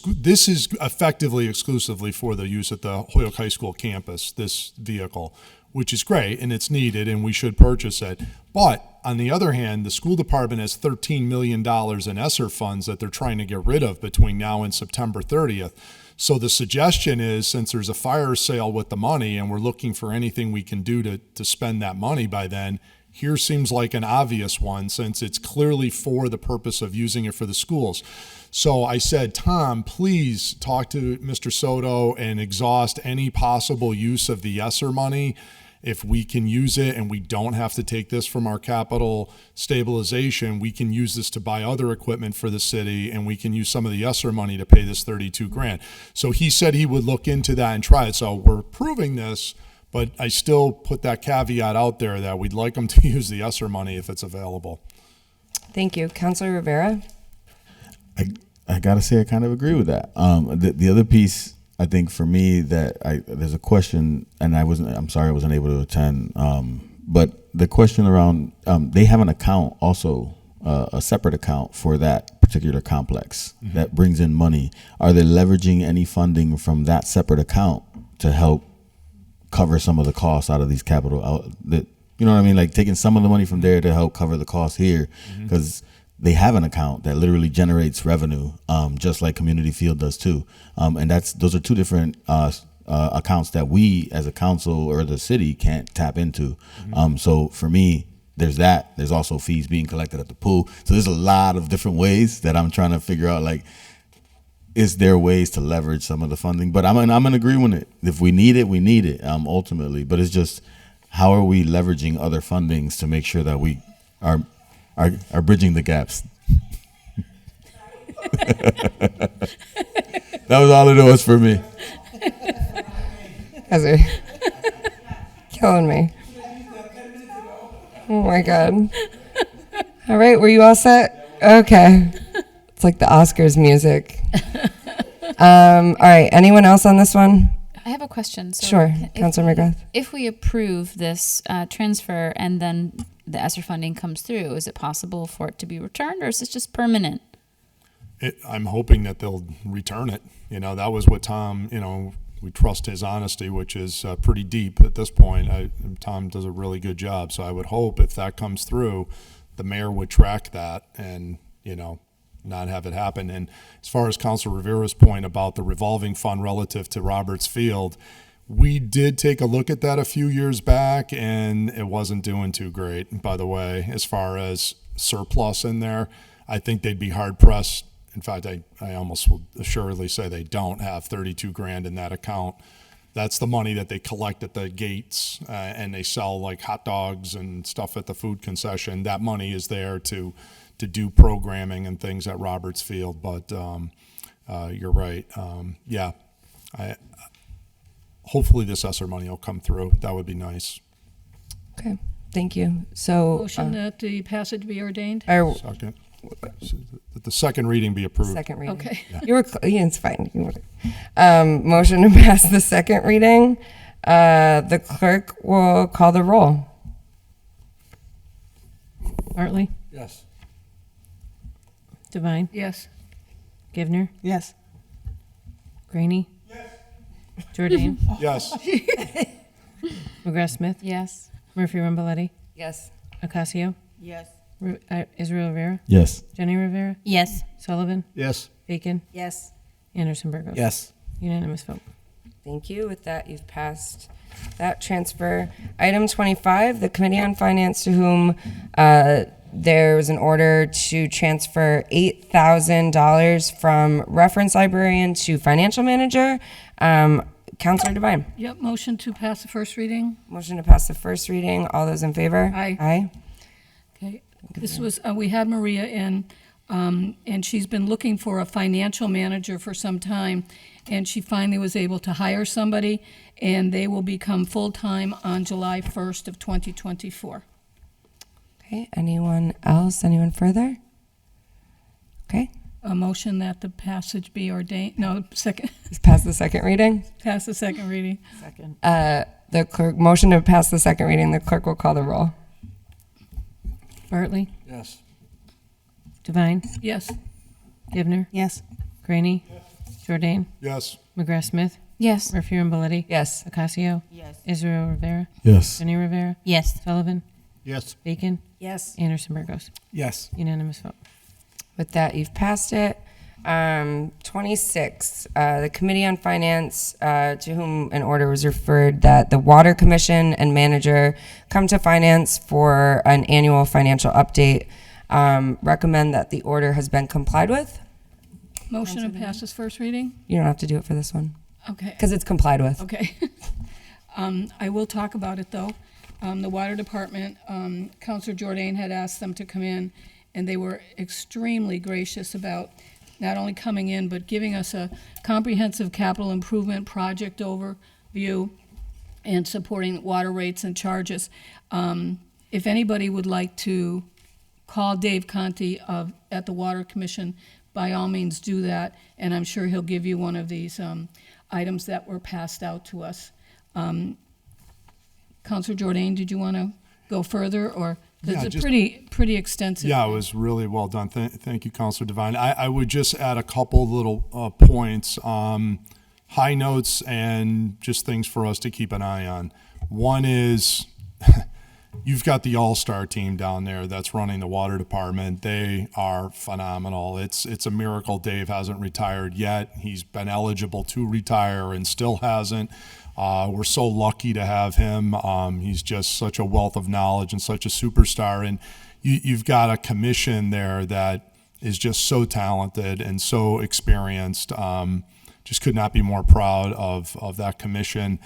This is effectively exclusively for the use at the Holyoke High School campus, this vehicle, which is great, and it's needed, and we should purchase it. But on the other hand, the school department has $13 million in ESSER funds that they're trying to get rid of between now and September 30th. So the suggestion is, since there's a fire sale with the money and we're looking for anything we can do to spend that money by then, here seems like an obvious one since it's clearly for the purpose of using it for the schools. So I said, Tom, please talk to Mr. Soto and exhaust any possible use of the ESSER money. If we can use it and we don't have to take this from our capital stabilization, we can use this to buy other equipment for the city, and we can use some of the ESSER money to pay this $32,000. So he said he would look into that and try it. So we're approving this, but I still put that caveat out there that we'd like them to use the ESSER money if it's available. Thank you. Councilor Rivera? I gotta say I kind of agree with that. The other piece, I think for me that there's a question, and I'm sorry I wasn't able to attend. But the question around they have an account also, a separate account for that particular complex that brings in money, are they leveraging any funding from that separate account to help cover some of the costs out of these capital that, you know what I mean? Like taking some of the money from there to help cover the costs here, because they have an account that literally generates revenue, just like Community Field does too. And those are two different accounts that we as a council or the city can't tap into. So for me, there's that. There's also fees being collected at the pool. So there's a lot of different ways that I'm trying to figure out, like, is there ways to leverage some of the funding? But I'm in agreement with it. If we need it, we need it, ultimately. But it's just, how are we leveraging other fundings to make sure that we are bridging the gaps? That was all it was for me. Guys are killing me. Oh my God. All right, were you all set? Okay. It's like the Oscars music. All right, anyone else on this one? I have a question. So Sure, Councilor McGrath. If we approve this transfer and then the ESSER funding comes through, is it possible for it to be returned, or is this just permanent? I'm hoping that they'll return it. You know, that was what Tom, we trust his honesty, which is pretty deep at this point. Tom does a really good job. So I would hope if that comes through, the mayor would track that and, not have it happen. And as far as Councilor Rivera's point about the revolving fund relative to Roberts Field, we did take a look at that a few years back, and it wasn't doing too great, by the way, as far as surplus in there. I think they'd be hard pressed. In fact, I almost will assuredly say they don't have 32 grand in that account. That's the money that they collect at the gates, and they sell like hot dogs and stuff at the food concession. That money is there to do programming and things at Roberts Field. But you're right. Hopefully this ESSER money will come through. That would be nice. Okay, thank you. So Motion that the passage be ordained? Second. That the second reading be approved. Second reading. Okay. Yeah. It's fine. Motion to pass the second reading. The clerk will call the roll. Bartley? Yes. Devine? Yes. Givner? Yes. Graney? Yes. Jordan? Yes. McGrath Smith? Yes. Murphy Ramboletti? Yes. Ocasio? Yes. Israel Rivera? Yes. Jenny Rivera? Yes. Sullivan? Yes. Bacon? Yes. Anderson Burgos? Yes. Unanimous vote. Thank you. With that, you've passed that transfer. Item 25, the Committee on Finance, to whom there was an order to transfer $8,000 from reference librarian to financial manager. Councilor Devine. Yep, motion to pass the first reading. Motion to pass the first reading. All those in favor? Aye. Aye. Okay, this was, we had Maria in, and she's been looking for a financial manager for some time, and she finally was able to hire somebody, and they will become full-time on July 1st of 2024. Okay, anyone else? Anyone further? Okay. A motion that the passage be ordained, no, second, Pass the second reading. pass the second reading. Second. The clerk, motion to pass the second reading. The clerk will call the roll. Bartley? Yes. Devine? Yes. Givner? Yes. Graney? Jordan? Yes. McGrath Smith? Yes. Murphy Ramboletti? Yes. Ocasio? Yes. Israel Rivera? Yes. Jenny Rivera? Yes. Sullivan? Yes. Bacon? Yes. Anderson Burgos? Yes. Unanimous vote. With that, you've passed it. 26, the Committee on Finance, to whom an order was referred that the Water Commission and manager come to finance for an annual financial update. Recommend that the order has been complied with. Motion to pass this first reading? You don't have to do it for this one. Okay. Because it's complied with. Okay. I will talk about it, though. The Water Department, Councilor Jordan had asked them to come in, and they were extremely gracious about not only coming in, but giving us a comprehensive capital improvement project overview and supporting water rates and charges. If anybody would like to call Dave Conti at the Water Commission, by all means do that, and I'm sure he'll give you one of these items that were passed out to us. Councilor Jordan, did you want to go further, or It's just- pretty extensive. Yeah, it was really well done. Thank you, Councilor Devine. I would just add a couple little points, high notes, and just things for us to keep an eye on. One is you've got the all-star team down there that's running the water department. They are phenomenal. It's a miracle Dave hasn't retired yet. He's been eligible to retire and still hasn't. We're so lucky to have him. He's just such a wealth of knowledge and such a superstar. And you've got a commission there that is just so talented and so experienced. Just could not be more proud of that commission.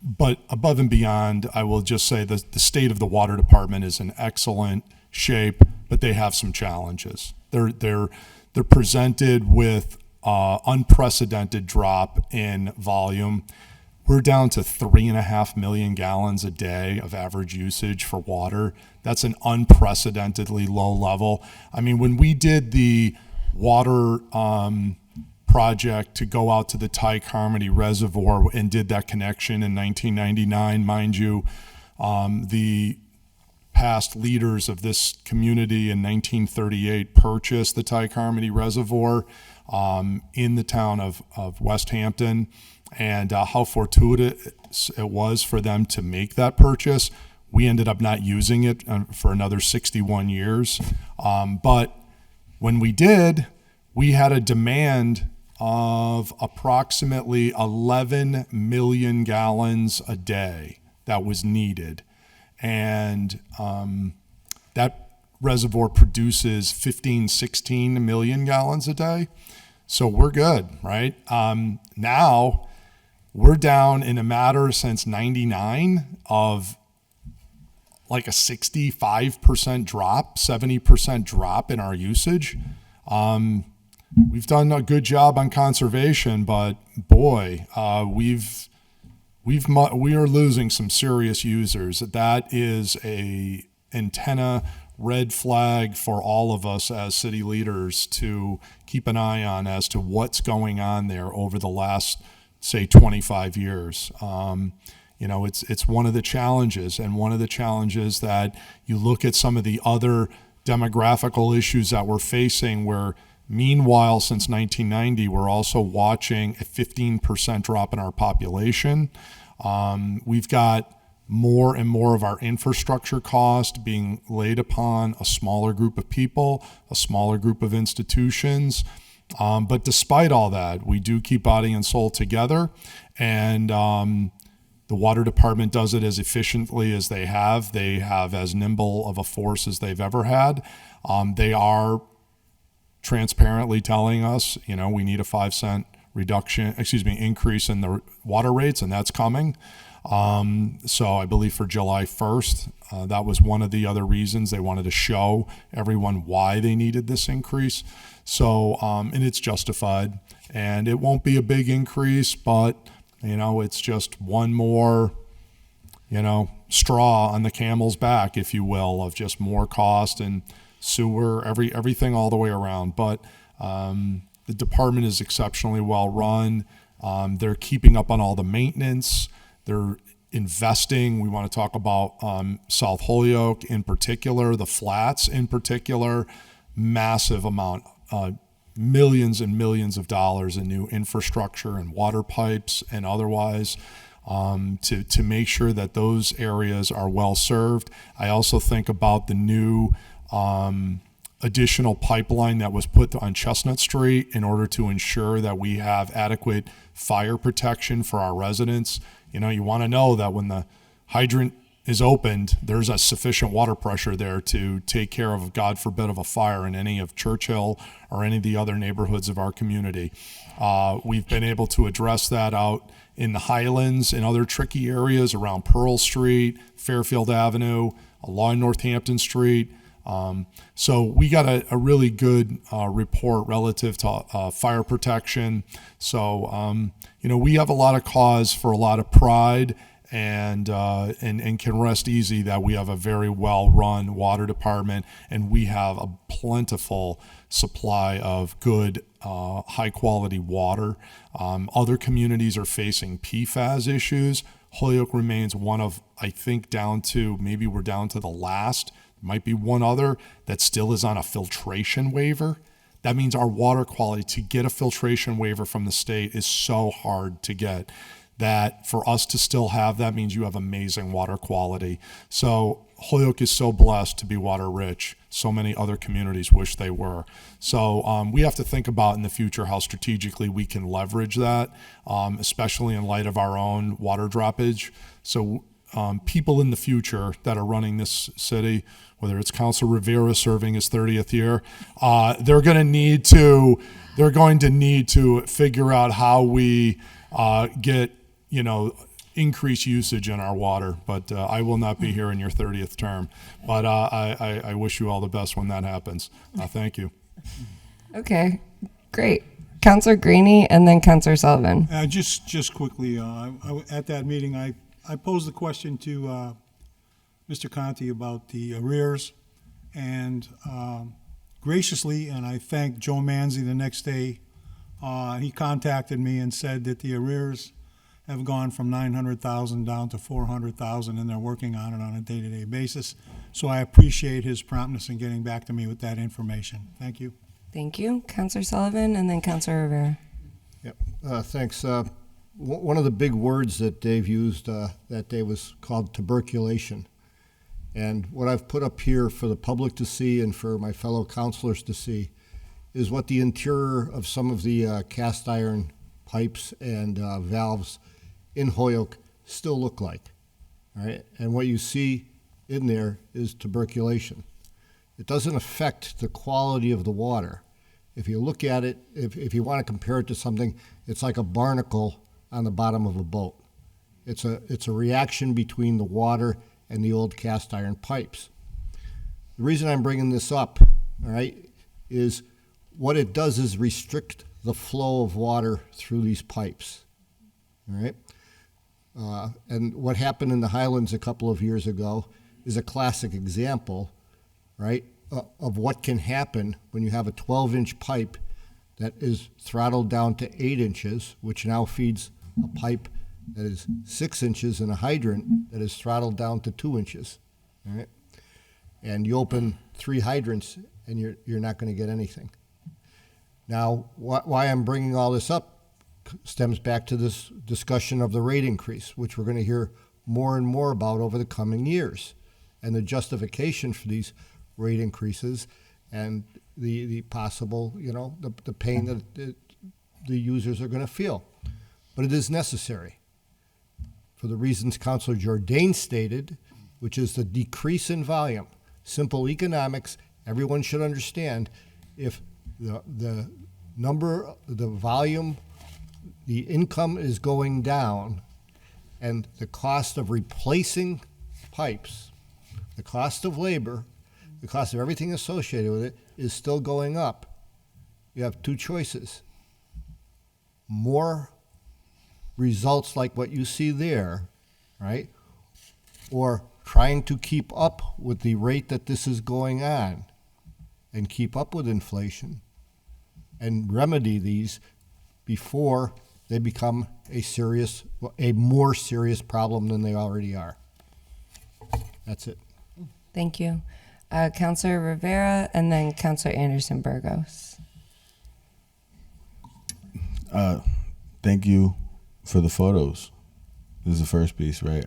But above and beyond, I will just say the state of the water department is in excellent shape, but they have some challenges. They're presented with unprecedented drop in volume. We're down to 3.5 million gallons a day of average usage for water. That's an unprecedentedly low level. I mean, when we did the water project to go out to the Tyke-Harmony Reservoir and did that connection in 1999, mind you, the past leaders of this community in 1938 purchased the Tyke-Harmony Reservoir in the town of West Hampton, and how fortuitous it was for them to make that purchase. We ended up not using it for another 61 years. But when we did, we had a demand of approximately 11 million gallons a day that was needed. And that reservoir produces 16 million gallons a day. So we're good, right? Now we're down in a matter since 99 of like a 65% drop, 70% drop in our usage. We've done a good job on conservation, but boy, we are losing some serious users. That is a antenna red flag for all of us as city leaders to keep an eye on as to what's going on there over the last, say, 25 years. You know, it's one of the challenges, and one of the challenges that you look at some of the other demographical issues that we're facing where meanwhile, since 1990, we're also watching a 15% drop in our population. We've got more and more of our infrastructure cost being laid upon a smaller group of people, a smaller group of institutions. But despite all that, we do keep body and soul together, and the water department does it as efficiently as they have. They have as nimble of a force as they've ever had. They are transparently telling us, you know, we need a 5-cent increase in the water rates, and that's coming. So I believe for July 1st, that was one of the other reasons they wanted to show everyone why they needed this increase. So, and it's justified, and it won't be a big increase, but you know, it's just one more, you know, straw on the camel's back, if you will, of just more cost and sewer, everything all the way around. But the department is exceptionally well run. They're keeping up on all the maintenance. They're investing. We want to talk about South Holyoke in particular, the flats in particular, massive amount, millions and millions of dollars in new infrastructure and water pipes and otherwise to make sure that those areas are well served. I also think about the new additional pipeline that was put on Chestnut Street in order to ensure that we have adequate fire protection for our residents. You know, you want to know that when the hydrant is opened, there's a sufficient water pressure there to take care of, God forbid, of a fire in any of Churchill or any of the other neighborhoods of our community. We've been able to address that out in the Highlands and other tricky areas around Pearl Street, Fairfield Avenue, along Northampton Street. So we got a really good report relative to fire protection. So, you know, we have a lot of cause for a lot of pride, and can rest easy that we have a very well-run water department, and we have a plentiful supply of good, high-quality water. Other communities are facing PFAS issues. Holyoke remains one of, I think, maybe we're down to the last, might be one other that still is on a filtration waiver. That means our water quality, to get a filtration waiver from the state, is so hard to get, that for us to still have that means you have amazing water quality. So Holyoke is so blessed to be water rich. So many other communities wish they were. So we have to think about in the future how strategically we can leverage that, especially in light of our own water droppage. So people in the future that are running this city, whether it's Councilor Rivera serving his 30th year, they're going to need to figure out how we get, increased usage in our water. But I will not be here in your 30th term. But I wish you all the best when that happens. Thank you. Okay, great. Councilor Greeny and then Councilor Sullivan. Just quickly, at that meeting, I posed the question to Mr. Conti about the arrears, and graciously, and I thanked Joe Manzi the next day, he contacted me and said that the arrears have gone from 900,000 down to 400,000, and they're working on it on a day-to-day basis. So I appreciate his promptness in getting back to me with that information. Thank you. Thank you. Councilor Sullivan and then Councilor Rivera. Yep. Thanks. One of the big words that Dave used that day was called tuberculation. And what I've put up here for the public to see and for my fellow councilors to see is what the interior of some of the cast iron pipes and valves in Holyoke still look like. All right? And what you see in there is tuberculation. It doesn't affect the quality of the water. If you look at it, if you want to compare it to something, it's like a barnacle on the bottom of a boat. It's a reaction between the water and the old cast iron pipes. The reason I'm bringing this up, all right, is what it does is restrict the flow of water through these pipes, all right? And what happened in the Highlands a couple of years ago is a classic example, right, of what can happen when you have a 12-inch pipe that is throttled down to 8 inches, which now feeds a pipe that is 6 inches and a hydrant that is throttled down to 2 inches, all right? And you open 3 hydrants and you're not going to get anything. Now, why I'm bringing all this up stems back to this discussion of the rate increase, which we're going to hear more and more about over the coming years, and the justification for these rate increases and the possible, the pain that the users are going to feel. But it is necessary for the reasons Councilor Jordan stated, which is the decrease in volume. Simple economics, everyone should understand, if the volume, the income is going down, and the cost of replacing pipes, the cost of labor, the cost of everything associated with it is still going up, you have two choices. More results like what you see there, right? Or trying to keep up with the rate that this is going on and keep up with inflation and remedy these before they become a more serious problem than they already are. That's it. Thank you. Councilor Rivera and then Councilor Anderson Burgos. Thank you for the photos. This is the first piece, right?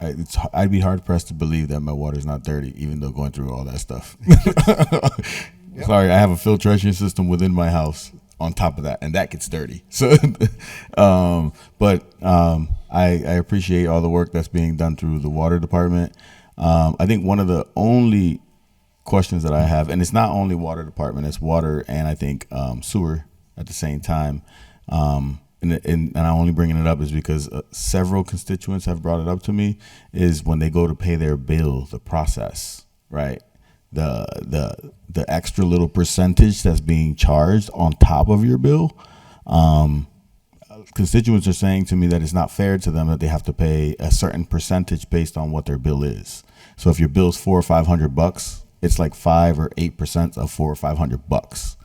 I'd be hard pressed to believe that my water's not dirty, even though going through all that stuff. Yep. Sorry, I have a filtration system within my house on top of that, and that gets dirty. So, I appreciate all the work that's being done through the water department. I think one of the only questions that I have, and it's not only water department, it's water and I think sewer at the same time. And I'm only bringing it up is because several constituents have brought it up to me, is when they go to pay their bill, the process, right? The extra little percentage that's being charged on top of your bill. Constituents are saying to me that it's not fair to them that they have to pay a certain percentage based on what their bill is. So if your bill's $400 or $500, it's like 5 or 8% of $400 or $500.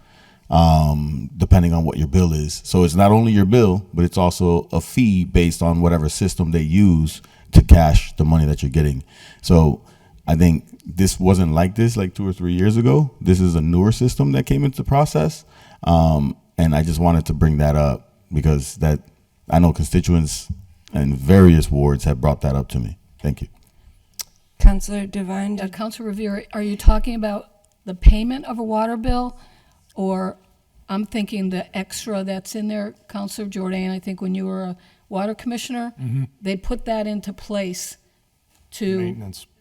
depending on what your bill is. So it's not only your bill, but it's also a fee based on whatever system they use to cash the money that you're getting. So I think this wasn't like this like 2 or 3 years ago. This is a newer system that came into the process. And I just wanted to bring that up because that I know constituents in various wards have brought that up to me. Thank you. Councilor Devine? Councilor Rivera, are you talking about the payment of a water bill? Or I'm thinking the extra that's in there, Councilor Jordan, I think when you were a water commissioner, they put that into place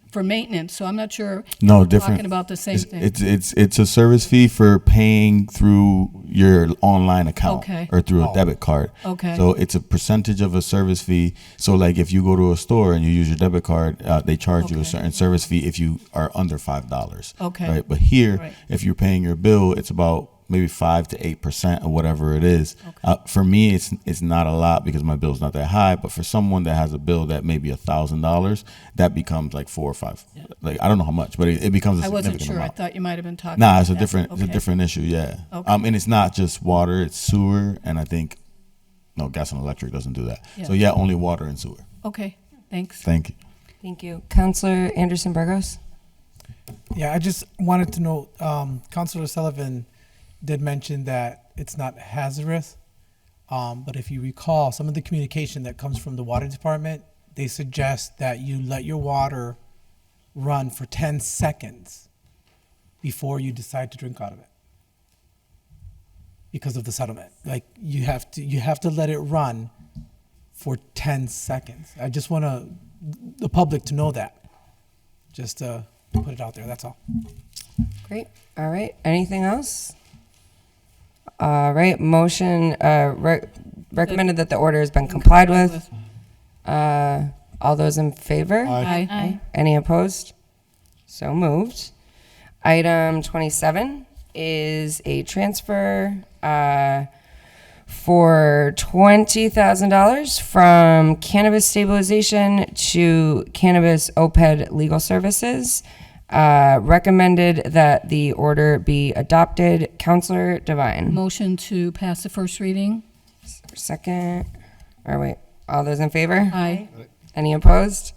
for maintenance. So I'm not sure No, we're different. talking about the same thing. It's a service fee for paying through your online account or through a debit card. Okay. So it's a percentage of a service fee. So like if you go to a store and you use your debit card, they charge you a certain service fee if you are under $5. Okay. Right. But here, if you're paying your bill, it's about maybe 5 to 8% or whatever it is. For me, it's not a lot because my bill's not that high. But for someone that has a bill that may be $1,000, that becomes like 4 or 5. Like I don't know how much, but it becomes a I significant wasn't sure. amount. I thought you might have been talking. Nah, about it's a that. different, Okay. it's a different issue. Yeah. Okay. And it's not just water; it's sewer, and I think no, gas and electric doesn't do that. Yeah. So yeah, only water and sewer. Okay, thanks. Thank you. Thank you. Councilor Anderson Burgos? Yeah, I just wanted to know, Councilor Sullivan did mention that it's not hazardous, but if you recall, some of the communication that comes from the water department, they suggest that you let your water run for 10 seconds before you decide to drink out of it because of the settlement. Like you have to let it run for 10 seconds. I just want the public to know that. Just to put it out there, that's all. Great. All right. Anything else? All right. Motion recommended that the order has been complied with. All those in favor? Aye. Aye. Any opposed? So moved. Item 27 is a transfer for $20,000 from cannabis stabilization to cannabis OPED legal services. Recommended that the order be adopted. Councilor Devine. Motion to pass the first reading. Second. Or wait, all those in favor? Aye. Any opposed?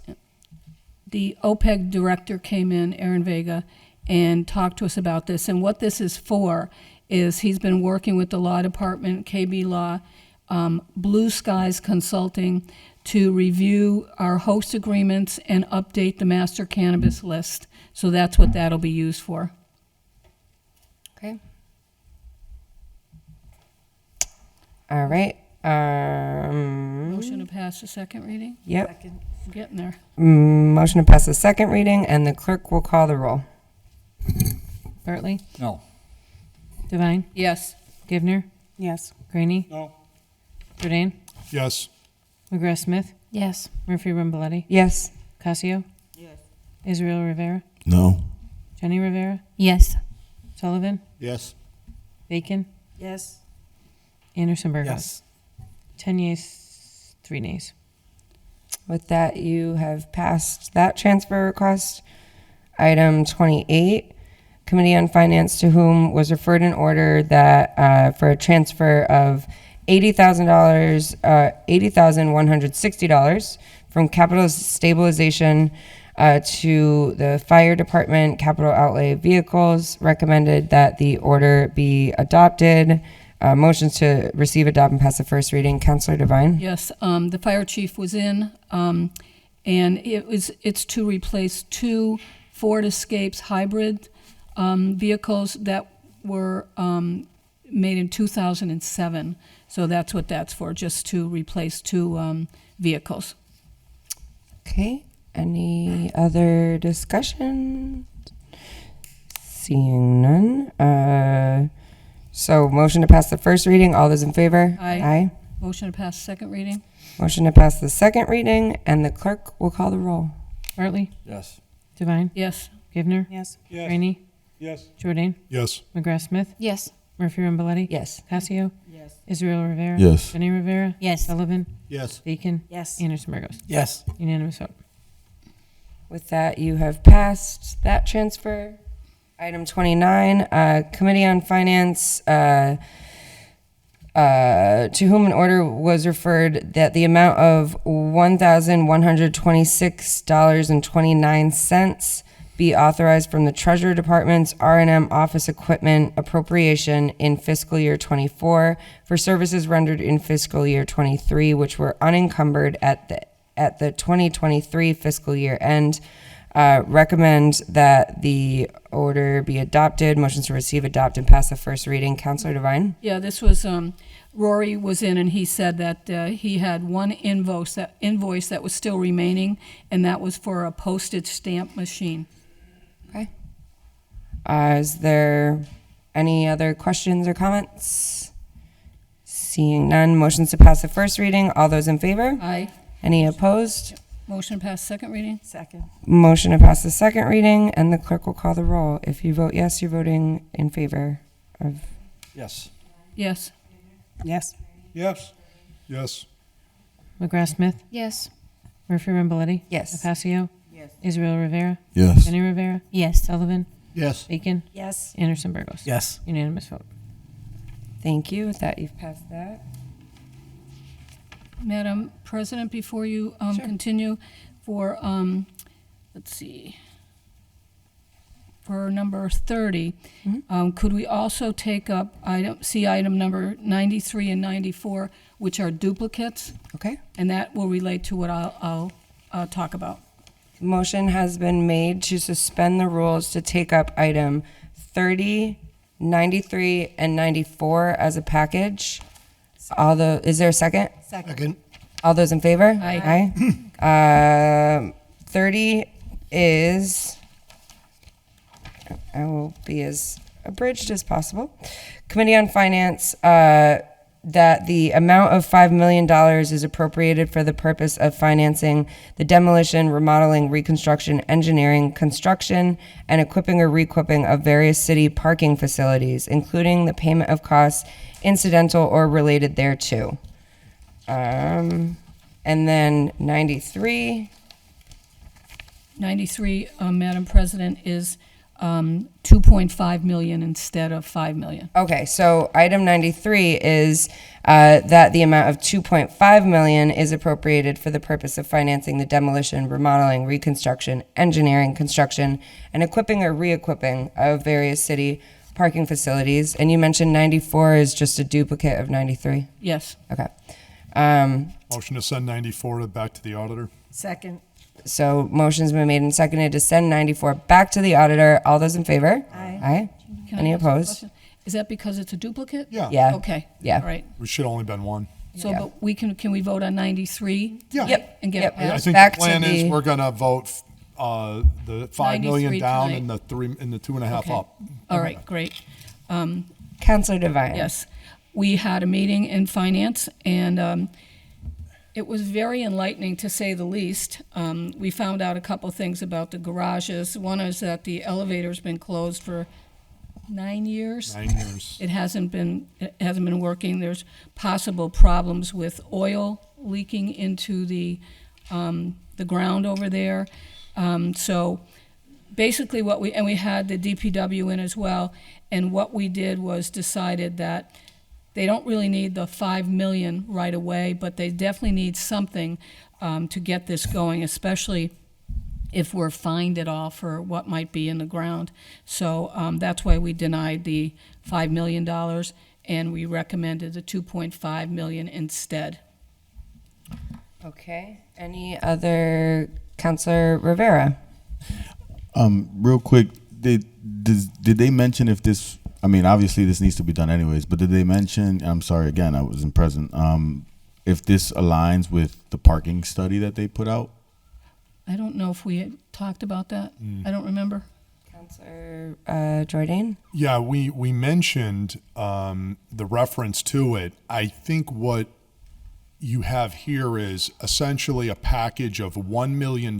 The OPEC director came in, Aaron Vega, and talked to us about this. And what this is for is he's been working with the law department, KB Law, Blue Skies Consulting, to review our host agreements and update the master cannabis list. So that's what that'll be used for. Okay. All right. Motion to pass the second reading? Yep. I'm getting there. Motion to pass the second reading, and the clerk will call the roll. Bartley? No. Devine? Yes. Givner? Yes. Graney? No. Jordan? Yes. McGrath Smith? Yes. Murphy Ramboletti? Yes. Casio? Yes. Israel Rivera? No. Jenny Rivera? Yes. Sullivan? Yes. Bacon? Yes. Anderson Burgos? Yes. 10 yeas, 3 nays. With that, you have passed that transfer request. Item 28, Committee on Finance, to whom was referred an order that for a transfer of $80,160 from capital stabilization to the fire department capital outlay vehicles. Recommended that the order be adopted. Motions to receive, adopt, and pass the first reading. Councilor Devine? Yes, the fire chief was in, and it's to replace 2 Ford Escapes hybrid vehicles that were made in 2007. So that's what that's for, just to replace 2 vehicles. Okay. Any other discussion? Seeing none. So motion to pass the first reading. All those in favor? Aye. Motion to pass second reading. Motion to pass the second reading, and the clerk will call the roll. Bartley? Yes. Devine? Yes. Givner? Yes. Yes. Graney? Yes. Jordan? Yes. McGrath Smith? Yes. Murphy Ramboletti? Yes. Casio? Yes. Israel Rivera? Yes. Jenny Rivera? Yes. Sullivan? Yes. Bacon? Yes. Anderson Burgos? Yes. Unanimous vote. With that, you have passed that transfer. Item 29, Committee on Finance, to whom an order was referred that the amount of $1,126.29 be authorized from the Treasurer Department's R&M office equipment appropriation in fiscal year 24 for services rendered in fiscal year 23, which were unencumbered at the 2023 fiscal year end. Recommend that the order be adopted. Motions to receive, adopt, and pass the first reading. Counselor Devine? Yeah, this was, Rory was in and he said that he had one invoice that was still remaining, and that was for a postage stamp machine. Okay. Is there any other questions or comments? Seeing none, motions to pass the first reading. All those in favor? Aye. Any opposed? Motion to pass second reading? Second. Motion to pass the second reading, and the clerk will call the roll. If you vote yes, you're voting in favor of. Yes. Yes. Yes. Yes. Yes. McGrath Smith. Yes. Murphy Ramboletti. Yes. Pasio. Yes. Israel Rivera. Yes. Jenny Rivera. Yes. Sullivan. Yes. Bacon. Yes. Anderson Burgos. Yes. Unanimous vote. Thank you. With that, you've passed that. Madam President, before you continue, for, let's see, for number 30, could we also take up item number 93 and 94, which are duplicates? Okay. And that will relate to what I'll talk about. Motion has been made to suspend the rules to take up item 30, 93, and 94 as a package. Is there a second? Second. All those in favor? Aye. Aye. 30 is, I will be as abridged as possible. Committee on Finance, that the amount of $5 million is appropriated for the purpose of financing the demolition, remodeling, reconstruction, engineering, construction, and equipping or re-equipping of various city parking facilities, including the payment of costs incidental or related thereto. And then 93. 93, Madam President, is 2.5 million instead of 5 million. Okay, so item 93 is that the amount of 2.5 million is appropriated for the purpose of financing the demolition, remodeling, reconstruction, engineering, construction, and equipping or re-equipping of various city parking facilities. And you mentioned 94 is just a duplicate of 93? Yes. Okay. Motion to send 94 back to the auditor. Second. So motion's been made and seconded to send 94 back to the auditor. All those in favor? Aye. Aye. Can I Any ask a opposed? question? Is that because it's a duplicate? Yeah. Yeah. Okay. Yeah. All right. We should only been one. So, Yeah. but can we vote on 93? Yeah. Yep. And get Yep. it I passed? think Back the to plan is the- we're gonna vote the 5 million 93 down tonight. and the 2.5 Okay. up. All right, great. Counselor Devine. Yes, we had a meeting in finance, and it was very enlightening, to say the least. We found out a couple things about the garages. One is that the elevator's been closed for 9 years. 9 years. It hasn't been working. There's possible problems with oil leaking into the ground over there. So basically we had the DPW in as well, and what we did was decided that they don't really need the 5 million right away, but they definitely need something to get this going, especially if we're fined at all for what might be in the ground. So that's why we denied the $5 million, and we recommended the 2.5 million instead. Okay. Any other, Counselor Rivera? Real quick, did they mention if this? I mean, obviously this needs to be done anyways. But did they mention? I'm sorry, again, I wasn't present. If this aligns with the parking study that they put out? I don't know if we had talked about that. I don't remember. Counselor Jordan? Yeah, we mentioned the reference to it. I think what you have here is essentially a package of $1 million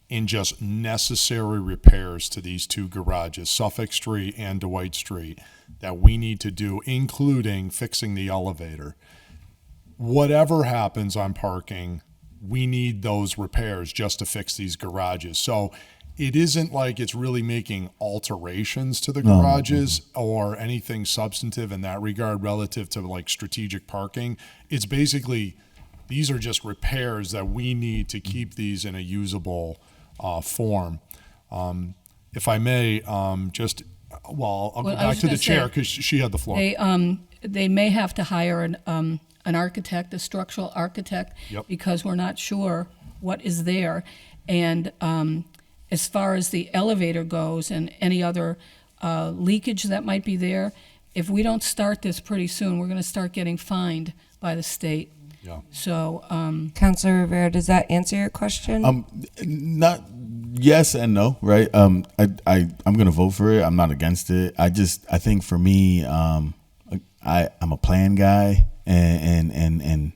in just necessary repairs to these two garages, Suffolk Street and Dwight Street, that we need to do, including fixing the elevator. Whatever happens on parking, we need those repairs just to fix these garages. So it isn't like it's really making alterations to the No. garages or anything substantive in that regard relative to like strategic parking. It's basically, these are just repairs that we need to keep these in a usable form. If I may, I'll go Well, I back was to the gonna chair say, because she had the floor. They may have to hire an architect, a structural architect, Yep. because we're not sure what is there. And as far as the elevator goes and any other leakage that might be there, if we don't start this pretty soon, we're going to start getting fined by the state. Yeah. So, Councilor Rivera, does that answer your question? Not yes and no, right? I'm gonna vote for it. I'm not against it. I think for me, I'm a plan guy, and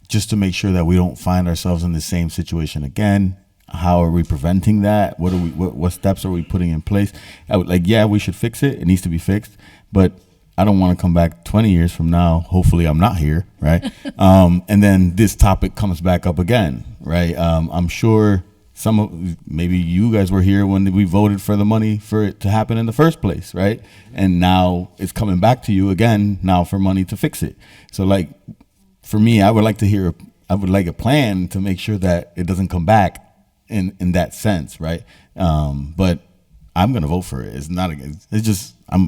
just to make sure that we don't find ourselves in the same situation again. How are we preventing that? What steps are we putting in place? We should fix it. It needs to be fixed, but I don't want to come back 20 years from now. Hopefully I'm not here, right? And then this topic comes back up again, right? I'm sure maybe you guys were here when we voted for the money for it to happen in the first place, right? And now it's coming back to you again now for money to fix it. So for me, I would like a plan to make sure that it doesn't come back in that sense, right? But I'm gonna vote for it. It's not. It's just I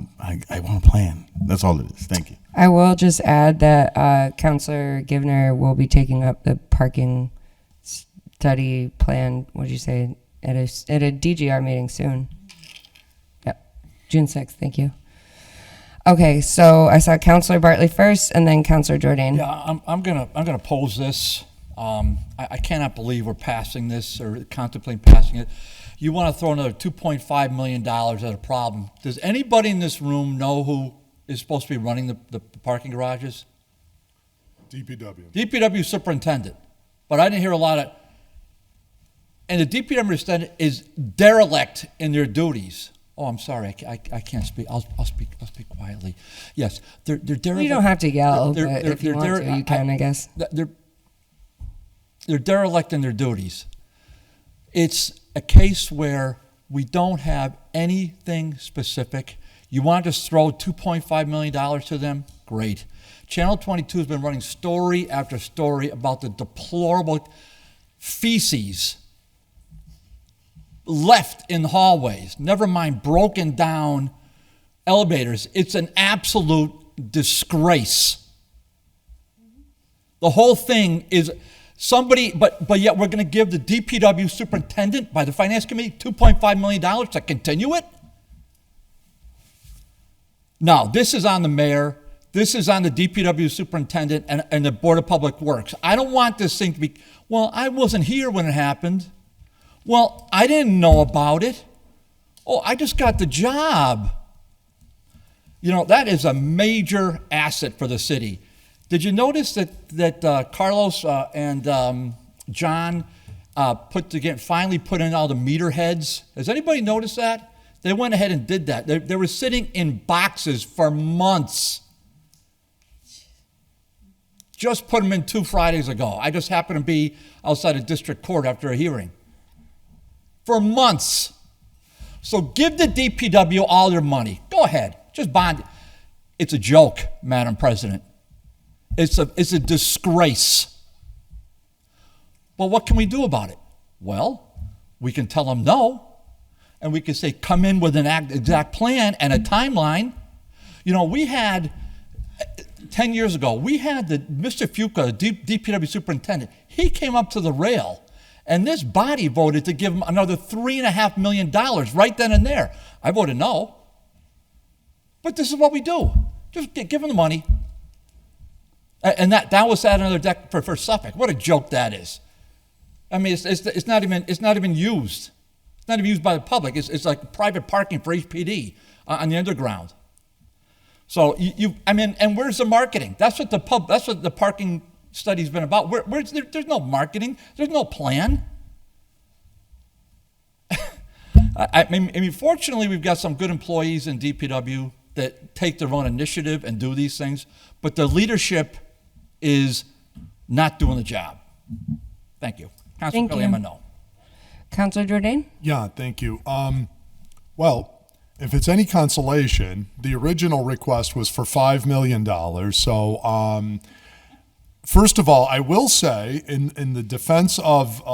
want a plan. That's all it is. Thank you. I will just add that Councilor Givner will be taking up the parking study plan. What did you say at a DGR meeting soon? Yep, June 6th. Thank you. Okay, so I saw Councilor Bartley first, and then Councilor Jordan. Yeah, I'm gonna pose this. I cannot believe we're passing this or contemplating passing it. You want to throw another $2.5 million at a problem. Does anybody in this room know who is supposed to be running the parking garages? DPW. DPW superintendent. But I didn't hear a lot of, and the DPW superintendent is derelict in their duties. Oh, I'm sorry, I can't speak. I'll speak quietly. Yes, they're derelict. You don't have to yell, but if you want to, you can, I guess. They're derelict in their duties. It's a case where we don't have anything specific. You want to just throw $2.5 million to them? Great. Channel 22 has been running story after story about the deplorable feces left in hallways, never mind broken down elevators. It's an absolute disgrace. The whole thing is somebody, but yet we're going to give the DPW superintendent by the finance committee $2.5 million to continue it? No, this is on the mayor. This is on the DPW superintendent and the Board of Public Works. I don't want this thing to be, well, I wasn't here when it happened. Well, I didn't know about it. Oh, I just got the job. You know, that is a major asset for the city. Did you notice that Carlos and John finally put in all the meter heads? Has anybody noticed that? They went ahead and did that. They were sitting in boxes for months. Just put them in 2 Fridays ago. I just happened to be outside of district court after a hearing. For months. So give the DPW all their money. Go ahead. Just bond it. It's a joke, Madam President. It's a disgrace. Well, what can we do about it? Well, we can tell them no, and we can say come in with an exact plan and a timeline. You know, we had 10 years ago, we had Mr. Fuca, the DPW superintendent. He came up to the rail, and this body voted to give him another $3.5 million right then and there. I voted no. But this is what we do. Just give them the money. And that was at another deck for Suffolk. What a joke that is. I mean, it's not even used. It's not even used by the public. It's like private parking for HPD on the underground. So and where's the marketing? That's what the parking study's been about. There's no marketing. There's no plan. I mean, fortunately, we've got some good employees in DPW that take their own initiative and do these things, but the leadership is not doing the job. Thank you. Councilor Kelly, I'm a no. Councilor Jordan? Yeah, thank you. Well, if it's any consolation, the original request was for $5 million. So, first of all, I will say, in the defense of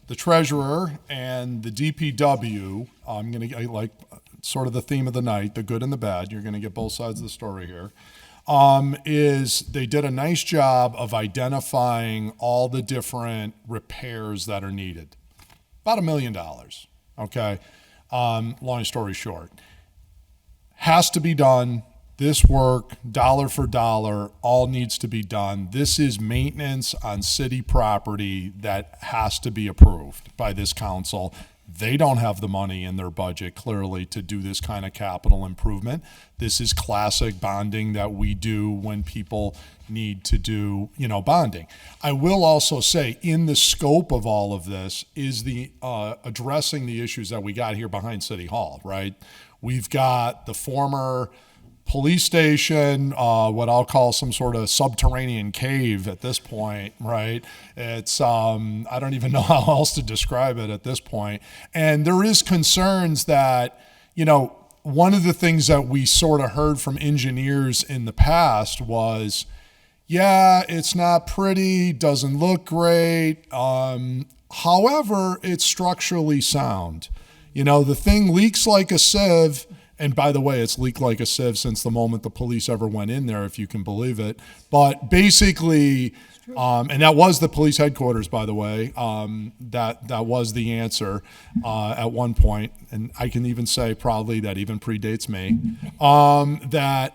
the treasurer and the DPW, I'm going to like sort of the theme of the night, the good and the bad. You're going to get both sides of the story here. Is they did a nice job of identifying all the different repairs that are needed. About $1 million. Okay. Long story short, has to be done. This work, dollar for dollar, all needs to be done. This is maintenance on city property that has to be approved by this council. They don't have the money in their budget, clearly, to do this kind of capital improvement. This is classic bonding that we do when people need to do, bonding. I will also say, in the scope of all of this is the addressing the issues that we got here behind City Hall, right? We've got the former police station, what I'll call some sort of subterranean cave at this point, right? It's, I don't even know how else to describe it at this point. And there is concerns that, one of the things that we sort of heard from engineers in the past was, yeah, it's not pretty, doesn't look great. However, it's structurally sound. The thing leaks like a sieve. And by the way, it's leaked like a sieve since the moment the police ever went in there, if you can believe it. But basically, and that was the police headquarters, by the way. That was the answer at one point. And I can even say probably that even predates me, that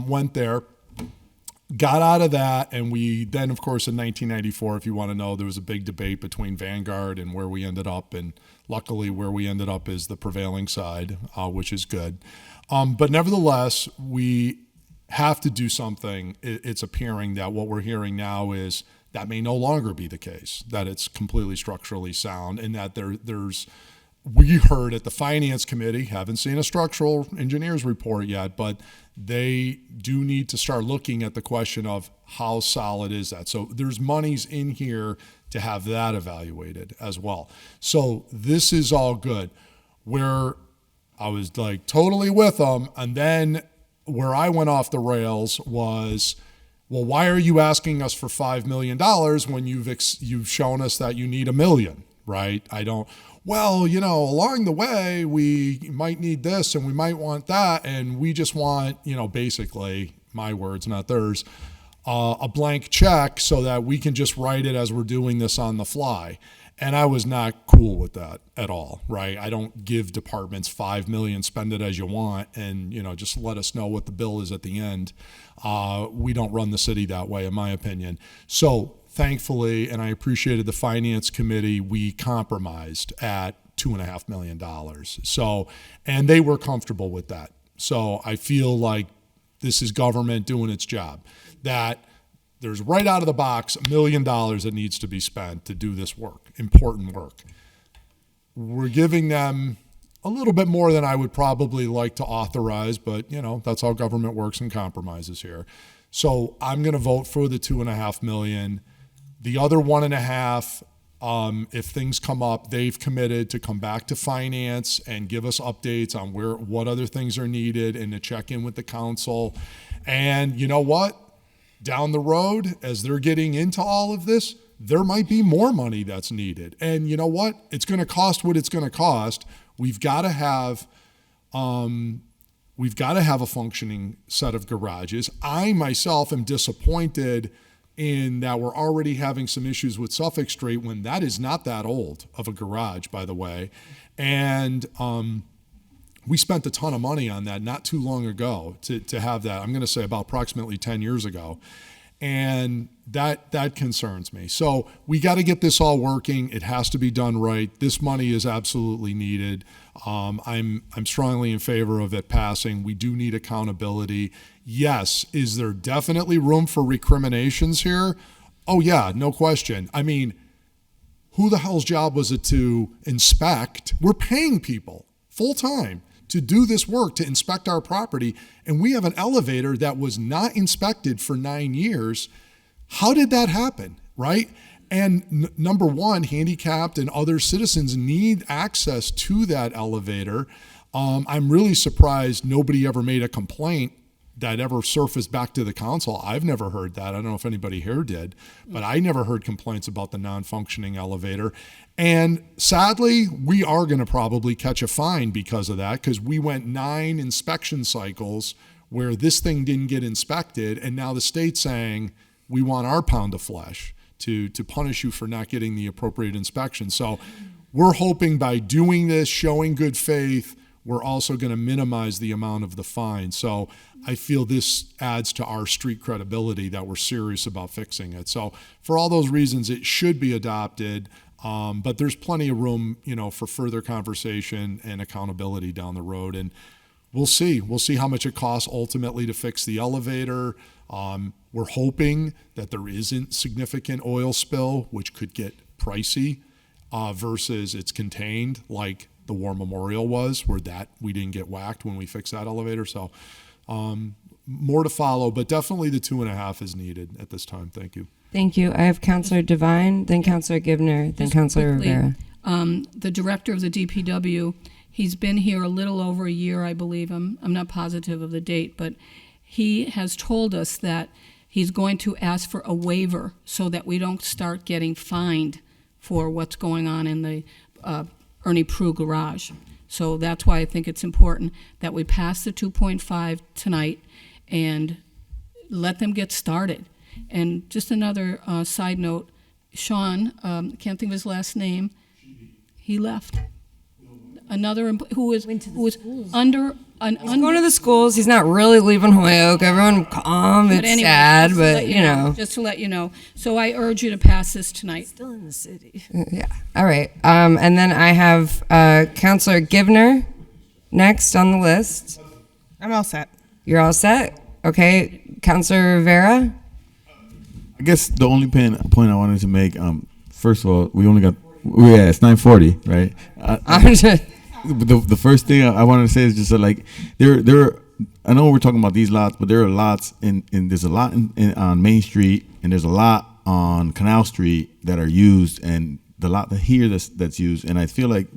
went there, got out of that. And we then, of course, in 1994, if you want to know, there was a big debate between Vanguard and where we ended up. And luckily, where we ended up is the prevailing side, which is good. But nevertheless, we have to do something. It's appearing that what we're hearing now is that may no longer be the case, that it's completely structurally sound, and that we heard at the Finance Committee, haven't seen a structural engineers report yet, but they do need to start looking at the question of how solid is that. So there's monies in here to have that evaluated as well. So this is all good. Where I was like totally with them, and then where I went off the rails was, well, why are you asking us for $5 million when you've shown us that you need $1 million, right? Well, along the way, we might need this and we might want that, and we just want, basically, my words, not theirs, a blank check so that we can just write it as we're doing this on the fly. And I was not cool with that at all, right? I don't give departments $5 million, spend it as you want, and just let us know what the bill is at the end. We don't run the city that way, in my opinion. So thankfully, and I appreciated the Finance Committee, we compromised at $2.5 million. So, and they were comfortable with that. So I feel like this is government doing its job. That there's right out of the box $1 million that needs to be spent to do this work, important work. We're giving them a little bit more than I would probably like to authorize, but that's how government works and compromises here. So I'm going to vote for the $2.5 million. The other $1.5, if things come up, they've committed to come back to finance and give us updates on what other things are needed and to check in with the council. And you know what? Down the road, as they're getting into all of this, there might be more money that's needed. And you know what? It's going to cost what it's going to cost. We've got to have a functioning set of garages. I myself am disappointed in that we're already having some issues with Suffolk Street when that is not that old of a garage, by the way. And we spent a ton of money on that not too long ago to have that. I'm going to say about approximately 10 years ago. And that concerns me. So we got to get this all working. It has to be done right. This money is absolutely needed. I'm strongly in favor of it passing. We do need accountability. Yes, is there definitely room for recriminations here? Oh yeah, no question. I mean, who the hell's job was it to inspect? We're paying people full time to do this work, to inspect our property, and we have an elevator that was not inspected for 9 years. How did that happen, right? And number one, handicapped and other citizens need access to that elevator. I'm really surprised nobody ever made a complaint that ever surfaced back to the council. I've never heard that. I don't know if anybody here did, but I never heard complaints about the non-functioning elevator. And sadly, we are going to probably catch a fine because of that, because we went 9 inspection cycles where this thing didn't get inspected, and now the state's saying we want our pound of flesh to punish you for not getting the appropriate inspection. So we're hoping by doing this, showing good faith, we're also going to minimize the amount of the fine. So I feel this adds to our street credibility that we're serious about fixing it. So for all those reasons, it should be adopted, but there's plenty of room, for further conversation and accountability down the road. And we'll see how much it costs ultimately to fix the elevator. We're hoping that there isn't significant oil spill, which could get pricey, versus it's contained like the War Memorial was, where that we didn't get whacked when we fixed that elevator. So more to follow, but definitely the 2.5 is needed at this time. Thank you. Thank you. I have Councilor Devine, then Councilor Givner, then Councilor Rivera. The director of the DPW, he's been here a little over a year, I believe. I'm not positive of the date, but he has told us that he's going to ask for a waiver so that we don't start getting fined for what's going on in the Ernie Prue garage. So that's why I think it's important that we pass the 2.5 tonight and let them get started. And just another side note, Sean, can't think of his last name, he left. Another who was under He's going to the schools. He's not really leaving Holyoke. Everyone calm. It's anyway, sad, just to but let you know. Just to let you know. So I urge you to pass this tonight. Still in the city. Yeah. All right. And then I have Councilor Givner next on the list. I'm all set. You're all set? Okay. Councilor Rivera? I guess the only point I wanted to make, first of all, we only got, it's 9:40, right? The first thing I wanted to say is just that, like, there. I know we're talking about these lots, but there are lots there's a lot on Main Street, and there's a lot on Canal Street that are used, and the lot here that's used, and I feel like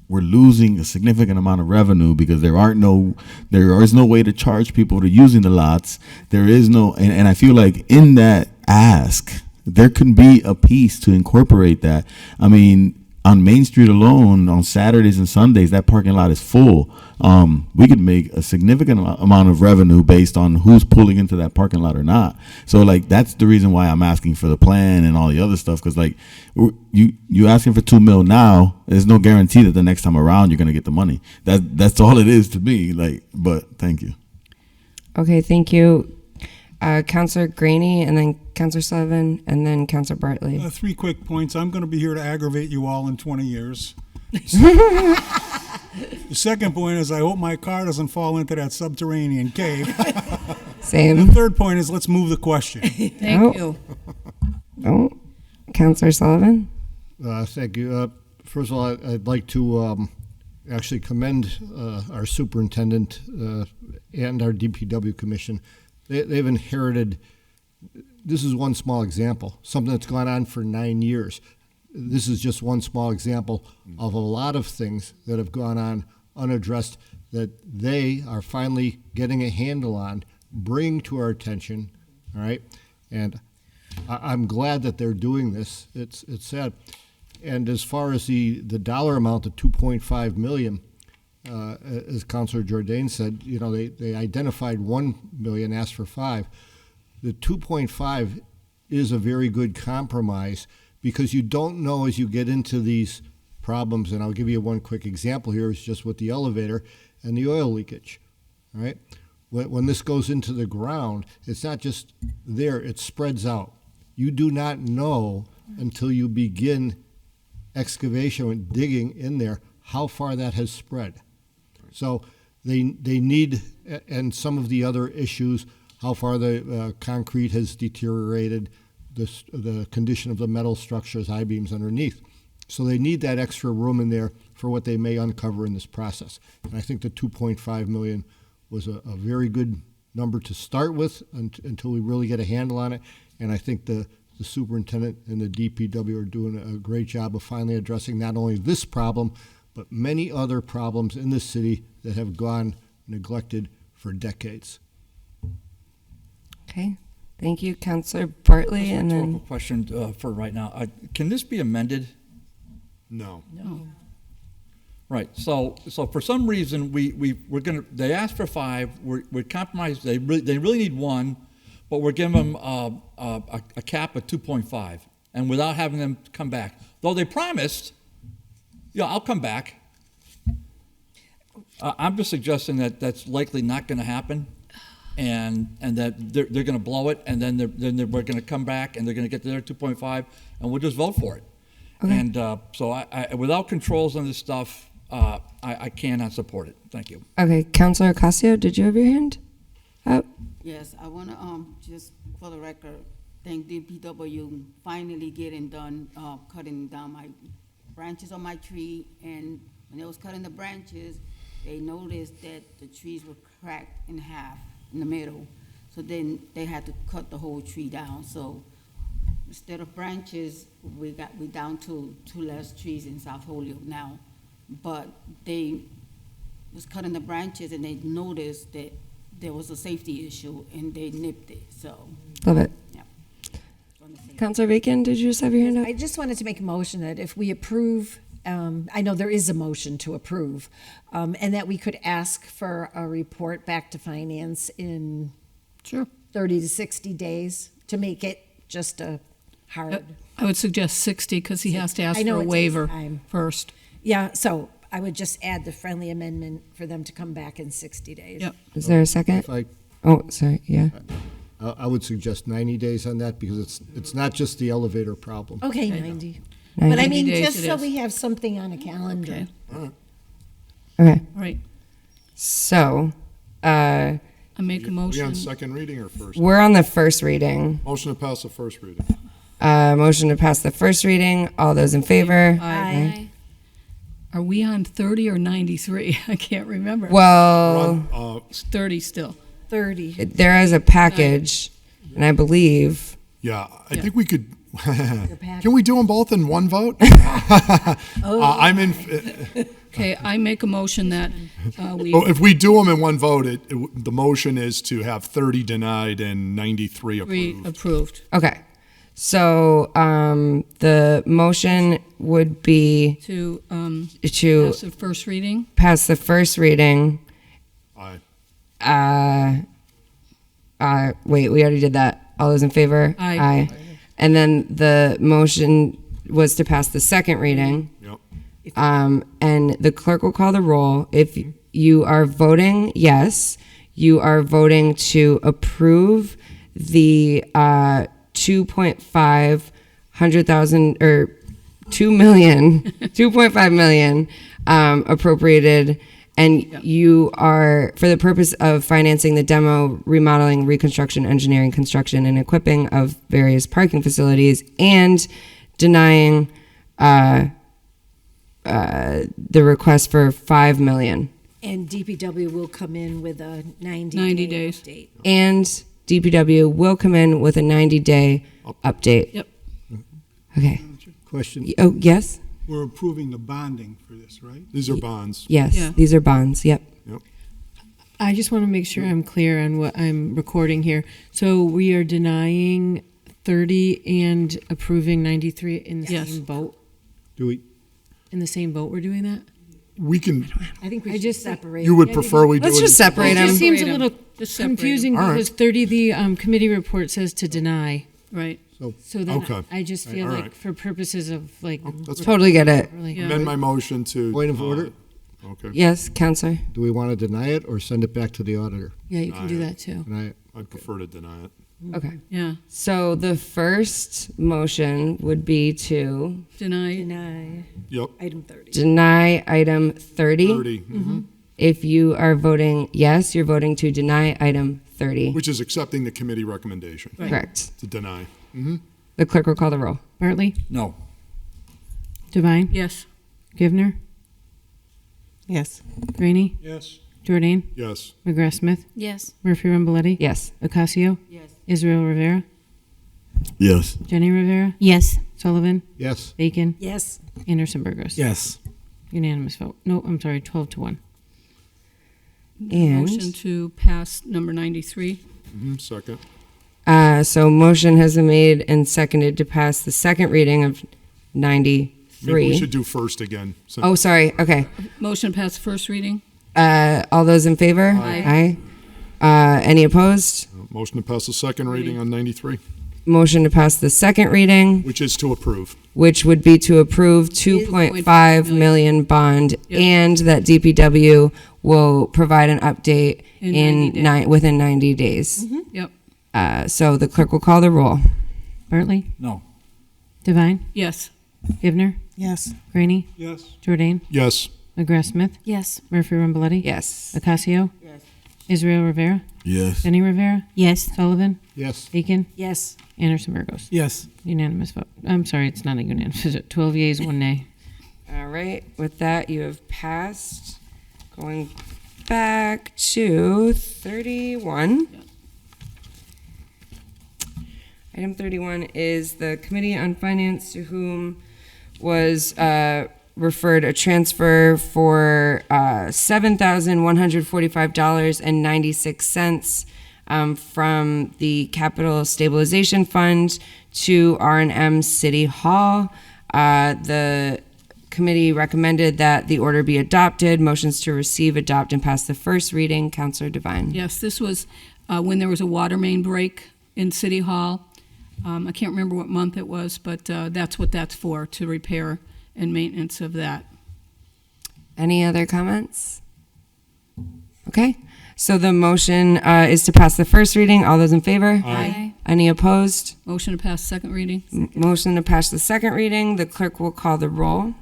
we're losing a significant amount of revenue because there is no way to charge people for using the lots. There is no, and I feel like in that ask, there can be a piece to incorporate that. I mean, on Main Street alone, on Saturdays and Sundays, that parking lot is full. We could make a significant amount of revenue based on who's pulling into that parking lot or not. So, like, that's the reason why I'm asking for the plan and all the other stuff. Because, like, you asking for $2 million now, there's no guarantee that the next time around you're gonna get the money. That's all it is to me. Like, but thank you. Okay, thank you. Councilor Graney, and then Councilor Sullivan, and then Councilor Bartley. 3 quick points. I'm going to be here to aggravate you all in 20 years. The second point is I hope my car doesn't fall into that subterranean cave. Same. And the third point is let's move the question. Thank you. Oh, Councilor Sullivan? Thank you. First of all, I'd like to actually commend our superintendent and our DPW commission. They've inherited, this is one small example, something that's gone on for 9 years. This is just one small example of a lot of things that have gone on unaddressed that they are finally getting a handle on, bring to our attention, all right? And I'm glad that they're doing this. It's sad. And as far as the dollar amount, the $2.5 million, as Councilor Jordan said, you know, they identified 1 million, asked for 5. The 2.5 is a very good compromise because you don't know as you get into these problems, and I'll give you one quick example here, is just with the elevator and the oil leakage, all right? When this goes into the ground, it's not just there, it spreads out. You do not know until you begin excavation and digging in there how far that has spread. So they need, and some of the other issues, how far the concrete has deteriorated, the condition of the metal structures, I-beams underneath. So they need that extra room in there for what they may uncover in this process. And I think the 2.5 million was a very good number to start with until we really get a handle on it. And I think the the superintendent and the DPW are doing a great job of finally addressing not only this problem, but many other problems in the city that have gone neglected for decades. Okay, thank you, Councilor Bartley, and Rhetorical then question for right now. Can this be amended? No. No. Right. So for some reason we're gonna. They asked for 5. We're compromised. They really need 1, but we're giving them a cap of 2.5, and without having them come back. Though they promised, yeah, I'll come back. I'm just suggesting that that's likely not going to happen, and that they're going to blow it, and then we're going to come back, and they're going to get to their 2.5, and we'll just vote for it. Okay. And so I without controls on this stuff, I cannot support it. Thank you. okay, Councilor Ocasio, did you have your hand up? Yes, I want to just for the record thank DPW finally getting done cutting down my branches on my tree, and when they was cutting the branches, they noticed that the trees were cracked in half in the middle, so then they had to cut the whole tree down. So instead of branches, we down to 2 less trees in South Holyoke now, but they was cutting the branches and they noticed that there was a safety issue and they nipped it. So Love it. yeah. Councilor Bacon, did you just have your hand up? I just wanted to make a motion that if we approve, I know there is a motion to approve, and that we could ask for a report back to finance in 30 to 60 days to make it just a hard. I would suggest 60 because he has to ask I know for a it takes waiver time. first. Yeah, so I would just add the friendly amendment for them to come back in 60 days. Yep. Is there a second? Oh, sorry, yeah. I would suggest 90 days on that because it's not just the elevator problem. Okay, 90. 90 But I mean, days just it so is. we have something on a calendar. Okay. Right. So, I make a We motion. on second reading or first? we're on the first reading. Motion to pass the first reading. Motion to pass the first reading. All those in favor? Aye. Are we on 30 or 93? I can't remember. Well, It's 30 still. 30. there is a package, and I believe. Yeah, I think we could. Can we do them both in one vote? I'm in. Okay, I make a motion that we. Oh, if we do them in one vote, the motion is to have 30 denied and 93 approved. Approved. Okay. So the motion would be To to pass the first reading. pass the first reading. Aye. Wait, we already did that. All those in favor? Aye. And then the motion was to pass the second reading. Yep. And the clerk will call the roll. If you are voting yes, you are voting to approve the 2.5 or 2 million, 2.5 million appropriated, and you are, for the purpose of financing the demo, remodeling, reconstruction, engineering, construction, and equipping of various parking facilities, and denying the request for 5 million. And DPW will come in with a 90 days. update. And DPW will come in with a 90-day update. Yep. Okay. Question. Oh, yes? We're approving the bonding for this, right? These are bonds. Yes, Yeah. these are bonds, yep. Yep. I just want to make sure I'm clear on what I'm recording here. So we are denying 30 and approving 93 in the Yes. same vote? Do we? In the same vote, we're doing that? We can. I think we I should just- separate. You would Yeah, prefer we do Let's it just in- separate It them. just seems a Separate 'em. little Just separate 'em. confusing All right. because 30, the committee report says to deny. Right. So then Okay. I just feel All like right. for purposes of like. that's Totally get it. like- Yeah. Amend my motion to. Point of order? Okay. Yes, Counselor? Do we want to deny it or send it back to the auditor? Yeah, you can do that too. Deny it. I'd prefer to deny it. Okay. Yeah. So the first motion would be to Deny. Deny Yep. item 30. deny item 30. 30. If you are voting yes, you're voting to deny item 30. Which is accepting the committee recommendation Correct. to deny. The clerk will call the roll. Bartley? No. Devine? Yes. Givner? Yes. Graney? Yes. Jordan? Yes. McGrath Smith? Yes. Murphy Ramboletti? Yes. Ocasio? Yes. Israel Rivera? Yes. Jenny Rivera, Yes. Sullivan, Yes. Bacon, Yes. Anderson Burgos. Yes. Unanimous vote. No, I'm sorry, 12-1. And- Motion to pass number 93. Second. So motion has been made and seconded to pass the second reading of 93. Maybe we should do first again. So- Oh, sorry. Okay. Motion to pass first reading. All those in favor? Aye. Any opposed? Motion to pass the second reading on 93, Motion to pass the second reading, which is to approve. which would be to approve 2.5 million bond, and that DPW will provide an update within 90 days. Yep. So the clerk will call the roll. Bartley? No. Devine? Yes. Givner? Yes. Graney? Yes. Jordan? Yes. McGrath Smith? Yes. Murphy Ramboletti? Yes. Ocasio? Yes. Israel Rivera? Yes. Jenny Rivera? Yes. Sullivan? Yes. Bacon? Yes. Anderson Burgos. Yes. Unanimous vote. I'm sorry, it's not a unanimous. Is it 12 yeas, 1 nay? All right. With that, you have passed. Going back to 31. Item 31 is the Committee on Finance, to whom was referred a transfer for $7,145.96 from the Capital Stabilization Fund to R&M City Hall. The committee recommended that the order be adopted. Motions to receive, adopt, and pass the first reading. Counselor Devine. Yes, this was when there was a water main break in City Hall. I can't remember what month it was, but that's what that's for, to repair and maintenance of that. Any other comments? Okay, so the motion is to pass the first reading. All those in favor? Aye. Any opposed? Motion to pass second reading. Motion to pass the second reading. The clerk will call the roll.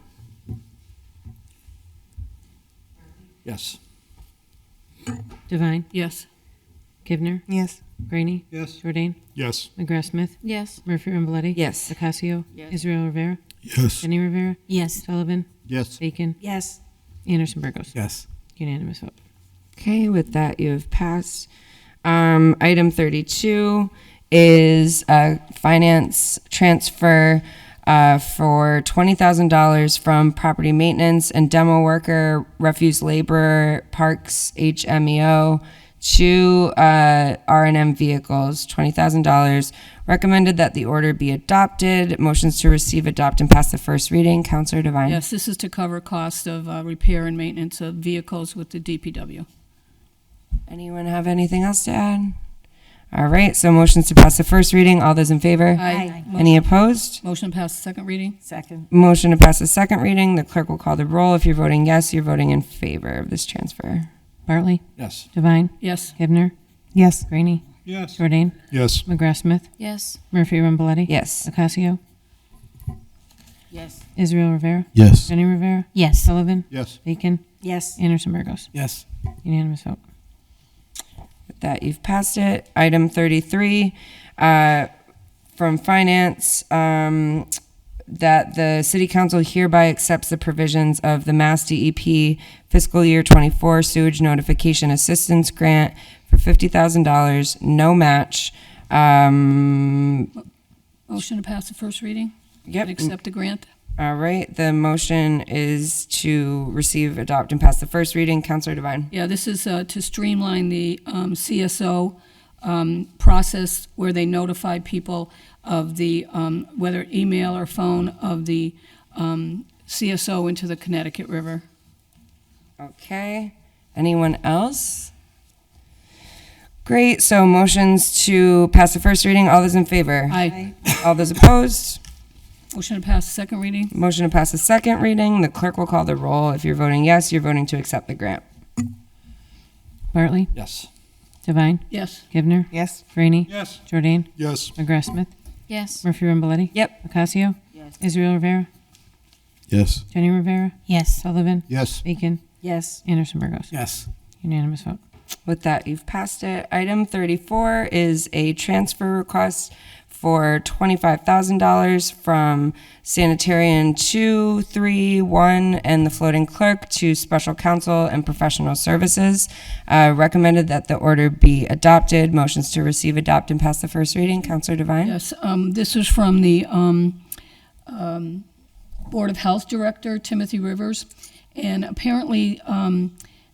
Yes. Devine? Yes. Givner? Yes. Graney? Yes. Jordan? Yes. McGrath Smith? Yes. Murphy Ramboletti? Yes. Ocasio? Yes. Israel Rivera? Yes. Jenny Rivera? Yes. Sullivan? Yes. Bacon? Yes. Anderson Burgos. Yes. Unanimous vote. Okay, with that, you have passed. Item 32 is a finance transfer for $20,000 from property maintenance and demo worker, refuse laborer, parks, HMEO, to R&M vehicles, $20,000. Recommended that the order be adopted. Motions to receive, adopt, and pass the first reading. Counselor Devine. Yes, this is to cover cost of repair and maintenance of vehicles with the DPW. Anyone have anything else to add? All right, so motions to pass the first reading. All those in favor? Aye. Any opposed? Motion to pass the second reading. Second. Motion to pass the second reading. The clerk will call the roll. If you're voting yes, you're voting in favor of this transfer. Bartley? Yes. Devine? Yes. Givner? Yes. Graney? Yes. Jordan? Yes. McGrath Smith? Yes. Murphy Ramboletti? Yes. Ocasio? Yes. Israel Rivera? Yes. Jenny Rivera? Yes. Sullivan? Yes. Bacon? Yes. Anderson Burgos. Yes. Unanimous vote. With that, you've passed it. Item 33, from Finance, that the City Council hereby accepts the provisions of the Mass DEP Fiscal Year 24 Sewage Notification Assistance Grant for $50,000, no match. Motion to pass the first reading. Yep. And accept the grant. All right, the motion is to receive, adopt, and pass the first reading. Counselor Devine. Yeah, this is to streamline the CSO process where they notify people of the, whether email or phone, of the CSO into the Connecticut River. Okay. Anyone else? Great. So motions to pass the first reading. All those in favor? Aye. All those opposed? Motion to pass the second reading. Motion to pass the second reading. The clerk will call the roll. If you're voting yes, you're voting to accept the grant. Bartley? Yes. Devine? Yes. Givner? Yes. Graney? Yes. Jordan? Yes. McGrath Smith? Yes. Murphy Ramboletti? Yep. Ocasio? Yes. Israel Rivera? Yes. Jenny Rivera? Yes. Sullivan? Yes. Bacon? Yes. Anderson Burgos. Yes. Unanimous vote. With that, you've passed it. Item 34 is a transfer request for $25,000 from sanitarian 2, 3, 1, and the floating clerk to special counsel and professional services. Recommended that the order be adopted. Motions to receive, adopt, and pass the first reading. Counselor Devine? Yes, this is from the Board of Health Director, Timothy Rivers, and apparently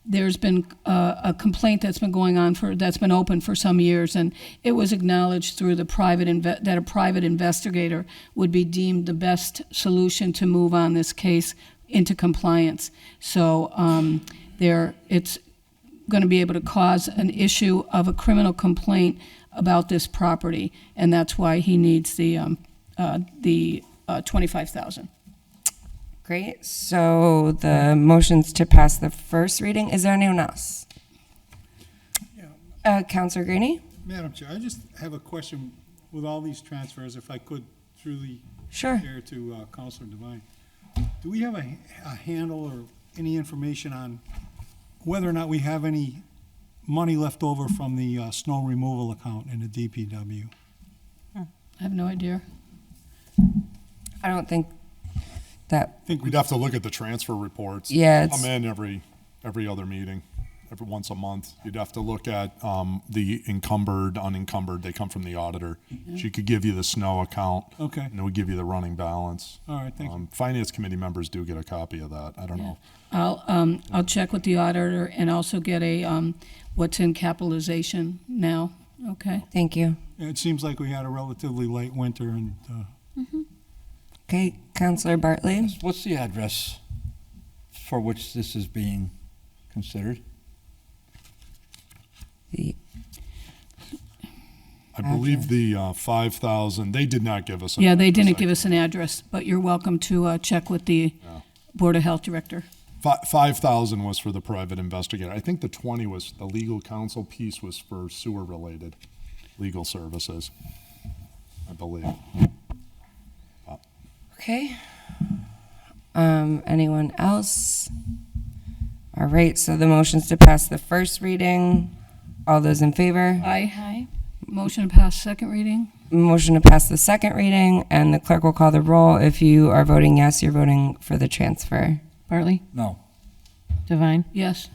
there's been a complaint that's been going on that's been open for some years, and it was acknowledged through the that a private investigator would be deemed the best solution to move on this case into compliance. So it's going to be able to cause an issue of a criminal complaint about this property, and that's why he needs the $25,000. Great. So the motions to pass the first reading. Is there anyone else? Counselor Greeny? Madam Chair, I just have a question with all these transfers, if I could truly Sure. share to Counselor Devine. Do we have a handle or any information on whether or not we have any money left over from the snow removal account in the DPW? I have no idea. I don't think that. I think we'd have to look at the transfer reports. Yeah, Come in every other meeting, every once a month. You'd have to look at the encumbered, unencumbered. They come from the auditor. She could give you the snow account. Okay. And it would give you the running balance. All right, thank you. Finance committee members do get a copy of that. I don't know. I'll check with the auditor and also get a what's in capitalization now. Okay. Thank you. It seems like we had a relatively late winter and. Okay, Counselor Bartley. What's the address for which this is being considered? I believe the 5,000, they did not give us an Yeah, they address. didn't give us an address, but you're welcome to check with the Board of Health Director. 5,000 was for the private investigator. I think the 20 was, the legal counsel piece was for sewer-related legal services, I believe. Okay. Anyone else? All right, so the motion's to pass the first reading. All those in favor? Aye. Motion to pass second reading. Motion to pass the second reading, and the clerk will call the roll. If you are voting yes, you're voting for the transfer. Bartley? No. Devine? Yes.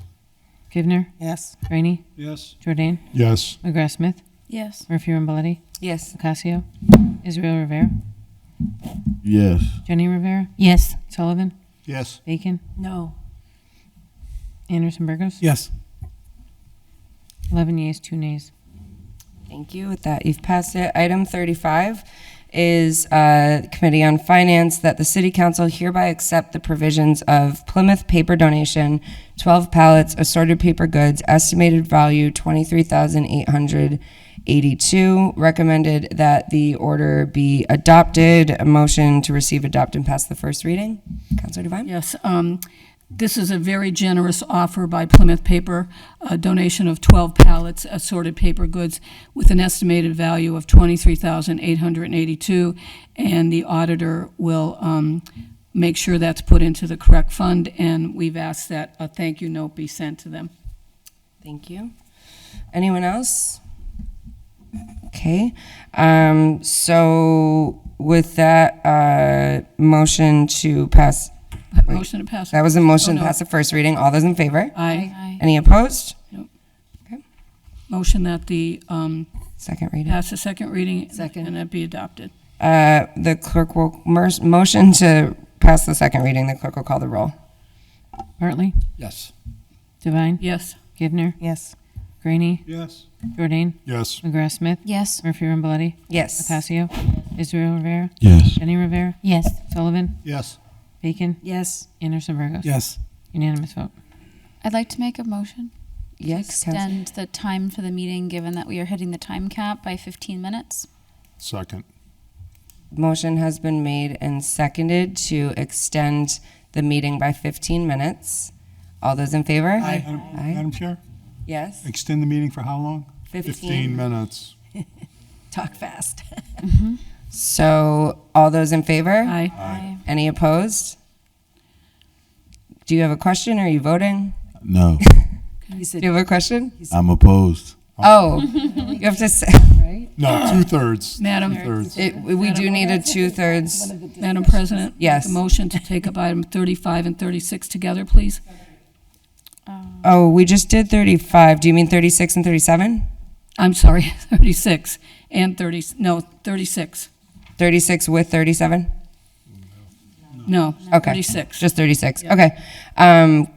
Givner? Yes. Rainey? Yes. Jordan? Yes. McGrath Smith? Yes. Murphy Ramboletti? Yes. Ocasio? Israel Rivera? Yes. Jenny Rivera? Yes. Sullivan? Yes. Bacon? No. Anderson Burgos? Yes. 11 yeas, 2 nays. Thank you. With that, you've passed it. Item 35 is Committee on Finance, that the City Council hereby accept the provisions of Plymouth paper donation, 12 pallets, assorted paper goods, estimated value $23,882. Recommended that the order be adopted. A motion to receive, adopt, and pass the first reading. Councilor Devine? Yes. This is a very generous offer by Plymouth Paper, a donation of 12 pallets, assorted paper goods, with an estimated value of $23,882, and the auditor will make sure that's put into the correct fund, and we've asked that a thank you note be sent to them. Thank you. Anyone else? Okay. So with that, motion to pass. Motion to pass. That was a motion Oh, to no. pass the first reading. All those in favor? Aye. Any opposed? Nope. Motion that the Second reading. pass the second reading and that be adopted. The clerk will motion to pass the second reading. The clerk will call the roll. Bartley? Yes. Devine? Yes. Givner? Yes. Rainey? Yes. Jordan? Yes. McGrath Smith? Yes. Murphy Ramboletti? Yes. Ocasio? Israel Rivera? Yes. Jenny Rivera? Yes. Sullivan? Yes. Bacon? Yes. Anderson Burgos? Yes. Unanimous vote. I'd like to make a motion. Yes, To extend the time for the meeting, given that we are hitting the time cap by 15 minutes. Second. Motion has been made and seconded to extend the meeting by 15 minutes. All those in favor? Madam Chair, Yes. extend the meeting for how long? 15 minutes. Talk fast. So, all those in favor? Aye. Any opposed? Do you have a question, or are you voting? No. Do you have a question? I'm opposed. Oh, you have to say, right? No, two-thirds. Madam, Two-thirds. We do need a two-thirds. Madam President? Yes. A motion to take up item 35 and 36 together, please. Oh, we just did 35. Do you mean 36 and 37? I'm sorry, 36 and 36. 36 with 37? No, Okay. 36. Just 36. Okay.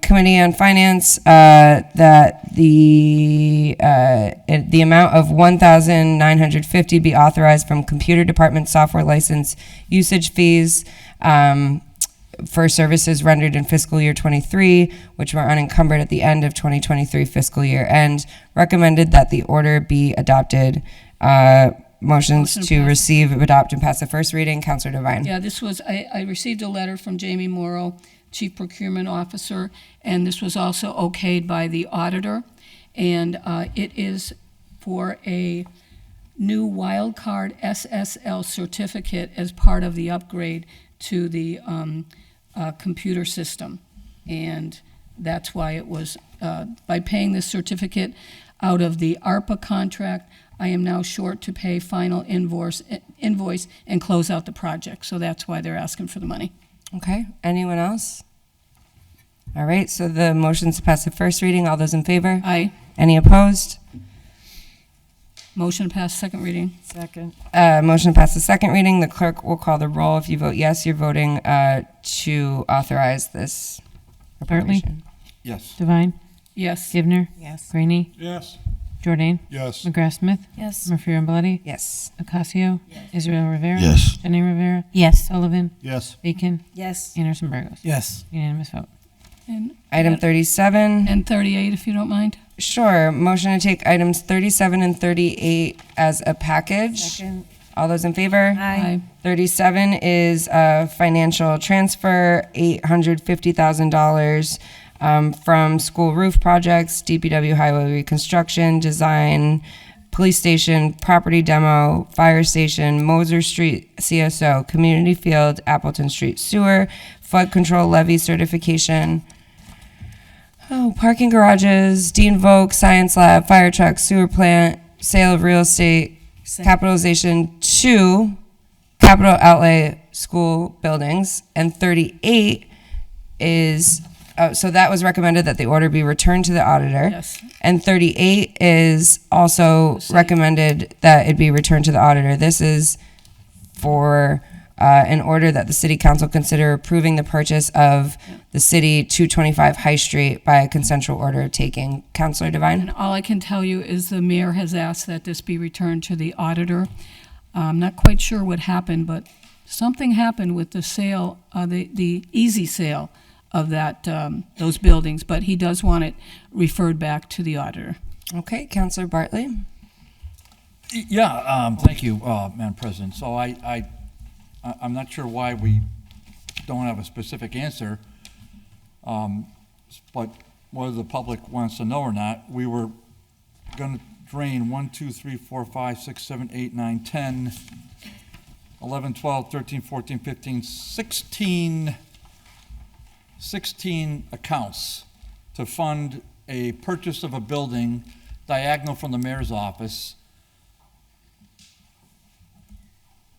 Committee on Finance, that the amount of $1,950 be authorized from computer department software license usage fees for services rendered in fiscal year 23, which were unencumbered at the end of 2023 fiscal year, and recommended that the order be adopted. Motions Motion to passed. receive, adopt, and pass the first reading. Counselor Devine. Yeah, this was, I received a letter from Jamie Morrow, Chief Procurement Officer, and this was also okayed by the auditor. And it is for a new wildcard SSL certificate as part of the upgrade to the computer system. And that's why it was, by paying this certificate out of the ARPA contract, I am now short to pay final invoice and close out the project. So that's why they're asking for the money. Okay, anyone else? All right, so the motion's to pass the first reading. All those in favor? Aye. Any opposed? Motion to pass second reading. Second. Motion to pass the second reading. The clerk will call the roll. If you vote yes, you're voting to authorize this Bartley? appropriation. Yes. Devine? Yes. Givner? Yes. Graney? Yes. Jordan? Yes. McGrath Smith? Yes. Murphy Ramboletti? Yes. Ocasio? Israel Rivera? Yes. Jenny Rivera? Yes. Sullivan? Yes. Bacon? Yes. Anderson Burgos? Yes. Unanimous vote. And Item 37. and 38, if you don't mind. Sure. Motion to take items 37 and 38 as a package. Second. All those in favor? Aye. 37 is a financial transfer, $850,000 from school roof projects, DPW highway reconstruction, design, police station, property demo, fire station, Moser Street CSO, community field, Appleton Street sewer, flood control levy certification, parking garages, Dean Vogue, science lab, fire truck, sewer plant, sale of real estate, capitalization to capital outlay school buildings, and 38 is, so that was recommended that the order be returned to the auditor. Yes. And 38 is also recommended that it be returned to the auditor. This is for an order that the city council consider approving the purchase of the city 225 High Street by a consensual order of taking. Councilor Devine? And all I can tell you is the mayor has asked that this be returned to the auditor. I'm not quite sure what happened, but something happened with the sale, the easy sale of that, those buildings, but he does want it referred back to the auditor. Okay, Councilor Bartley? Yeah, thank you, Madam President. So I'm not sure why we don't have a specific answer, but whether the public wants to know or not, we were going to drain 1, 2, 3, 4, 5, 6, 7, 8, 9, 10, 11, 12, 13, 14, 15, 16 accounts to fund a purchase of a building diagonal from the mayor's office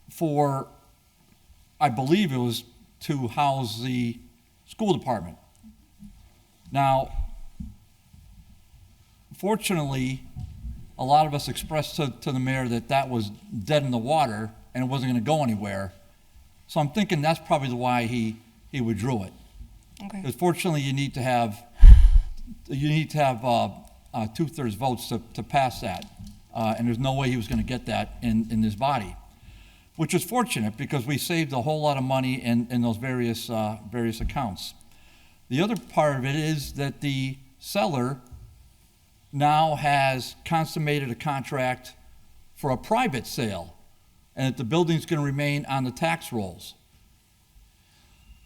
for, I believe it was to house the school department. Now, fortunately, a lot of us expressed to the mayor that that was dead in the water and it wasn't going to go anywhere. So I'm thinking that's probably why he withdrew it. Okay. Because fortunately, you need to have 2/3 votes to pass that, and there's no way he was going to get that in this body, which is fortunate because we saved a whole lot of money in those various accounts. The other part of it is that the seller now has consummated a contract for a private sale, and that the building's going to remain on the tax rolls.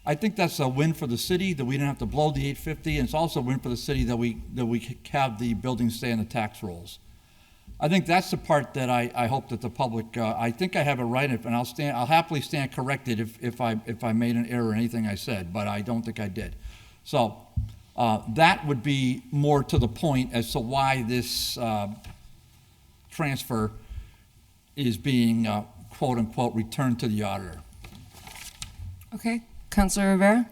I think that's a win for the city that we didn't have to blow the $850, and it's also a win for the city that we have the building stay on the tax rolls. I think that's the part that I hope that the public. I think I have it right, and I'll happily stand corrected if I made an error in anything I said, but I don't think I did. So that would be more to the point as to why this transfer is being quote unquote returned to the auditor. Okay, Councilor Rivera?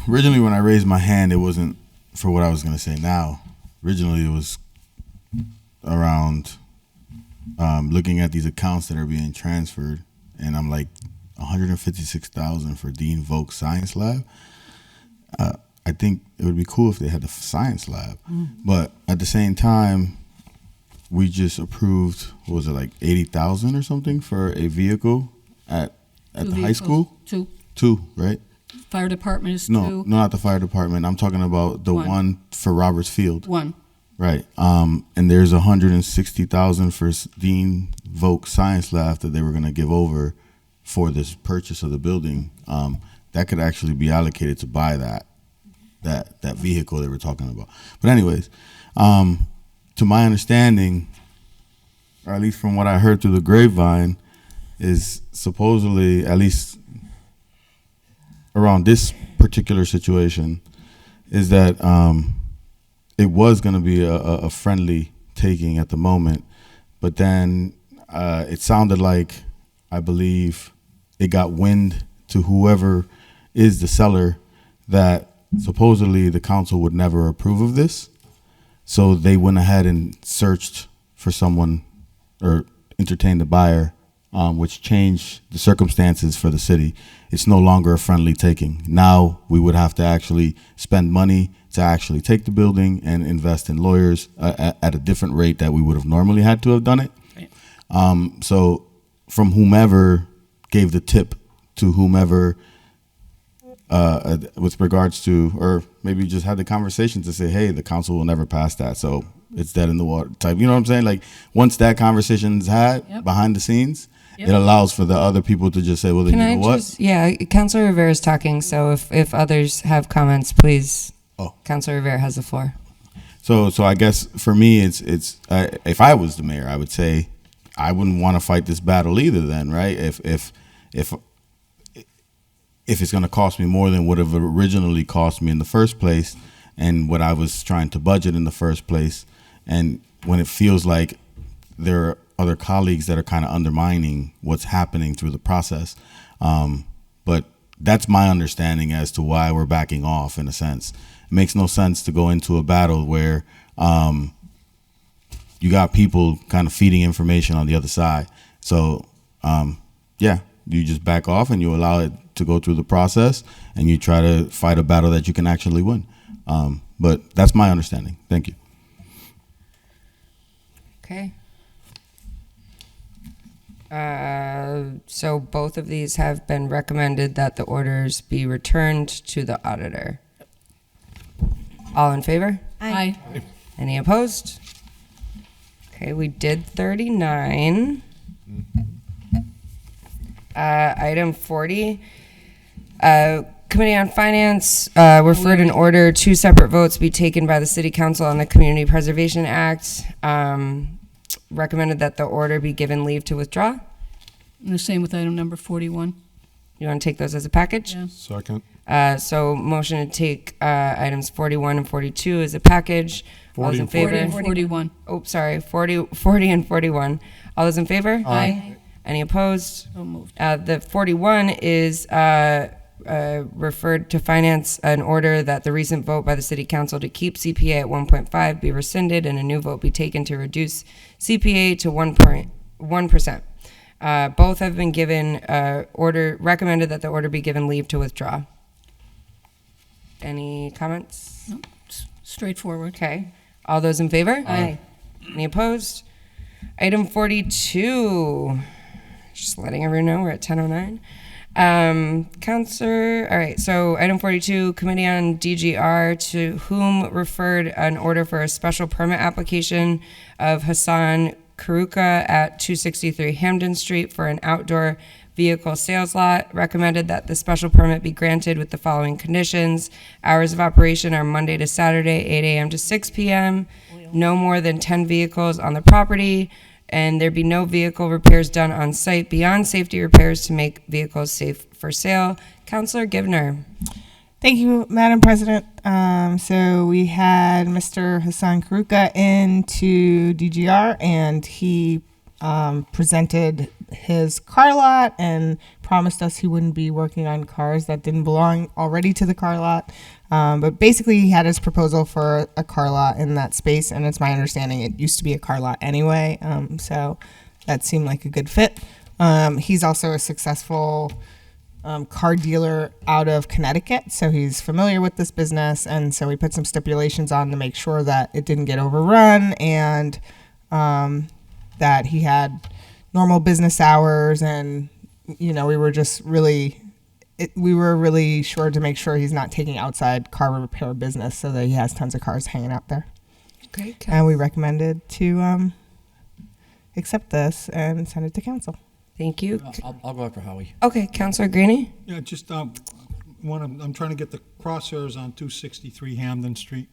Originally, when I raised my hand, it wasn't for what I was going to say now. Originally, it was around looking at these accounts that are being transferred, and I'm like, $156,000 for Dean Volk Science Lab. I think it would be cool if they had the science lab, but at the same time, we just approved, what was it, like 80,000 or something for a vehicle at the high school? Two, right? Fire department is No, two. not the fire department. I'm talking about the one for Roberts Field. One. Right. And there's 160,000 for Dean Volk Science Lab that they were going to give over for this purchase of the building. That could actually be allocated to buy that vehicle they were talking about. But anyways, to my understanding, or at least from what I heard through the grapevine, is supposedly, at least around this particular situation, is that it was going to be a friendly taking at the moment, but then it sounded like, I believe, it got wind to whoever is the seller that supposedly the council would never approve of this. So they went ahead and searched for someone or entertained the buyer, which changed the circumstances for the city. It's no longer a friendly taking. Now we would have to actually spend money to actually take the building and invest in lawyers at a different rate that we would have normally had to have done it. Right. So from whomever gave the tip to whomever with regards to, or maybe just had the conversation to say, hey, the council will never pass that, so it's dead in the water type. You know what I'm saying? Like, once that conversation's had behind the scenes, it allows for the other people to just say, well, then you know what? Yeah, Councilor Rivera is talking, so if others have comments, please. Oh. Councilor Rivera has the floor. So I guess for me, it's if I was the mayor, I would say I wouldn't want to fight this battle either. Then, right? If it's going to cost me more than would have originally cost me in the first place, and what I was trying to budget in the first place, and when it feels like there are other colleagues that are kind of undermining what's happening through the process, but that's my understanding as to why we're backing off. In a sense, it makes no sense to go into a battle where you got people kind of feeding information on the other side. So yeah, you just back off and you allow it to go through the process, and you try to fight a battle that you can actually win. But that's my understanding. Thank you. Okay. So both of these have been recommended that the orders be returned to the auditor. All in favor? Aye. Any opposed? Okay, we did 39. Item 40. Committee on Finance referred an order, 2 separate votes be taken by the City Council on the Community Preservation Act. Recommended that the order be given leave to withdraw. And the same with item number 41. You want to take those as a package? Yeah. Second. So motion to take items 41 and 42 as a package. All those in favor? 40 and 41. Oh, sorry, 40 and 41. All those in favor? Aye. Any opposed? So moved. The 41 is referred to Finance, an order that the recent vote by the City Council to keep CPA at 1.5 be rescinded and a new vote be taken to reduce CPA to 1%. Both have been given recommended that the order be given leave to withdraw. Any comments? No, straightforward. Okay. All those in favor? Aye. Any opposed? Item 42. Just letting everyone know we're at 10:09. All right, so item 42, Committee on DGR, to whom referred an order for a special permit application of Hassan Karuka at 263 Hamden Street for an outdoor vehicle sales lot. Recommended that the special permit be granted with the following conditions. Hours of operation are Monday to Saturday, 8 a.m. to 6 p.m. No more than 10 vehicles on the property, and there be no vehicle repairs done on site beyond safety repairs to make vehicles safe for sale. Councilor Givner. Thank you, Madam President. So we had Mr. Hassan Karuka into DGR, and he presented his car lot and promised us he wouldn't be working on cars that didn't belong already to the car lot. But basically, he had his proposal for a car lot in that space, and it's my understanding it used to be a car lot anyway. So that seemed like a good fit. He's also a successful car dealer out of Connecticut, so he's familiar with this business, and so we put some stipulations on to make sure that it didn't get overrun and that he had normal business hours, and we were just really sure to make sure he's not taking outside car repair business so that he has tons of cars hanging out there. Great. And we recommended to accept this and send it to council. Thank you. I'll go after Howie. Okay, Councilor Greeny. Yeah, just I'm trying to get the crosshairs on 263 Hamden Street.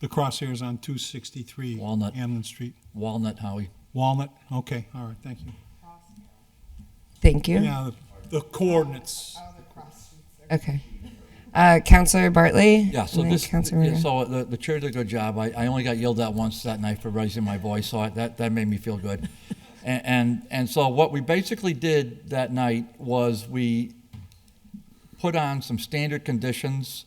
The crosshairs on 263 Walnut. Hamden Street. Walnut, Howie. Walnut. Okay. All right. Thank you. Thank you. Yeah, the coordinates. Okay. Councilor Bartley. Yeah, so and then this, Councilor yeah, Morgan. so the chair did a good job. I only got yelled at once that night for raising my voice, so that made me feel good. And so what we basically did that night was we put on some standard conditions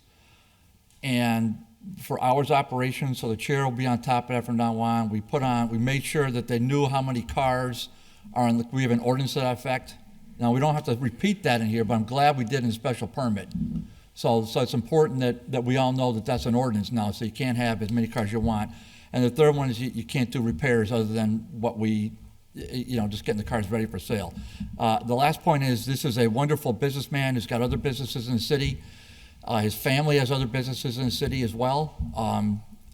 and for hours of operation, so the chair will be on top of that from now on. We made sure that they knew how many cars are in we have an ordinance to that effect. Now, we don't have to repeat that in here, but I'm glad we did in a special permit. So it's important that we all know that that's an ordinance now, so you can't have as many cars as you want. And the third one is you can't do repairs other than what we, just getting the cars ready for sale. The last point is this is a wonderful businessman who's got other businesses in the city. His family has other businesses in the city as well,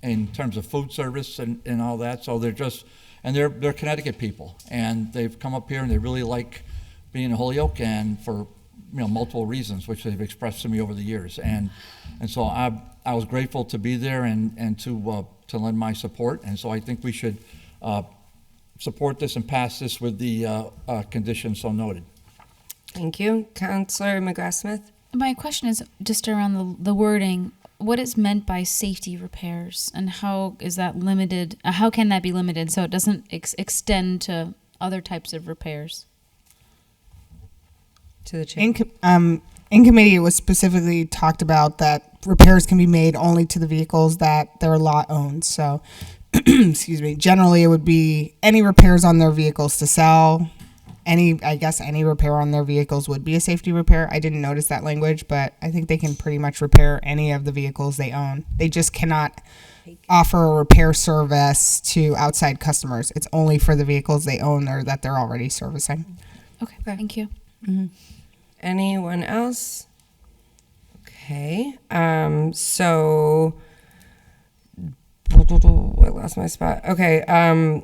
in terms of food service and all that. So they're Connecticut people, and they've come up here and they really like being in Holyoke, and for multiple reasons, which they've expressed to me over the years. And so I was grateful to be there and to lend my support. And so I think we should support this and pass this with the conditions so noted. Thank you. Councilor McGrath-Smith. My question is just around the wording. What is meant by safety repairs, and how is that limited? How can that be limited so it doesn't extend to other types of repairs? To the chair. In committee, it was specifically talked about that repairs can be made only to the vehicles that their lot owns. So, excuse me, generally it would be any repairs on their vehicles to sell. Any repair on their vehicles would be a safety repair. I didn't notice that language, but I think they can pretty much repair any of the vehicles they own. They just cannot offer a repair service to outside customers. It's only for the vehicles they own or that they're already servicing. Okay, thank you. Mm-hmm. Anyone else? Okay. So I lost my spot. Okay.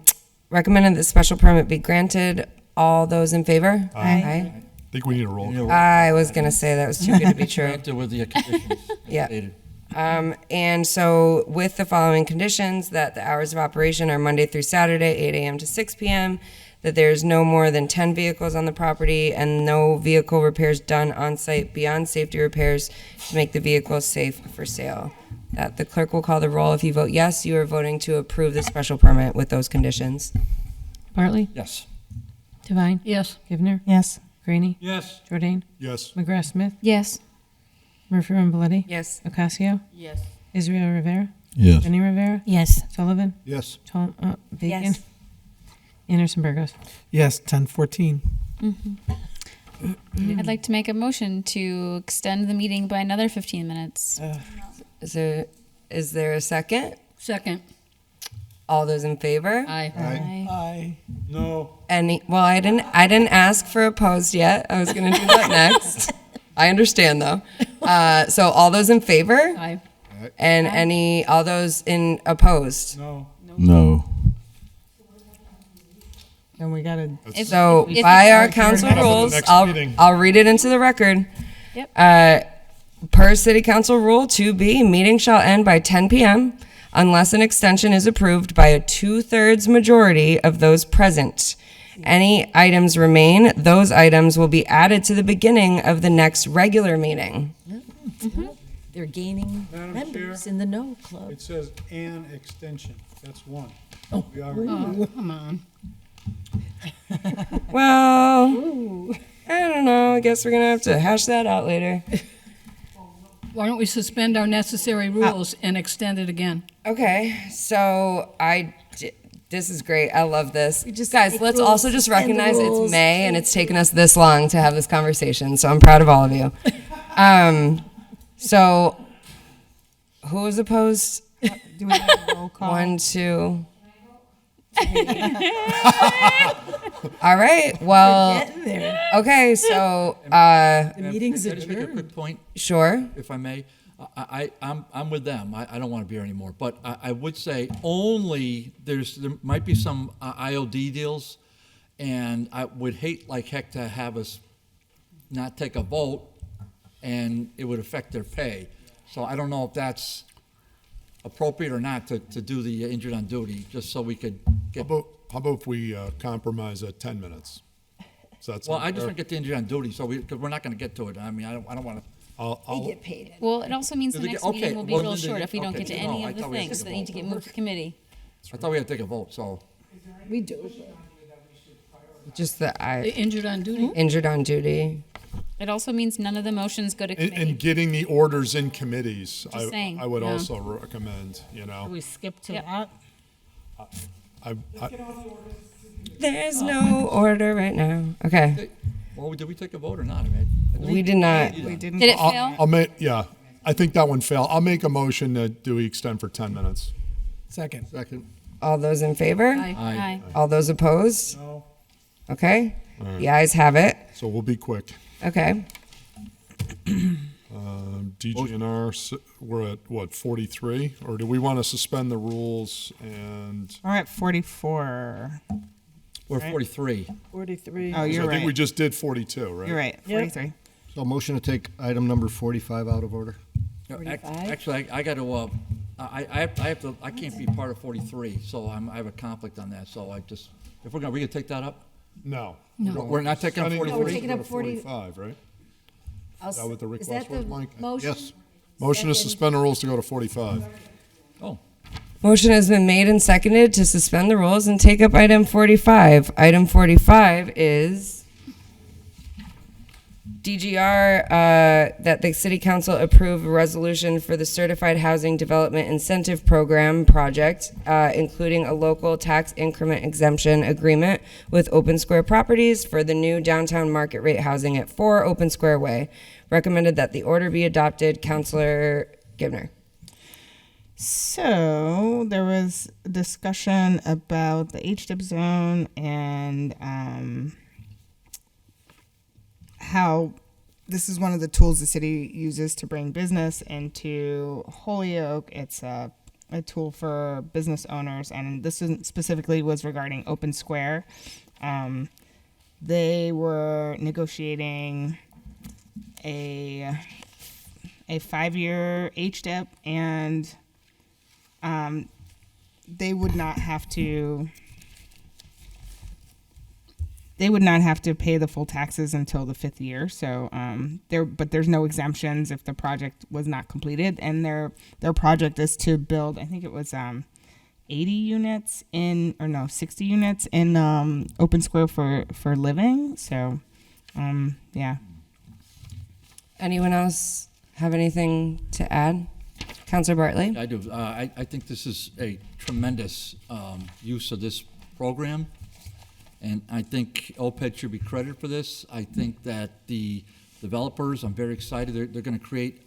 Recommended that special permit be granted. All those in favor? Aye. I think we need a roll call. I was going to say that was too good to be true. With the conditions Yeah. stated. And so with the following conditions, that the hours of operation are Monday through Saturday, 8 a.m. to 6 p.m., that there's no more than 10 vehicles on the property, and no vehicle repairs done on site beyond safety repairs to make the vehicle safe for sale. That the clerk will call the roll. If you vote yes, you are voting to approve the special permit with those conditions. Bartley? Yes. Devine? Yes. Givner? Yes. Greeny? Yes. Jordan? Yes. McGrath-Smith? Yes. Murphy Ramboletti? Yes. Ocasio? Yes. Israel Rivera? Yes. Jenny Rivera? Yes. Sullivan? Yes. Bacon? Yes. Anderson Burgos? Yes, 10:14. I'd like to make a motion to extend the meeting by another 15 minutes. Is there a second? Second. All those in favor? Aye. Aye. No. Well, I didn't ask for opposed yet. I was going to do that next. I understand though. So all those in favor? Aye. And all those in opposed? No. And we gotta. So If by it's- our council On to the rules, next I'll meeting. read it into the record. Yep. Per City Council Rule 2B, meeting shall end by 10 p.m. unless an extension is approved by a 2/3 majority of those present, any items remain, those items will be added to the beginning of the next regular meeting. They're gaining Madam members Chair, in the No Club. It says an extension. That's one. Oh. We already- Oh, come on. Well, I don't know. I guess we're going to have to hash that out later. Why don't we suspend our necessary rules and extend it again? Okay, so this is great. I love this. just Guys, make let's rules, also just suspend the recognize it's rules. May and it's taken us this long to have this conversation. So I'm proud of all of you. So who was opposed? Do we have a roll call? 1, 2. All right. Well. We're getting there. Okay. So. The meeting's Can I just make a adjourned. quick point? Sure. If I may. I'm with them. I don't want to be here anymore. But I would say only there might be some IOD deals, and I would hate like heck to have us not take a vote, and it would affect their pay. So I don't know if that's appropriate or not to do the injured on duty, just so we could get. How about if we compromise at 10 minutes? So that's Well, I just want to get the injured on duty, so because we're not going to get to it. I mean, I don't want to. They get paid. Well, it also means Does the it next get- meeting okay, will be well, real then they short get- if we don't okay, get to no, any I of the thought we had to things take that a need to vote. get moved to committee. I thought we had to take a vote, so. We do. Just the The injured on duty? injured on duty. It also means none of the motions go to committee. And getting the orders in committees, Just saying, I would yeah. also recommend, you know. We skip to Yep. that. I, There's no order right now. Okay. Well, did we take a vote or not? I mean, We did not. Did it fail? I'll make, yeah, I think that one failed. I'll make a motion that we extend for 10 minutes. Second. All those in favor? Aye. All those opposed? No. Okay. All right. The ayes have it. So we'll be quick. Okay. DGNR, we're at what, 43? Or do we want to suspend the rules and? We're at 44. We're Right. 43. 43. Oh, you're I think we right. just did 42, right? You're right, Yep. 43. So motion to take item number 45 out of order. Actually, I got to. I have to. I can't be part of 43, so I have a conflict on that. So I just, if we gonna take that up. No. No. We're not taking up Suspending the 43? rules, taking go up to 40 45, right? I'll Is that what the is request that the was, Mike? motion? Yes. Motion to Second. suspend the rules to go to 45. Oh. Motion has been made and seconded to suspend the rules and take up item 45. Item 45 is DGR, that the City Council approve a resolution for the Certified Housing Development Incentive Program project, including a local tax increment exemption agreement with Open Square Properties for the new downtown market rate housing at 4 Open Square Way. Recommended that the order be adopted. Councilor Givner. So there was discussion about the HDIP zone and how this is one of the tools the city uses to bring business into Holyoke. It's a tool for business owners, and this specifically was regarding Open Square. They were negotiating a 5-year HDIP, and they would not have to pay the full taxes until the 5th year. So there's no exemptions if the project was not completed, and their project is to build, I think it was 60 units in Open Square for living. So yeah. Anyone else have anything to add? Councilor Bartley? I do. I think this is a tremendous use of this program, and I think OPED should be credited for this. I think that the developers, I'm very excited. They're going to create.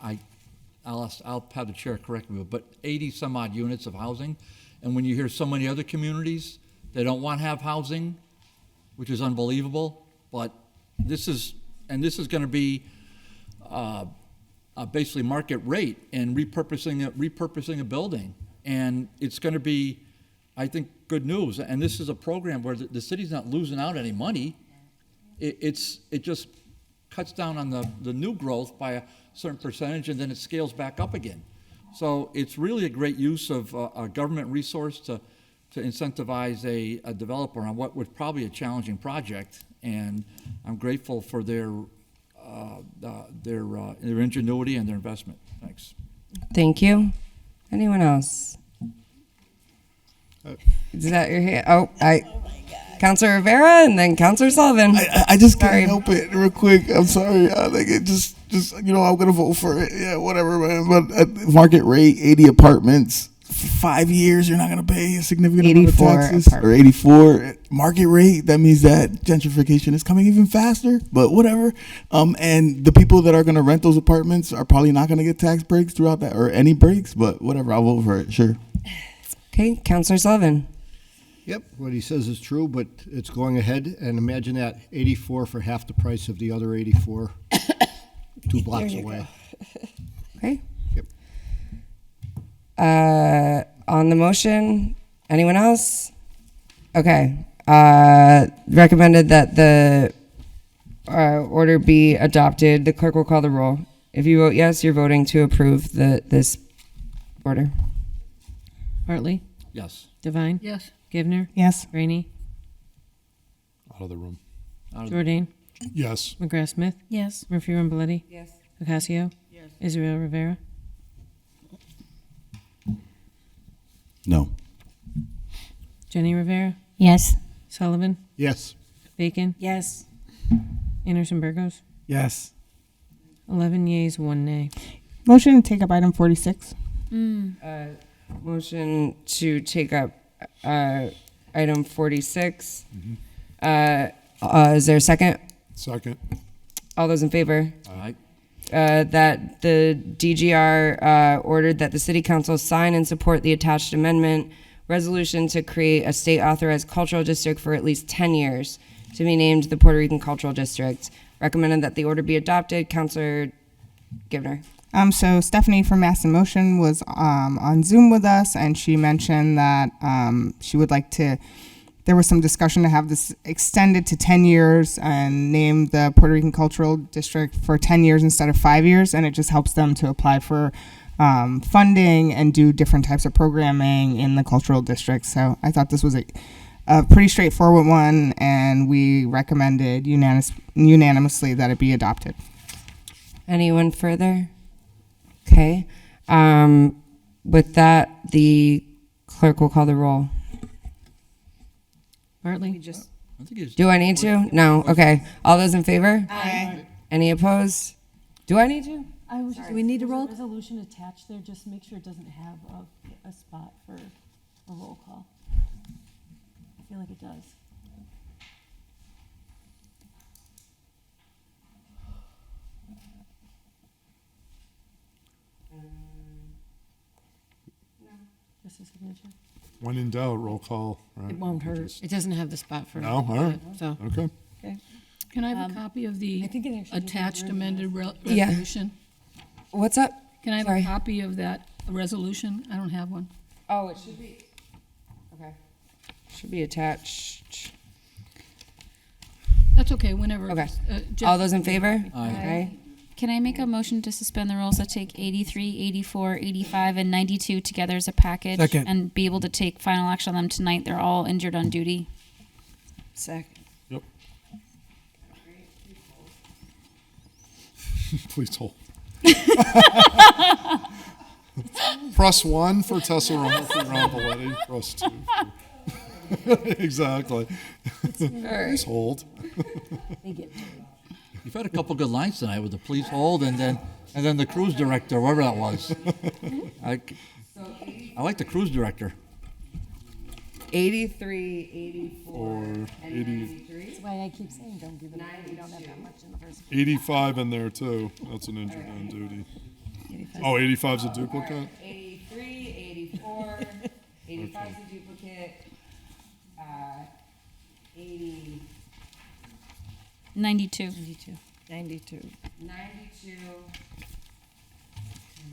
I'll have the chair correct me, but 80 some odd units of housing, and when you hear so many other communities they don't want to have housing, which is unbelievable. But this is going to be. Basically market rate and repurposing a building, and it's going to be, I think, good news. And this is a program where the city's not losing out any money. It just cuts down on the new growth by a certain percentage, and then it scales back up again. So it's really a great use of a government resource to to incentivize a developer on what was probably a challenging project. And I'm grateful for their ingenuity and their investment. Thanks. Thank you. Anyone else? Is that your hand? Oh, Councilor Rivera and then Councilor Sullivan. I just can't help it real quick. I'm sorry. Like it just I'm gonna vote for it. Yeah, whatever, man. But at market rate, 80 apartments, 5 years, you're not gonna pay a significant amount of taxes. Or 84 market rate. That means that gentrification is coming even faster. But whatever. And the people that are gonna rent those apartments are probably not gonna get tax breaks throughout that or any breaks. But whatever, I'll vote for it. Sure. Okay, Councilor Sullivan. Yep, what he says is true, but it's going ahead, and imagine that, 84 for half the price of the other 84, 2 blocks away. Okay. Yep. On the motion, anyone else? Okay. Recommended that the order be adopted. The clerk will call the roll. If you vote yes, you're voting to approve this order. Bartley? Yes. Devine? Yes. Givner? Yes. Rainey? Out of the room. Jordan? Yes. McGrath Smith? Yes. Murphy Ramboletti? Yes. Ocasio? Yes. Israel Rivera? No. Jenny Rivera? Yes. Sullivan? Yes. Bacon? Yes. Anderson Burgos? Yes. 11 yeas, 1 nay. Motion to take up item 46. Motion to take up item 46. Is there a second? Second. All those in favor? Aye. That the DGR ordered that the City Council sign and support the attached amendment resolution to create a state-authorized cultural district for at least 10 years to be named the Puerto Rican Cultural District. Recommended that the order be adopted. Councilor Givner. So Stephanie from Mass in Motion was on Zoom with us, and she mentioned that she would like to. There was some discussion to have this extended to 10 years and name the Puerto Rican Cultural District for 10 years instead of 5 years, and it just helps them to apply for funding and do different types of programming in the cultural district. So I thought this was a pretty straightforward one, and we recommended unanimously that it be adopted. Anyone further? Okay. With that, the clerk will call the roll. Bartley? Do I need to? No. Okay. All those in favor? Aye. Any opposed? Do I need to? Do we need a roll? Resolution attached there, just make sure it doesn't have a spot for a roll call. I feel like it does. Just a signature. When in doubt, roll call. Right? It won't hurt. It doesn't have the spot for No? All right. So. Okay. Okay. Can I have a copy of the I think it actually attached amended Yeah. resolution? What's up? Can I have Sorry. a copy of that resolution? I don't have one. Oh, it should be. Okay. Should be attached. That's okay, whenever. Okay. Jeff- All those in favor? Aye. Can I make a motion to suspend the rules that take 83, 84, 85, and 92 together as a package? Second. And be able to take final action on them tonight? They're all injured on duty. Second. Yep. Please hold. Press 1 for Tessa Rompoletti. Press 2. Exactly. Please hold. You've had a couple good lines tonight with the please hold and then the cruise director, whatever that was. I like the cruise director. 83, 84, and 80. 93. That's why I keep saying don't give it. We don't have that much in the first. 85 in there too. That's an injured on duty. Oh, 85 is a duplicate? 83, 84, 85 is a duplicate, 80. 92. 92. 92. I'm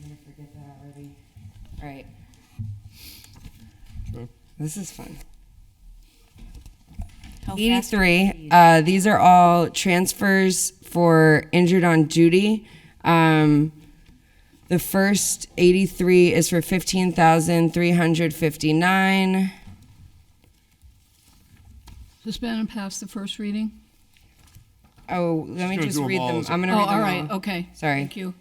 gonna forget that already. All right. Okay. This is fun. How fast 83. These are all transfers for injured on duty. The first 83 is for $15,359. Suspend and pass the first reading? Oh, let me gonna just do 'em read all them. as a- I'm going to Oh, read them all right, all. okay. Sorry. Thank you.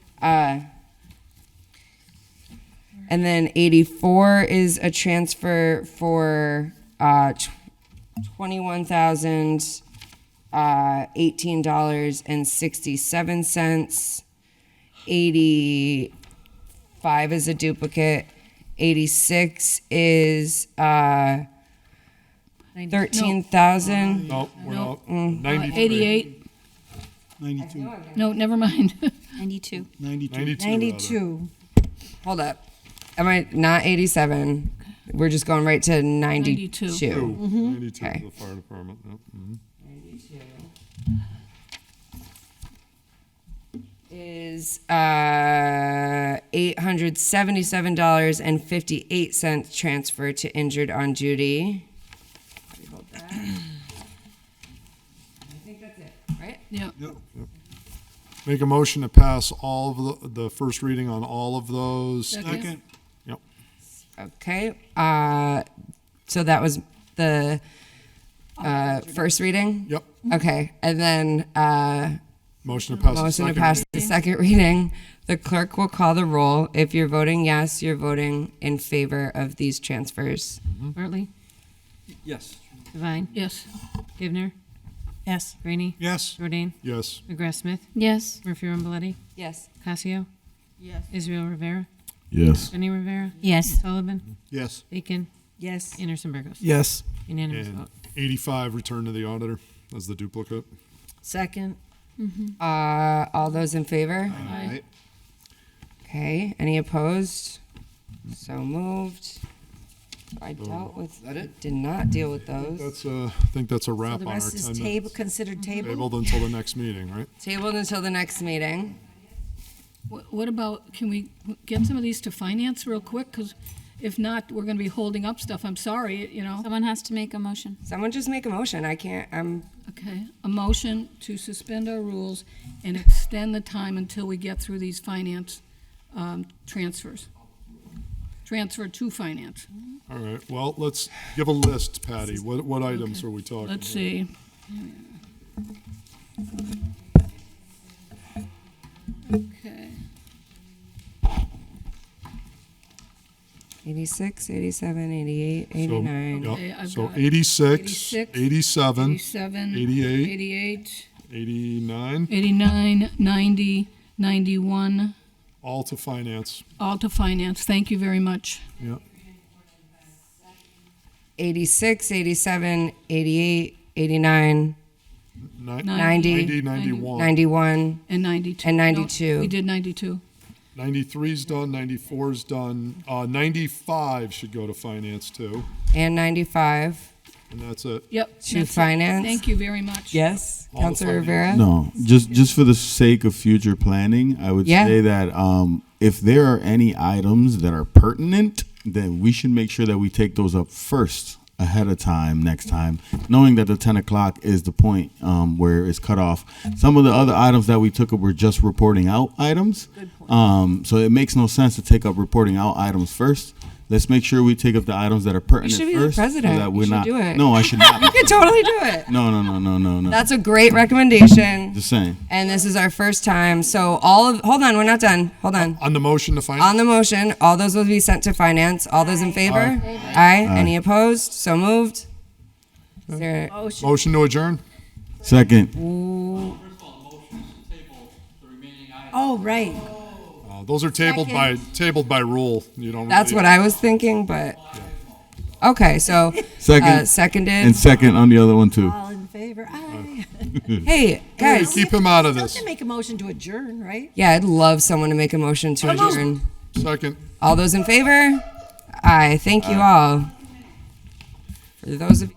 And then 84 is a transfer for $21,018.67. 85 is a duplicate. 86 is 13,000. No, we're No. not. 93. 88. 92. No, never mind. 92. 92. 92. Hold up. Am I not 87? We're just going right to 92. 92 Okay. for the fire department. Yep. Mhm. Is $877.58 transfer to injured on duty. Let me hold that. I think that's it, right? Yeah. Yep. Make a motion to pass all of the first reading on all of those. Second. Yep. Okay. So that was the first reading? Yep. Okay. And then Motion to pass the motion to second pass reading. the second reading. The clerk will call the roll. If you're voting yes, you're voting in favor of these transfers. Bartley? Yes. Devine? Yes. Givner? Yes. Rainey? Yes. Jordan? Yes. McGrath Smith? Yes. Murphy Ramboletti? Yes. Casio? Yes. Israel Rivera? Yes. Benny Rivera? Yes. Sullivan? Yes. Bacon? Yes. Anderson Burgos? Yes. Unanimous And vote. 85, return to the auditor as the duplicate. Second. All those in favor? Aye. Okay, any opposed? So moved. I dealt with, did not deal with those. That's I think that's a wrap The on our rest is 10 table, minutes. considered table. Tabled until the next meeting, right? Tabled until the next meeting. What about, can we get some of these to finance real quick? Because if not, we're going to be holding up stuff. I'm sorry, you know. Someone has to make a motion. Someone just make a motion. I can't, Okay, a motion to suspend our rules and extend the time until we get through these finance transfers. Transfer to finance. All right, well, let's give a list, Patty. What items are we talking? Let's here? see. Okay. 86, 87, 88, 89. So, Okay, yep. I've So got 86, 87, 87, 88, 88, 89, 89, 90, 91, all to finance. all to finance. Thank you very much. Yep. 86, 87, 88, 89, 90, 90, 91. 91, And 92. And No, 92. we did 92. 93's done, 94's done. 95 should go to finance too, and 95. and that's it. Yep. To that's it. finance? Thank you very much. Yes, All the Councilor finance. Rivera? No, just for the sake of future planning, I would Yeah. say that if there are any items that are pertinent, then we should make sure that we take those up first ahead of time next time, knowing that the 10 o'clock is the point where it's cut off. Some of the other items that we took up were just reporting out items. So it makes no sense to take up reporting out items first. Let's make sure we take up the items that are pertinent should be the first. president. So that You we're should not. do it. No, I should not. You can totally do it. No. That's a great recommendation. Just saying. And this is our first time. So hold on, we're not done. Hold on. On the motion to finance? On the motion, all those will be sent to finance. All those in favor? Aye. Any opposed? So moved. Is there, Motion to adjourn? Second. Oh, right. Those are tabled by rule. You don't. that's what I was thinking, but okay. So Second. seconded. And second on the other one too. All in favor? Aye. Hey guys, keep him out of Still this. can make a motion to adjourn, right? yeah, I'd love someone to make a motion to adjourn. Second. All those in favor? Aye. Thank you all. For those of